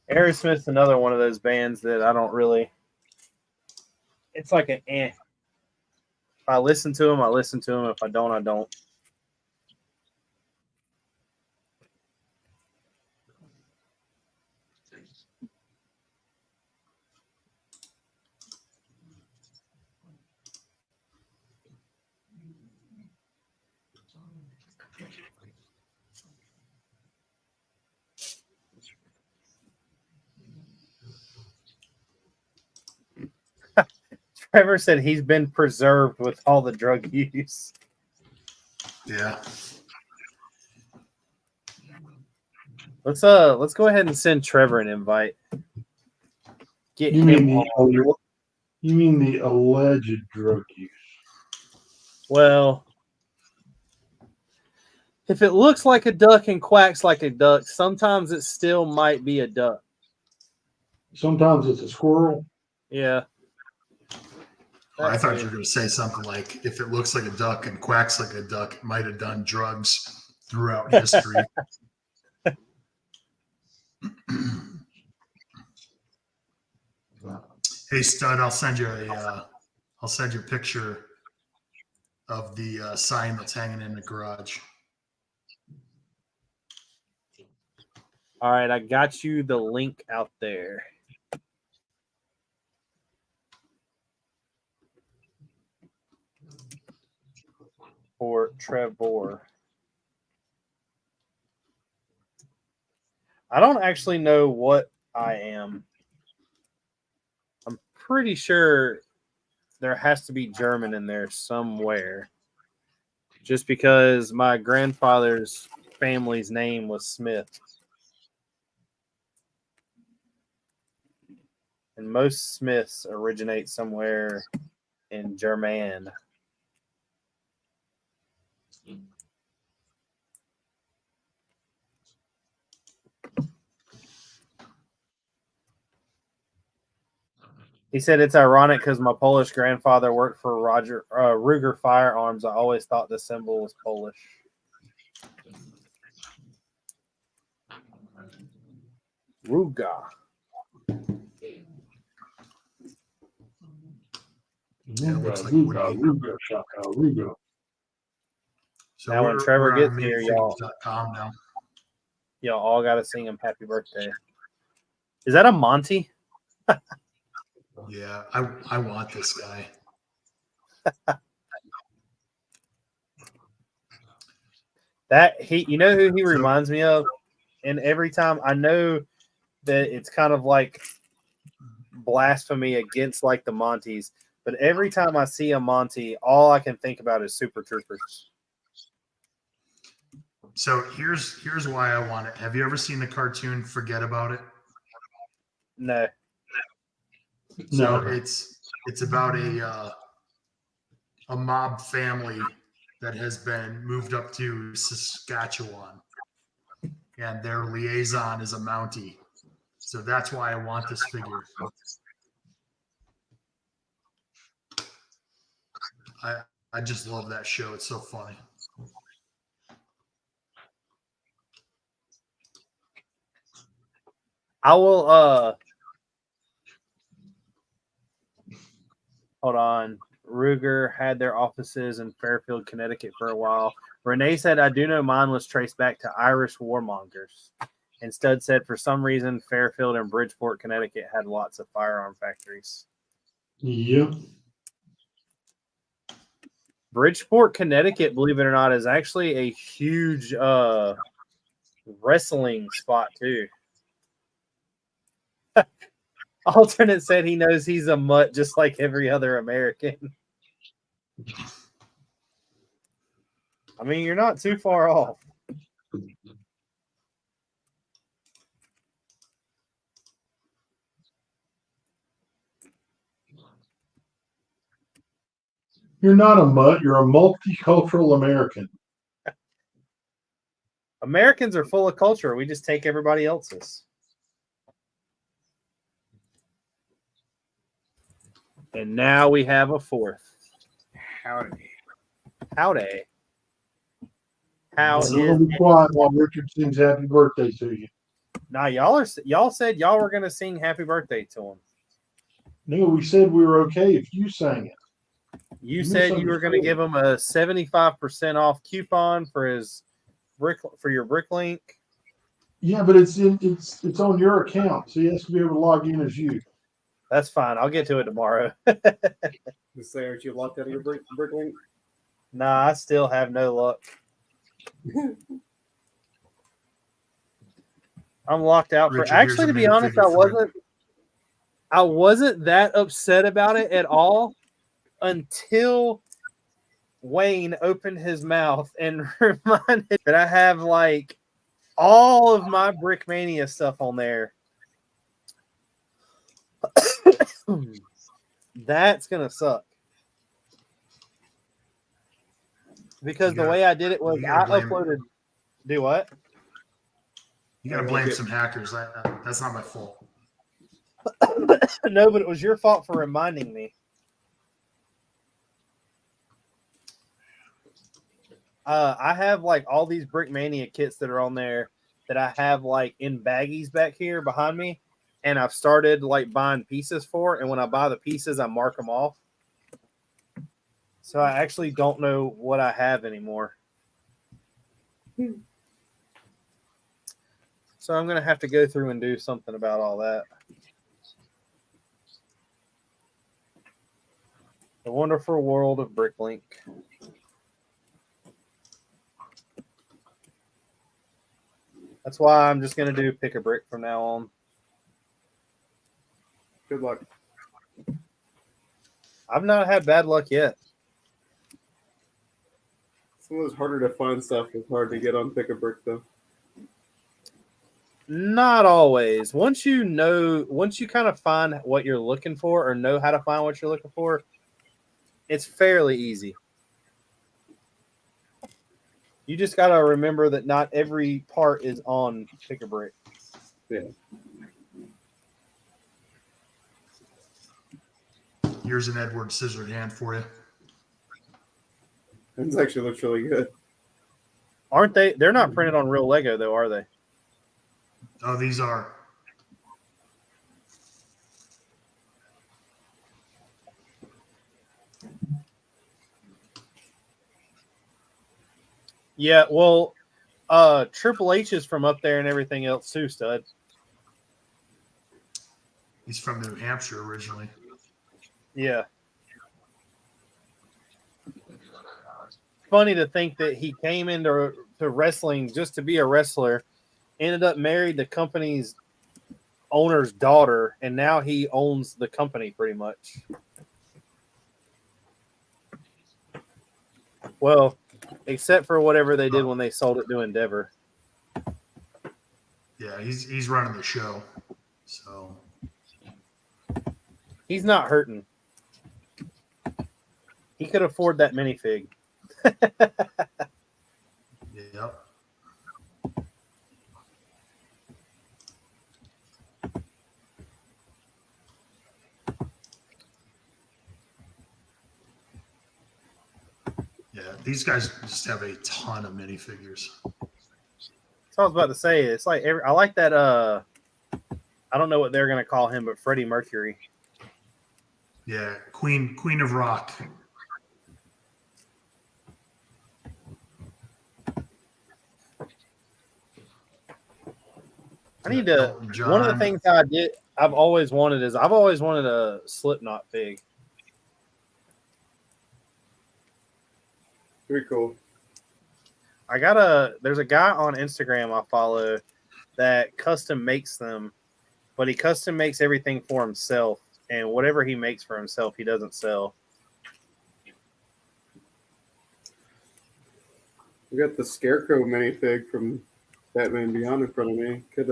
Aerosmith's another one of those bands that I don't really. It's like an eh. If I listen to them, I listen to them. If I don't, I don't. Trevor said he's been preserved with all the drug use.
Yeah.
Let's go ahead and send Trevor an invite. Get
You
him
mean
on.
the alleged drug use?
Well, if it looks like a duck and quacks like a duck, sometimes it still might be a duck.
Sometimes it's a squirrel.
Yeah.
I thought you were going to say something like, if it looks like a duck and quacks like a duck, it might have done drugs throughout history. Hey, Stud, I'll send you a picture of the sign that's hanging in the garage.
All right, I got you the link out there. For Trevor. I don't actually know what I am. I'm pretty sure there has to be German in there somewhere. Just because my grandfather's family's name was Smith. And most Smiths originate somewhere in German. He said it's ironic because my Polish grandfather worked for Ruger Firearms. I always thought the symbol was Polish. Ruga.
Ruga, shaka, Ruga.
So
Now when Trevor
we're on
gets here,
minifigures.com now.
y'all all got to sing him happy birthday. Is that a Monty?
Yeah, I want this guy.
You know who he reminds me of? And every time I know that it's kind of like blasphemy against like the Monties, but every time I see a Monty, all I can think about is Super Troopers.
So here's why I want it. Have you ever seen the cartoon Forget About It?
No.
So it's about a mob family that has been moved up to Saskatchewan, and their liaison is a Mountie. So that's why I want this figure. I just love that show. It's so funny.
I will hold on. Ruger had their offices in Fairfield, Connecticut for a while. Renee said, I do know mine was traced back to Irish warmongers. And Stud said, for some reason, Fairfield and Bridgeport, Connecticut had lots of firearm factories.
Yep.
Bridgeport, Connecticut, believe it or not, is actually a huge wrestling spot, too. Alternate said he knows he's a mutt just like every other American. I mean, you're not too far off.
You're not a mutt. You're a multicultural American.
Americans are full of culture. We just take everybody else's. And now we have a fourth.
Howdy.
Howdy.
Be quiet while Richard sings happy birthday to you.
Now y'all said y'all were gonna sing happy birthday to him.
No, we said we were okay if you sang it.
You said you were gonna give him a 75% off coupon for his your Bricklink.
Yeah, but it's on your account, so he has to be able to log in as you.
That's fine. I'll get to it tomorrow.
Just say, aren't you locked out of your Bricklink?
Nah, I still have no luck. I'm locked out
Richard,
for actually, to be honest, I wasn't that upset about it at all until Wayne opened his mouth and reminded that I have like all of my Brickmania stuff on there. That's gonna suck. Because the way I did it was I uploaded. Do what?
You gotta blame some hackers. That's not my fault.
No, but it was your fault for reminding me. I have like all these Brickmania kits that are on there that I have like in baggies back here behind me, and I've started like buying pieces for. And when I buy the pieces, I mark them off. So I actually don't know what I have anymore. So I'm gonna have to go through and do something about all that. The wonderful world of Bricklink. That's why I'm just going to do pick a brick from now on.
Good luck.
I've not had bad luck yet.
Some of those harder to find stuff is hard to get on pick a brick, though.
Not always. Once you kind of find what you're looking for or know how to find what you're looking for, it's fairly easy. You just got to remember that not every part is on pick a brick.
Yeah.
Here's an Edward Scissorhand for you.
This actually looks really good.
Aren't they? They're not printed on real Lego, though, are they?
Oh, these are.
Yeah, well, Triple H is from up there and everything else too, Stud.
He's from New Hampshire originally.
Yeah. Funny to think that he came into wrestling just to be a wrestler, ended up married the company's owner's daughter, and now he owns the company pretty much. Well, except for whatever they did when they sold it to Endeavor.
Yeah, he's running the show. So
he's not hurting. He could afford that minifig.
Yep. Yeah, these guys just have a ton of minifigures.
So I was about to say, it's like I like that. I don't know what they're gonna call him, but Freddie Mercury.
Yeah, Queen of Rock.
I need to.
Elton John.
One of the things I've always wanted a Slipknot fig.
Pretty cool.
There's a guy on Instagram I follow that custom makes them, but he custom makes everything for himself, and whatever he makes for himself, he doesn't sell.
We got the Scarecrow minifig from Batman Beyond in front of me. Could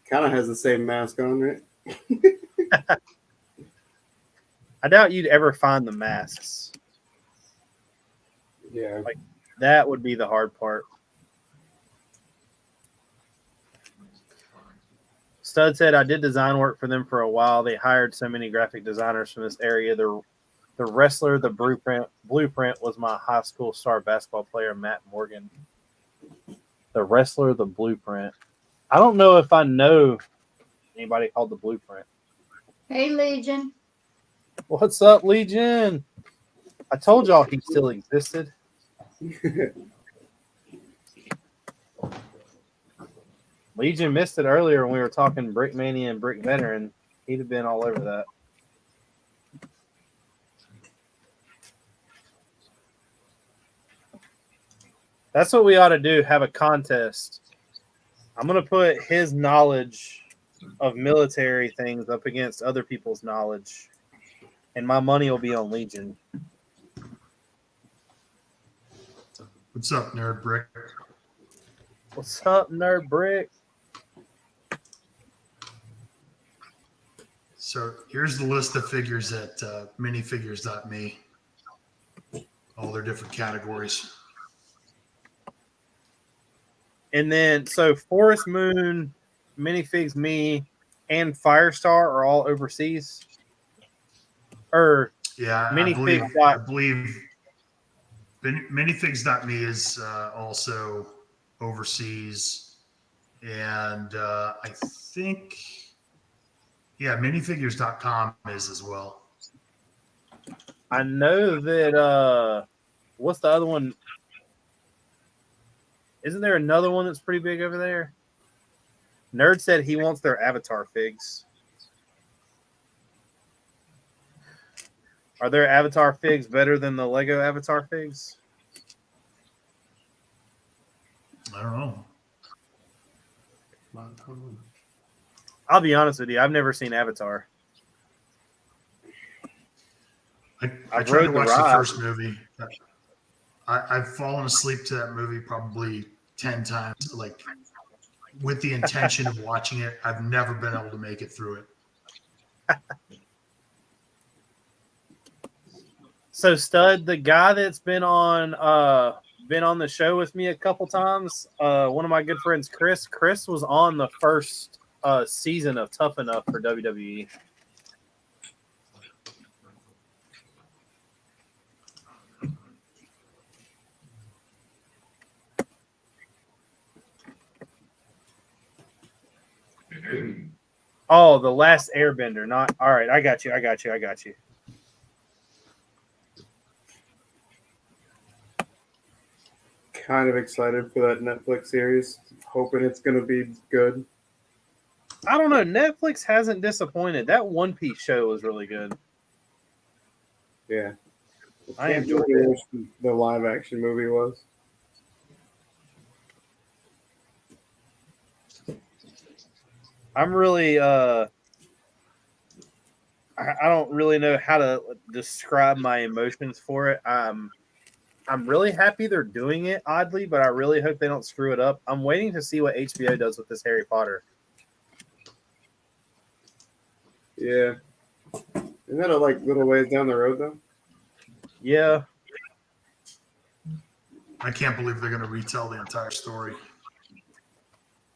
kind of has the same mask on, right?
I doubt you'd ever find the masks.
Yeah.
Like, that would be the hard part. Stud said, I did design work for them for a while. They hired so many graphic designers from this area. The wrestler, the blueprint was my high school star basketball player, Matt Morgan. The wrestler, the blueprint. I don't know if I know anybody called the blueprint.
Hey, Legion.
What's up, Legion? I told y'all he still existed. Legion missed it earlier when we were talking Brick Mania and Brick Veteran. He'd have been all over that. That's what we ought to do, have a contest. I'm going to put his knowledge of military things up against other people's knowledge, and my money will be on Legion.
What's up, Nerd Brick?
What's up, Nerd Brick?
So here's the list of figures at minifigures.me. All their different categories.
And then, so Forest Moon, Minifigs Me, and Firestar are all overseas? Or
Yeah,
Minifigs
I believe minifigs.me is also overseas. And I think, yeah, minifigures.com is as well.
I know that, what's the other one? Isn't there another one that's pretty big over there? Nerd said he wants their Avatar figs. Are their Avatar figs better than the Lego Avatar figs?
I don't know.
I'll be honest with you. I've never seen Avatar.
I tried to watch the first movie. I've fallen asleep to that movie probably 10 times, like with the intention of watching it. I've never been able to make it through it.
So Stud, the guy that's been on the show with me a couple times, one of my good friends, Chris was on the first season of Tough Enough for WWE. Oh, the Last Airbender. Not all right. I got you.
Kind of excited for that Netflix series. Hoping it's going to be good.
I don't know. Netflix hasn't disappointed. That One Piece show was really good.
Yeah.
I enjoyed it.
The live action movie was.
I'm really I don't really know how to describe my emotions for it. I'm really happy they're doing it, oddly, but I really hope they don't screw it up. I'm waiting to see what HBO does with this Harry Potter.
Yeah. Isn't that a little ways down the road though?
Yeah.
I can't believe they're going to retell the entire story.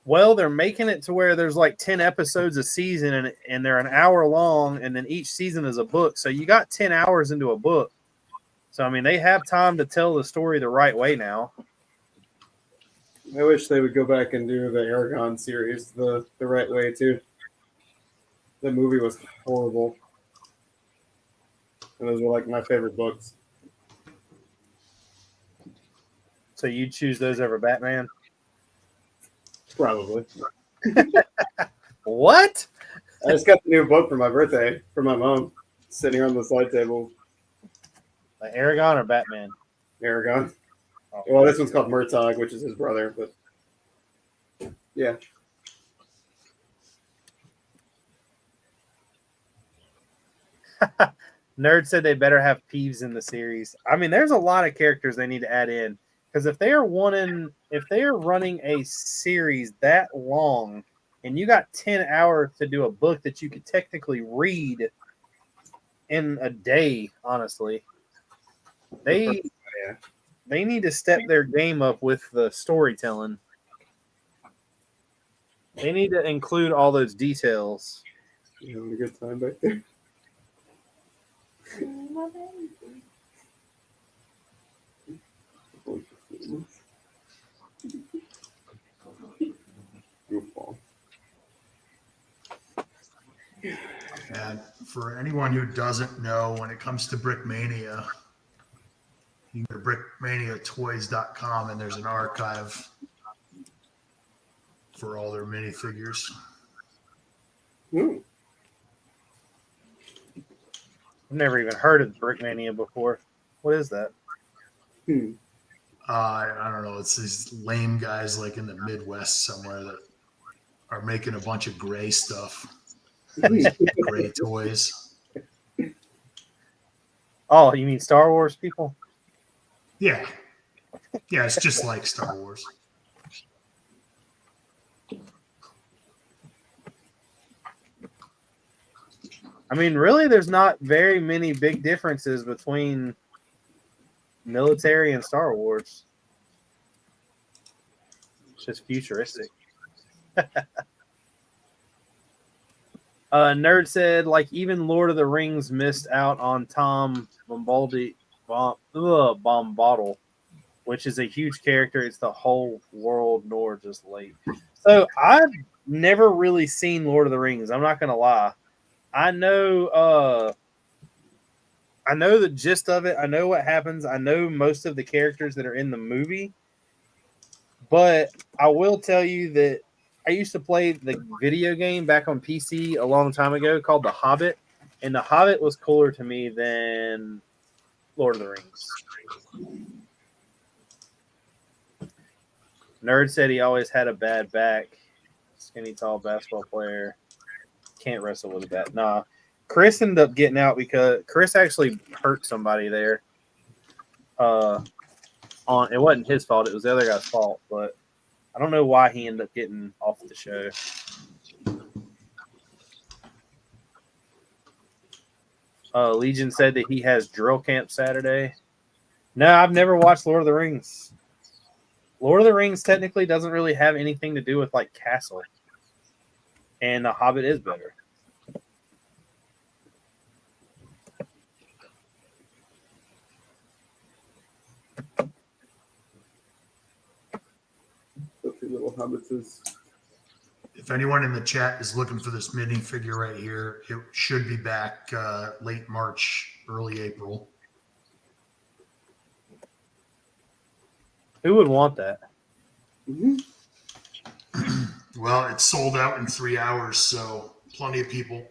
Well, they're making it to where there's like 10 episodes a season and they're an hour long, and then each season is a book. So you got 10 hours into a book. So I mean, they have time to tell the story the right way now.
I wish they would go back and do the Aragon series the right way too. The movie was horrible, and those were like my favorite books.
So you choose those over Batman?
Probably.
What?
I just got the new book for my birthday from my mom, sitting on the side table.
Like Aragon or Batman?
Aragon.
Oh.
Well, this one's called Murtaugh, which is his brother, but yeah.
Nerd said they better have Peeves in the series. I mean, there's a lot of characters they need to add in because if they are running a series that long, and you got 10 hours to do a book that you could technically read in a day, honestly, they need to step their game up with the storytelling. They need to include all those details.
You having a good time back there? Goofball.
And for anyone who doesn't know, when it comes to Brickmania, you can go to brickmaniatoys.com and there's an archive for all their minifigures.
Hmm.
I've never even heard of Brickmania before. What is that?
I don't know. It's these lame guys like in the Midwest somewhere that are making a bunch of gray stuff. These gray toys.
Oh, you mean Star Wars people?
Yeah. Yeah, it's just like Star Wars.
I mean, really, there's not very many big differences between military and Star Wars. It's just futuristic. Nerd said, like, even Lord of the Rings missed out on Tom Bombadil, which is a huge character. It's the whole world nor just late. So I've never really seen Lord of the Rings. I'm not going to lie. I know the gist of it. I know what happens. I know most of the characters that are in the movie. But I will tell you that I used to play the video game back on PC a long time ago called The Hobbit. And The Hobbit was cooler to me than Lord of the Rings. Nerd said he always had a bad back. Skinny, tall basketball player. Can't wrestle with a bat. Nah. Chris ended up getting out because Chris actually hurt somebody there. It wasn't his fault. It was the other guy's fault. But I don't know why he ended up getting off the show. Legion said that he has drill camp Saturday. No, I've never watched Lord of the Rings. Lord of the Rings technically doesn't really have anything to do with like Castle. And The Hobbit is better.
The two little hobbitses.
If anyone in the chat is looking for this minifigure right here, it should be back late March, early April.
Who would want that?
Mm-hmm.
Well, it's sold out in 3 hours, so plenty of people.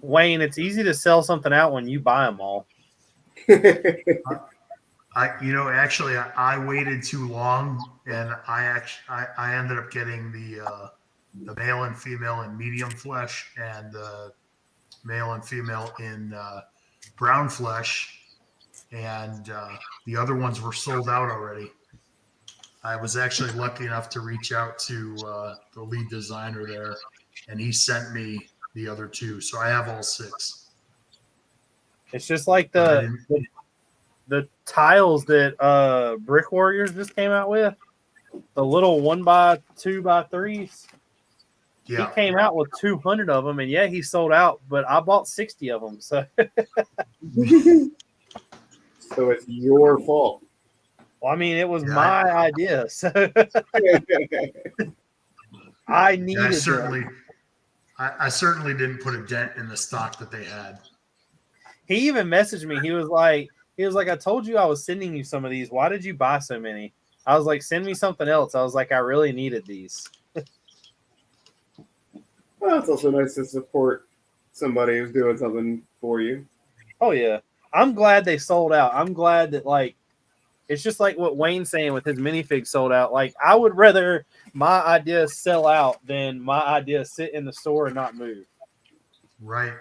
Wayne, it's easy to sell something out when you buy them all.
I waited too long, and I ended up getting the male and female in medium flesh and the male and female in brown flesh, and the other ones were sold out already. I was actually lucky enough to reach out to the lead designer there, and he sent me the other two, so I have all 6.
It's just like the tiles that Brick Warriors just came out with. The little 1x2x3s.
Yeah.
He came out with 200 of them, and yeah, he sold out. But I bought 60 of them, so
So it's your fault.
well, I mean, it was
Yeah,
my idea, so I needed
I
them.
certainly didn't put a dent in the stock that they had.
He even messaged me. He was like, I told you I was sending you some of these. Why did you buy so many? I was like, send me something else. I was like, I really needed these.
Well, it's also nice to support somebody who's doing something for you.
Oh yeah, I'm glad they sold out. I'm glad that it's just like what Wayne's saying with his minifig sold out. Like I would rather my idea sell out than my idea sit in the store and not move.
Right.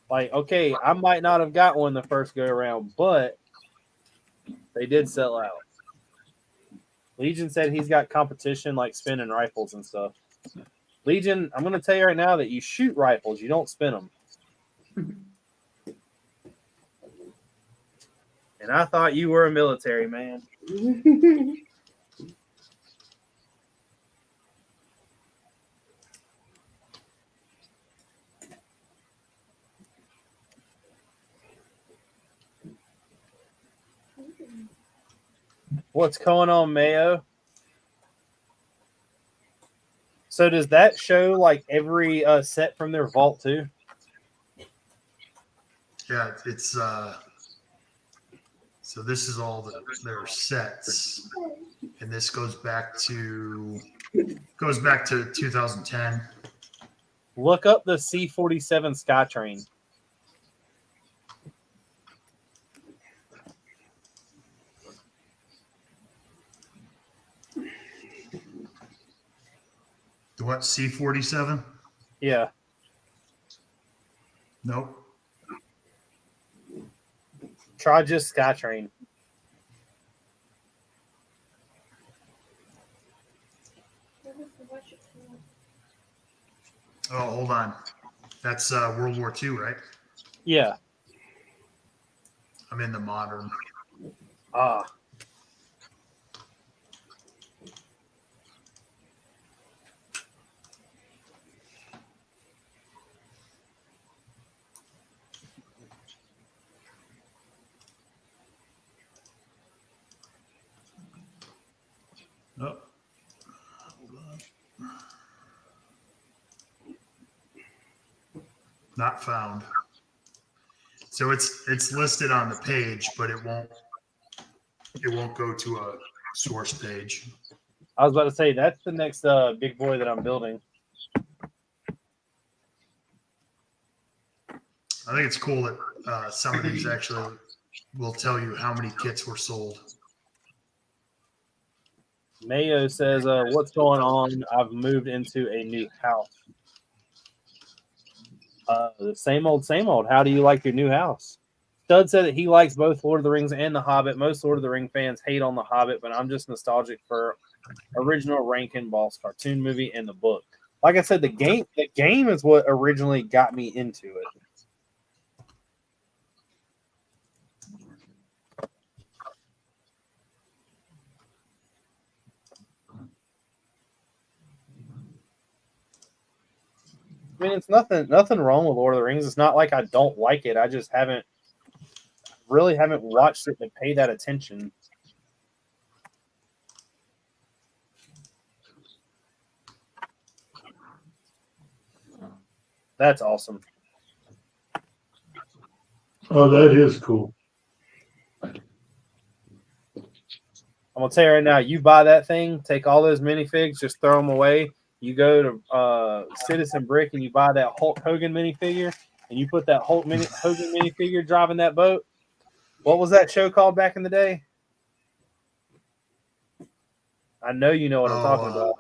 Like, okay, I might not have got one the first go around, but they did sell out. Legion said he's got competition like spinning rifles and stuff. Legion, I'm going to tell you right now that you shoot rifles, you don't spin them. And I thought you were a military man. What's going on, Mayo? So does that show like every set from their vault too?
Yeah, it's so this is all their sets, and this goes back to 2010.
Look up the C-47 Skytrain.
The what, C-47?
Yeah.
Nope.
Try just Skytrain.
Oh, hold on. That's World War II, right?
Yeah.
I'm in the modern.
Ah.
Oh. Hold on. Not found. So it's listed on the page, but it won't go to a source page.
I was about to say that's the next big boy that I'm building.
I think it's cool that some of these actually will tell you how many kits were sold.
Mayo says, what's going on? I've moved into a new house. The same old, same old. How do you like your new house? Stud said that he likes both Lord of the Rings and The Hobbit. Most Lord of the Ring fans hate on The Hobbit, but I'm just nostalgic for original Rankin Boss cartoon movie and the book. Like I said, the game is what originally got me into it. I mean, it's nothing wrong with Lord of the Rings. It's not like I don't like it. I just haven't watched it and paid that attention. That's awesome.
Oh, that is cool.
I'm gonna tell you right now, you buy that thing, take all those minifigs, just throw them away. You go to Citizen Brick and you buy that Hulk Hogan minifigure, and you put that Hogan minifigure driving that boat. What was that show called back in the day? I know you know what I'm talking about.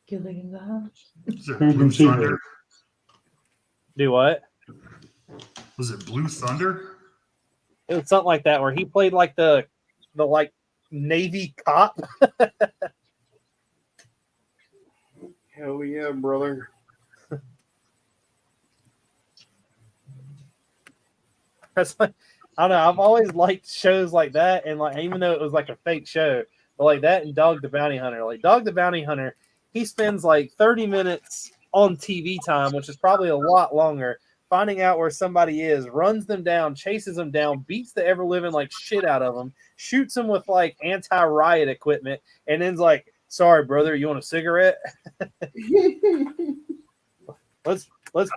Killing in the house.
Was it
Who
Blue
can see
Thunder?
that?
Do what?
Was it Blue Thunder?
It was something like that where he played like the like Navy cop.
Hell yeah, brother.
That's like, I don't know. I've always liked shows like that, and like even though it was like a fake show, But like that and Dog the Bounty Hunter. Like Dog the Bounty Hunter, he spends like 30 minutes on TV time, which is probably a lot longer, finding out where somebody is, runs them down, chases them down, beats the ever living like shit out of them, shoots them with like anti-riot equipment, and then's like, "Sorry, brother, you want a cigarette? Let's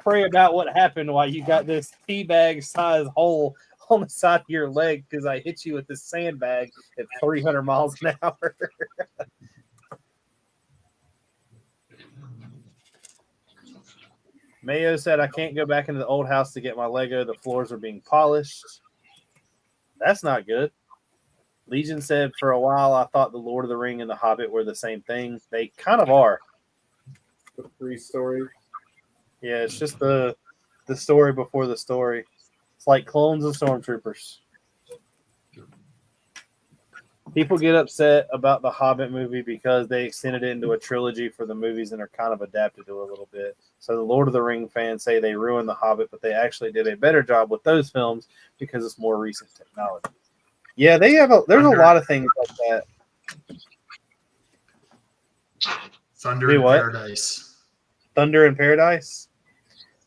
pray about what happened while you got this teabag size hole on the side of your leg because I hit you with this sandbag at 300 miles an hour." Mayo said, "I can't go back into the old house to get my Lego. The floors are being polished." That's not good. Legion said, "For a while, I thought the Lord of the Ring and the Hobbit were the same thing. They kind of are."
The free story.
Yeah, it's just the story before the story. It's like clones of stormtroopers. People get upset about the Hobbit movie because they extended it into a trilogy for the movies and are kind of adapted to it a little bit. So the Lord of the Ring fans say they ruined the Hobbit, but they actually did a better job with those films because it's more recent technology. Yeah, there's a lot of things like that.
Thunder in Paradise.
Thunder in Paradise?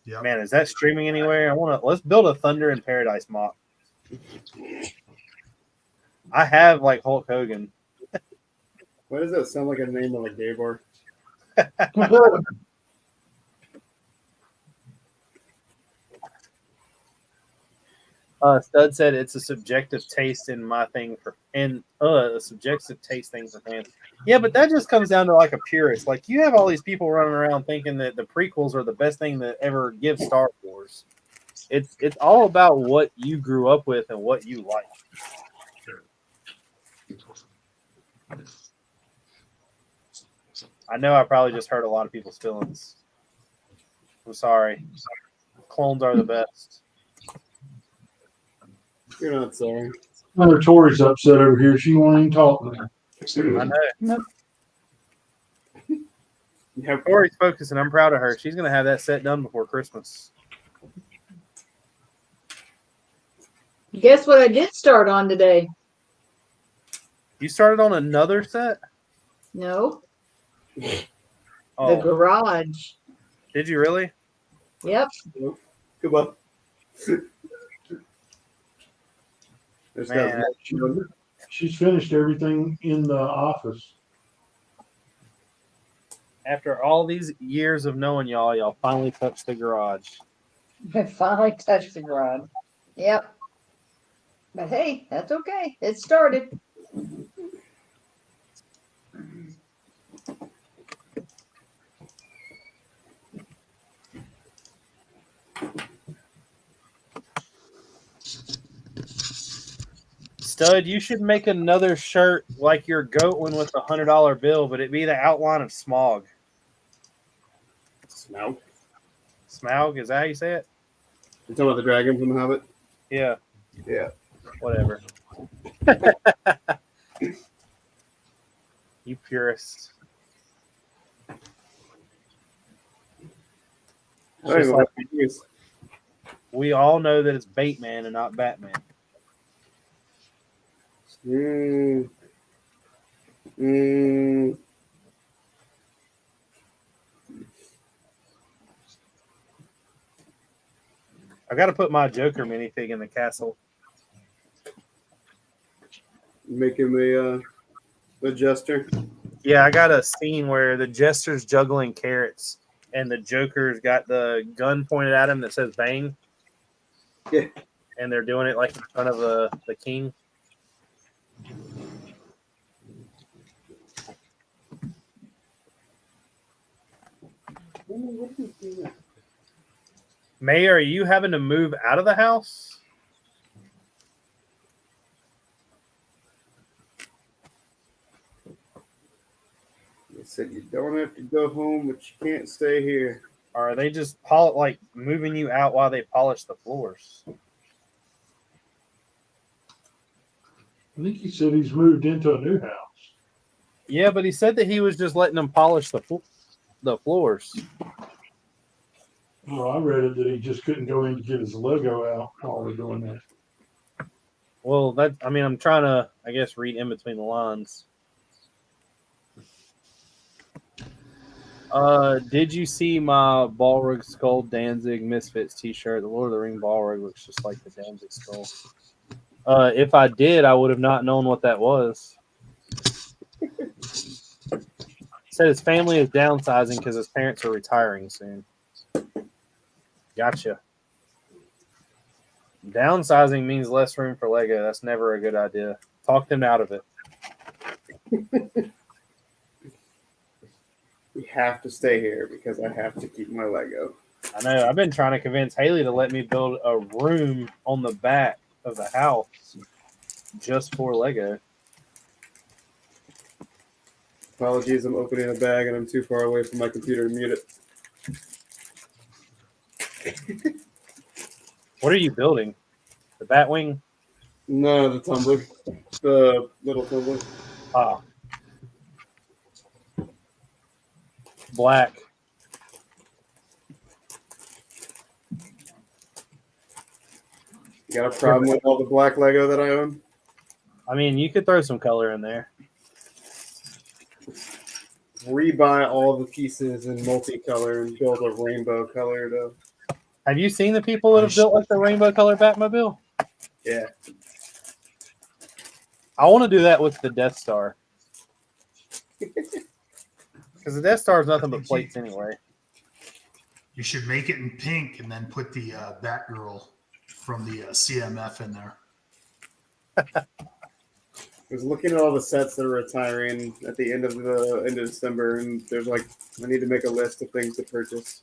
Yeah.
Man, is that streaming anywhere? Let's build a Thunder in Paradise mock. I have like Hulk Hogan.
Why does that sound like a name of a gay bar?
Stud said it's a subjective taste in my thing a subjective taste thing for fans. Yeah, but that just comes down to like a purist. Like you have all these people running around thinking that the prequels are the best thing that ever gives Star Wars. It's all about what you grew up with and what you like. I know I probably just hurt a lot of people's feelings. I'm sorry. Clones are the best.
You're not sorry.
Another Tori's upset over here. She won't even talk to me.
I know. Nope. Tori's focusing. I'm proud of her. She's going to have that set done before Christmas.
Guess what I did start on today?
You started on another set?
No.
Oh.
The garage.
Did you really?
Yep.
Goodbye.
Man.
She's finished everything in the office.
After all these years of knowing y'all finally touched the garage.
I finally touched the garage. Yep. But hey, that's okay. It started.
Stud, you should make another shirt like your goat one with the $100 bill, but it'd be the outline of Smaug.
Smaug?
Smaug, is that how you say it?
You talking about the dragon from The Hobbit?
Yeah.
Yeah.
Whatever. You purist. Like, we all know that it's Bateman and not Batman. I got to put my Joker minifig in the castle.
Make him a jester.
Yeah, I got a scene where the jester's juggling carrots and the Joker's got the gun pointed at him that says "bang."
Yeah,
and they're doing it like in front of the king. May, are you having to move out of the house?
They said you don't have to go home, but you can't stay here.
Or are they just moving you out while they polish the floors?
I think he said he's moved into a new house.
Yeah, but he said that he was just letting them polish the floors.
Well, I read it that he just couldn't go in to get his Lego out while we're doing that.
Well, I'm trying to, I guess, read in between the lines. Did you see my Balrog Skull Danzig Misfits t-shirt? The Lord of the Ring Balrog looks just like the Danzig skull. If I did, I would have not known what that was. Said his family is downsizing because his parents are retiring soon. Gotcha. Downsizing means less room for Lego. That's never a good idea. Talk them out of it.
We have to stay here because I have to keep my Lego.
I know. I've been trying to convince Haley to let me build a room on the back of the house just for Lego.
Apologies, I'm opening a bag and I'm too far away from my computer to mute it.
What are you building? The Batwing?
No, the tumbler. The little tumbler.
Ah. Black.
You got a problem with all the black Lego that I own?
I mean, you could throw some color in there.
Rebuy all the pieces in multicolor and build a rainbow colored.
Have you seen the people that have built like the rainbow color Batmobile?
Yeah.
I want to do that with the Death Star. Because the Death Star is nothing but plates anyway.
You should make it in pink and then put the Batgirl from the CMF in there.
I was looking at all the sets that are retiring at the end of December, and there's like I need to make a list of things to purchase.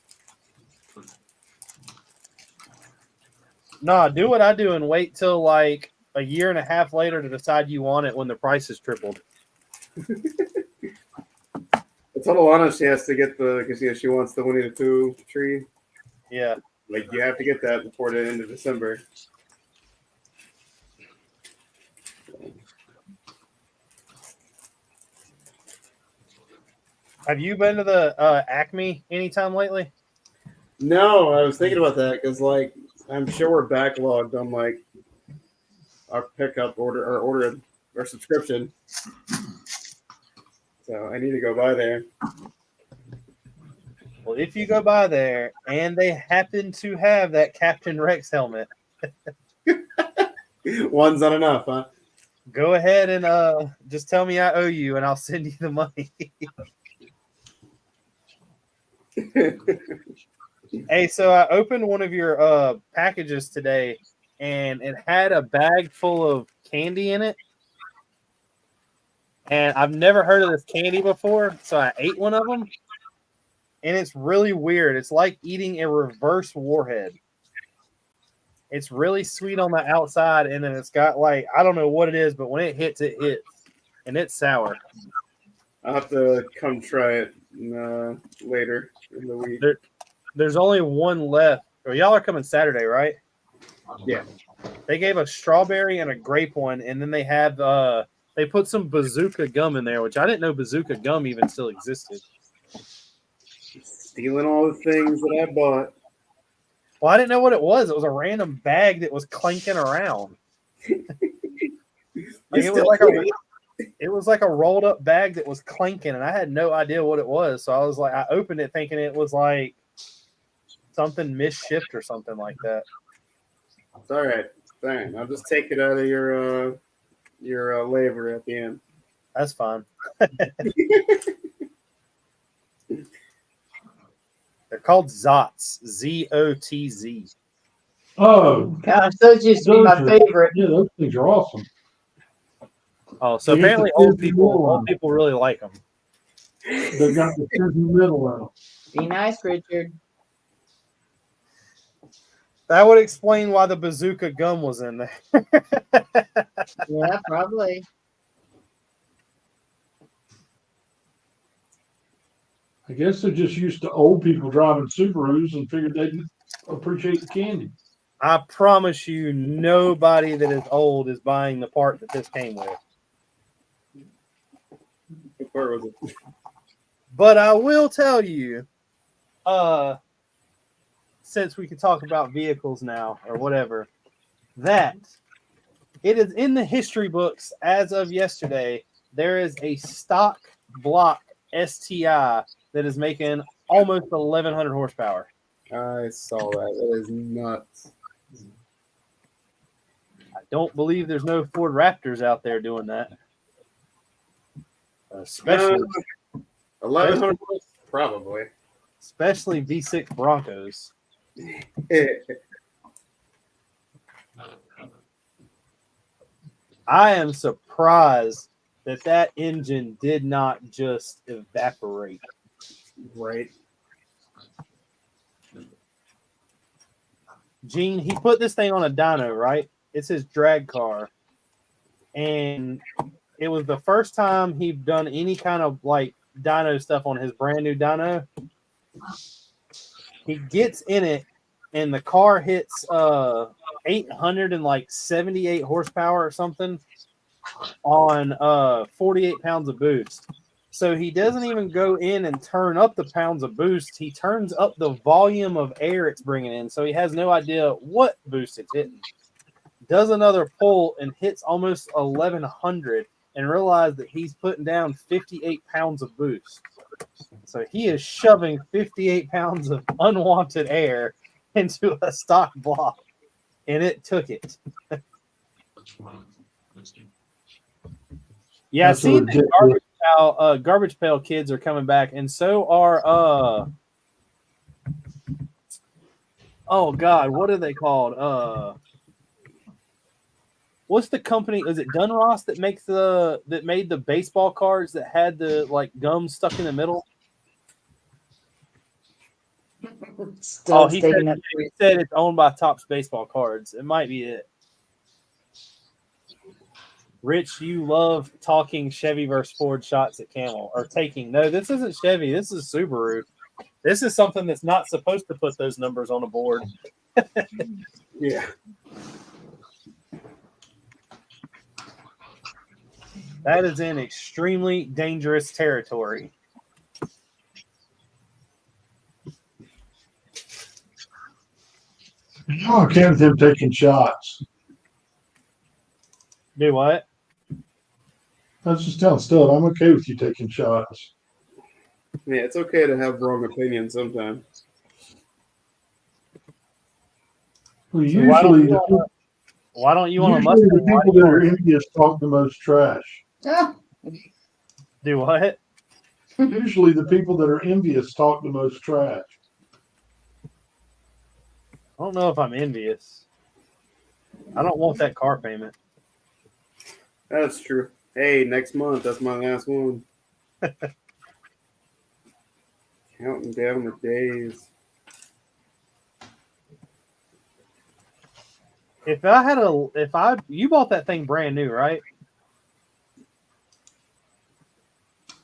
Nah, do what I do and wait till like a year and a half later to decide you want it when the price is tripled.
I told Alana she has to get because she wants the Winnie the Pooh tree.
Yeah.
Like you have to get that before the end of December.
Have you been to the Acme anytime lately?
No, I was thinking about that because like I'm sure we're backlogged on like our pickup order or subscription. So I need to go by there.
Well, if you go by there and they happen to have that Captain Rex helmet,
One's not enough, huh?
go ahead and just tell me I owe you and I'll send you the money. Hey, so I opened one of your packages today and it had a bag full of candy in it. And I've never heard of this candy before, so I ate one of them. And it's really weird. It's like eating a reverse warhead. It's really sweet on the outside, and then it's got like, I don't know what it is, but when it hits, and it's sour.
I'll have to come try it later in the week.
There's only one left. Oh, y'all are coming Saturday, right?
Yeah.
They gave a strawberry and a grape one, and then they have they put some bazooka gum in there, which I didn't know bazooka gum even still existed.
Stealing all the things that I bought.
Well, I didn't know what it was. It was a random bag that was clanking around. Like it was like a rolled up bag that was clanking, and I had no idea what it was. So I was like, I opened it thinking it was like something misshipped or something like that.
It's all right. Fine. I'll just take it out of your labor at the end.
That's fine. They're called Zots. Z-O-T-Z.
Oh,
Gosh, those used to be my favorite.
yeah, those things are awesome.
Oh, so apparently old people really like them.
They've got the sentimental out.
Be nice, Richard.
That would explain why the bazooka gum was in there.
Yeah, probably.
I guess they're just used to old people driving Subarus and figured they'd appreciate the candy.
I promise you, nobody that is old is buying the part that this came with.
What part was it?
But I will tell you, since we can talk about vehicles now or whatever, that it is in the history books as of yesterday. There is a stock block STI that is making almost 1,100 horsepower.
I saw that. That is nuts.
I don't believe there's no Ford Raptors out there doing that. Especially
1,100 probably.
especially V6 Broncos. I am surprised that engine did not just evaporate.
Right.
Gene, he put this thing on a dyno, right? It's his drag car. And it was the first time he'd done any kind of like dyno stuff on his brand new dyno. He gets in it and the car hits 878 horsepower or something on 48 pounds of boost. So he doesn't even go in and turn up the pounds of boost. He turns up the volume of air it's bringing in. So he has no idea what boost it's hitting. Does another pull and hits almost 1,100 and realizes that he's putting down 58 pounds of boost. So he is shoving 58 pounds of unwanted air into a stock block, and it took it. Yeah, I
That's
see
ridiculous.
that garbage pail kids are coming back, and so are oh god, what are they called? What's the company? Is it Dunross that made the baseball cards that had the like gum stuck in the middle?
Still
He
taking up
said it's owned by Topps Baseball Cards. It might be it. Rich, you love talking Chevy versus Ford shots at Camel or taking. No, this isn't Chevy. This is Subaru. This is something that's not supposed to put those numbers on a board.
Yeah.
That is in extremely dangerous territory.
I'm okay with him taking shots.
Do what?
I was just telling Stud, I'm okay with you taking shots.
Yeah, it's okay to have wrong opinions sometimes.
Well,
So why don't
usually
you want a
usually the
Mustang?
people that are envious talk the most trash.
Do what?
Usually the people that are envious talk the most trash.
I don't know if I'm envious. I don't want that car payment.
That's true. Hey, next month, that's my last one. Counting down the days.
You bought that thing brand new, right?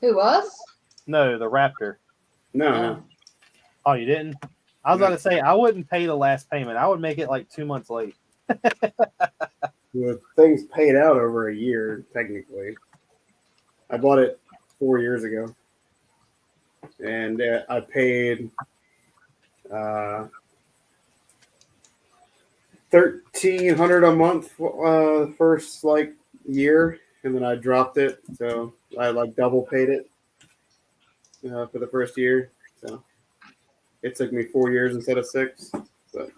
Who was?
No, the Raptor.
No.
Oh, you didn't? I was about to say I wouldn't pay the last payment. I would make it like 2 months late.
The thing's paid out over a year, technically. I bought it 4 years ago. And I paid $1,300 a month first like year, and then I dropped it, so I like double paid it for the first year. So it took me 4 years instead of 6. But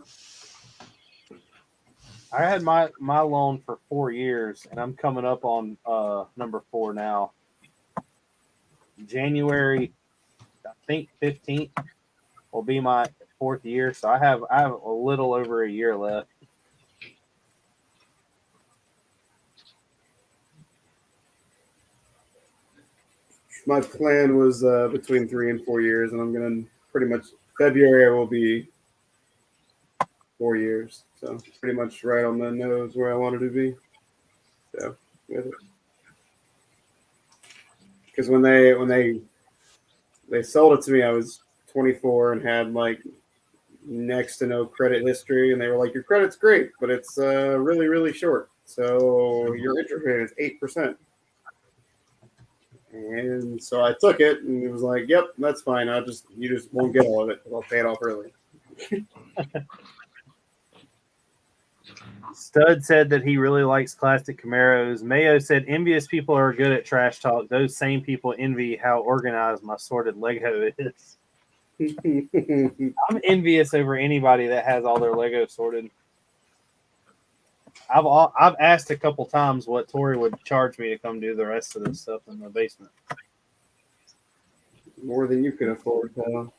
I had my loan for 4 years, and I'm coming up on number 4 now. January, I think 15th will be my 4th year, so I have a little over a year left.
my plan was between 3 and 4 years, and I'm gonna pretty much February will be 4 years, so pretty much right on the nose where I wanted to be. So with it, because when they sold it to me, I was 24 and had like next to no credit history, and they were like, "Your credit's great, but it's really really short. So your interest rate is 8%." And so I took it, and it was like, "Yep, that's fine. You just won't get all of it. I'll pay it off early."
Stud said that he really likes classic Camaros. Mayo said envious people are good at trash talk. Those same people envy how organized my sorted Lego is. I'm envious over anybody that has all their Lego sorted. I've asked a couple times what Tori would charge me to come do the rest of this stuff in the basement.
More than you can afford, pal.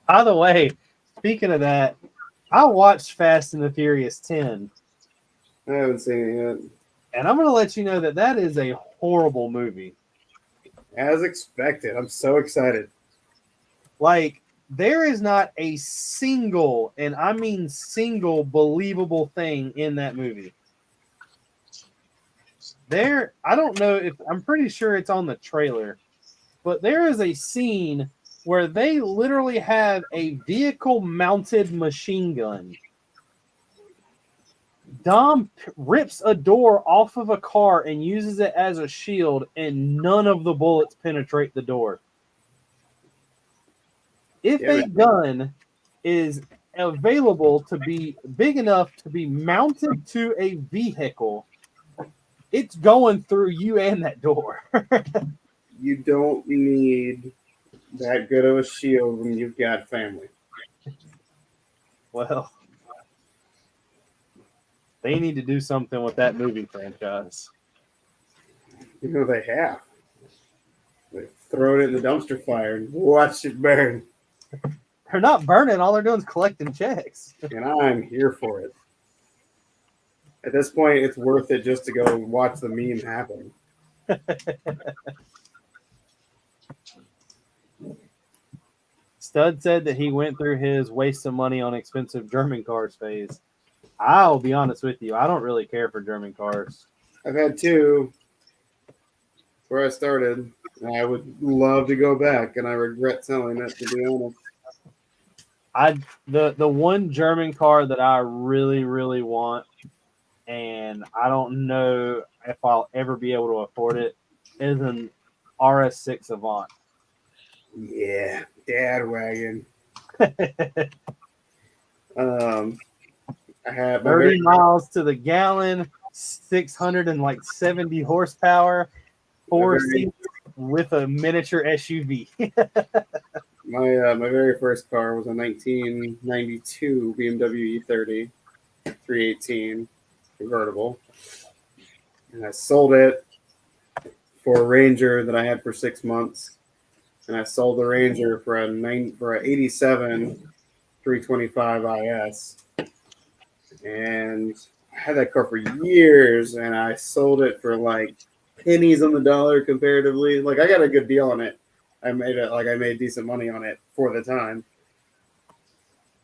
By the way, speaking of that, I watched Fast and the Furious 10.
I haven't seen it yet.
And I'm going to let you know that that is a horrible movie.
As expected. I'm so excited.
Like, there is not a single, and I mean single, believable thing in that movie. I don't know if, I'm pretty sure it's on the trailer, but there is a scene where they literally have a vehicle-mounted machine gun. Dom rips a door off of a car and uses it as a shield, and none of the bullets penetrate the door. If a gun is available to be big enough to be mounted to a vehicle, it's going through you and that door.
You don't need that good of a shield when you've got family.
Well, they need to do something with that movie franchise.
You know they have. They throw it in the dumpster fire and watch it burn.
They're not burning. All they're doing is collecting checks.
And I'm here for it. At this point, it's worth it just to go watch the meme happen.
Stud said that he went through his waste of money on expensive German cars phase. I'll be honest with you. I don't really care for German cars.
I've had two where I started, and I would love to go back, and I regret selling it, to be honest.
The one German car that I really, really want, and I don't know if I'll ever be able to afford it, is an RS6 Avant.
Yeah, dad wagon. I have
30 miles to the gallon, 670 horsepower, 4 seats with a miniature SUV.
My very first car was a 1992 BMW E30 318 convertible, and I sold it for a Ranger that I had for 6 months, and I sold the Ranger for a 87 325 IS, and I had that car for years, and I sold it for like pennies on the dollar comparatively. Like, I got a good deal on it. I made decent money on it for the time.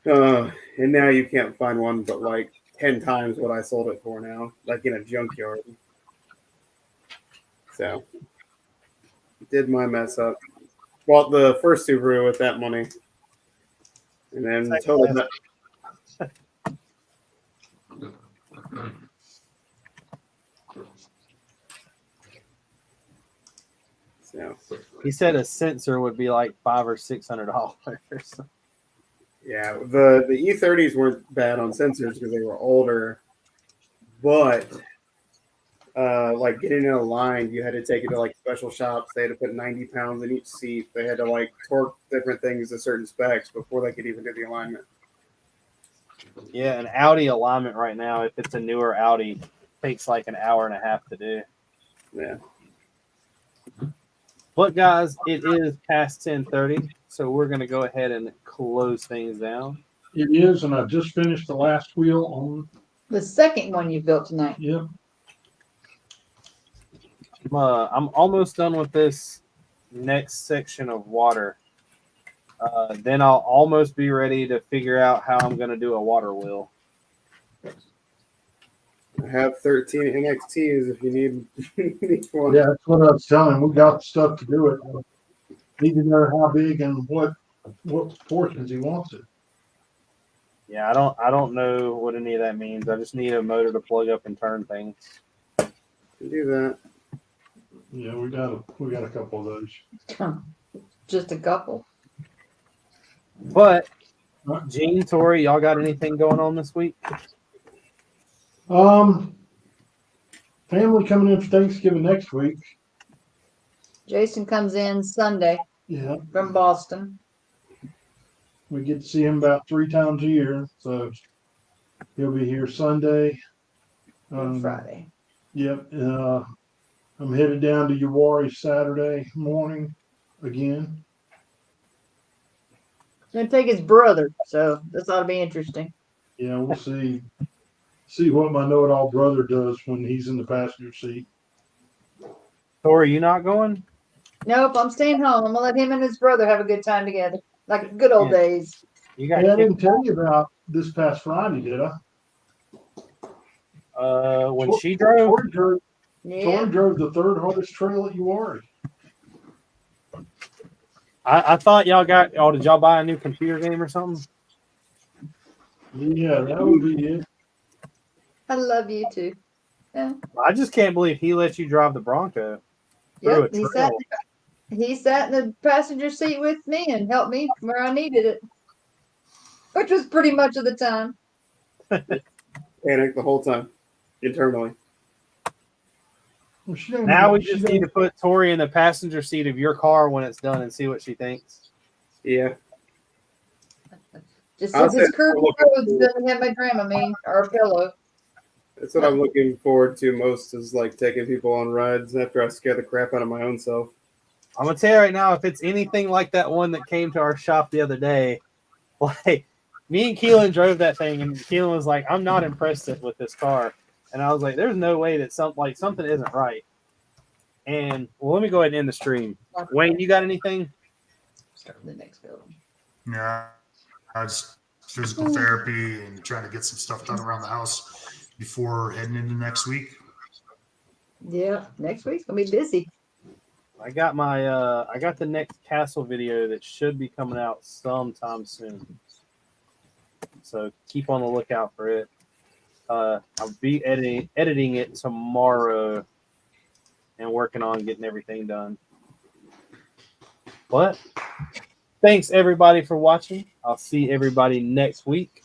And now you can't find one but like 10 times what I sold it for now, like in a junkyard. So, did my mess up. Bought the first Subaru with that money. And then totally So,
He said a sensor would be like $500 or $600.
yeah, the E30s weren't bad on sensors because they were older, but like getting in a line, you had to take it to like special shops. They had to put 90 pounds in each seat. They had to like torque different things to certain specs before they could even do the alignment.
Yeah, an Audi alignment right now, if it's a newer Audi, takes like an hour and a half to do.
Yeah.
But guys, it is past 10:30, so we're going to go ahead and close things down.
It is, and I just finished the last wheel on.
The second one you built tonight.
Yep.
I'm almost done with this next section of water. Then I'll almost be ready to figure out how I'm going to do a water wheel.
I have 13 NXTs if you need one.
Yeah, that's what I was telling him. We got the stuff to do it. Need to know how big and what proportions he wants it.
Yeah, I don't know what any of that means. I just need a motor to plug up and turn things.
You do that.
Yeah, we got a couple of those.
Just a couple.
But Gene, Tori, y'all got anything going on this week?
Family coming in for Thanksgiving next week.
Jason comes in Sunday
Yeah,
from Boston.
we get to see him about 3 times a year, so he'll be here Sunday.
On Friday.
Yep. I'm headed down to Uwharrie Saturday morning again.
He's gonna take his brother, so this ought to be interesting.
Yeah, we'll see what my know-it-all brother does when he's in the passenger seat.
Tori, you not going?
Nope, I'm staying home. I'm gonna let him and his brother have a good time together, like good old
Yeah.
days.
You got
Hey, I
kicked
didn't tell you about this past Friday, did I?
when she drove.
Tori
Yeah,
drove the 3rd hardest trail at Uwharrie.
I thought y'all got. Oh, did y'all buy a new computer game or something?
Yeah, that would be it.
I love you too. Yeah.
I just can't believe he let you drive the Bronco through
Yep,
a trail.
he sat in the passenger seat with me and helped me where I needed it, which was pretty much of the time.
Panic the whole time internally.
Well, she don't
Now
even-
we
she
just
don't-
need to put Tori in the passenger seat of your car when it's done and see what she thinks.
Yeah.
Just
I'll
since his
say-
curvy roads doesn't have my Dramamine or a pillow.
That's what I'm looking forward to most is like taking people on rides after I scare the crap out of my own self.
I'm gonna tell you right now, if it's anything like that one that came to our shop the other day, like me and Keelan drove that thing, and Keelan was like, "I'm not impressed with this car," and I was like, "There's no way that something isn't right." And well, let me go ahead and end the stream. Wayne, you got anything?
Start the next building.
Yeah, I just physical therapy and trying to get some stuff done around the house before heading into next week.
Yeah, next week's gonna be busy.
I got the next castle video that should be coming out sometime soon. So keep on the lookout for it. I'll be editing it tomorrow and working on getting everything done. But thanks everybody for watching. I'll see everybody next week.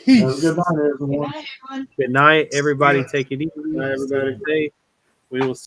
Have a good night, everyone.
Good night, everyone.
Good night, everybody. Take it easy.
Bye, everybody.
Stay safe. We will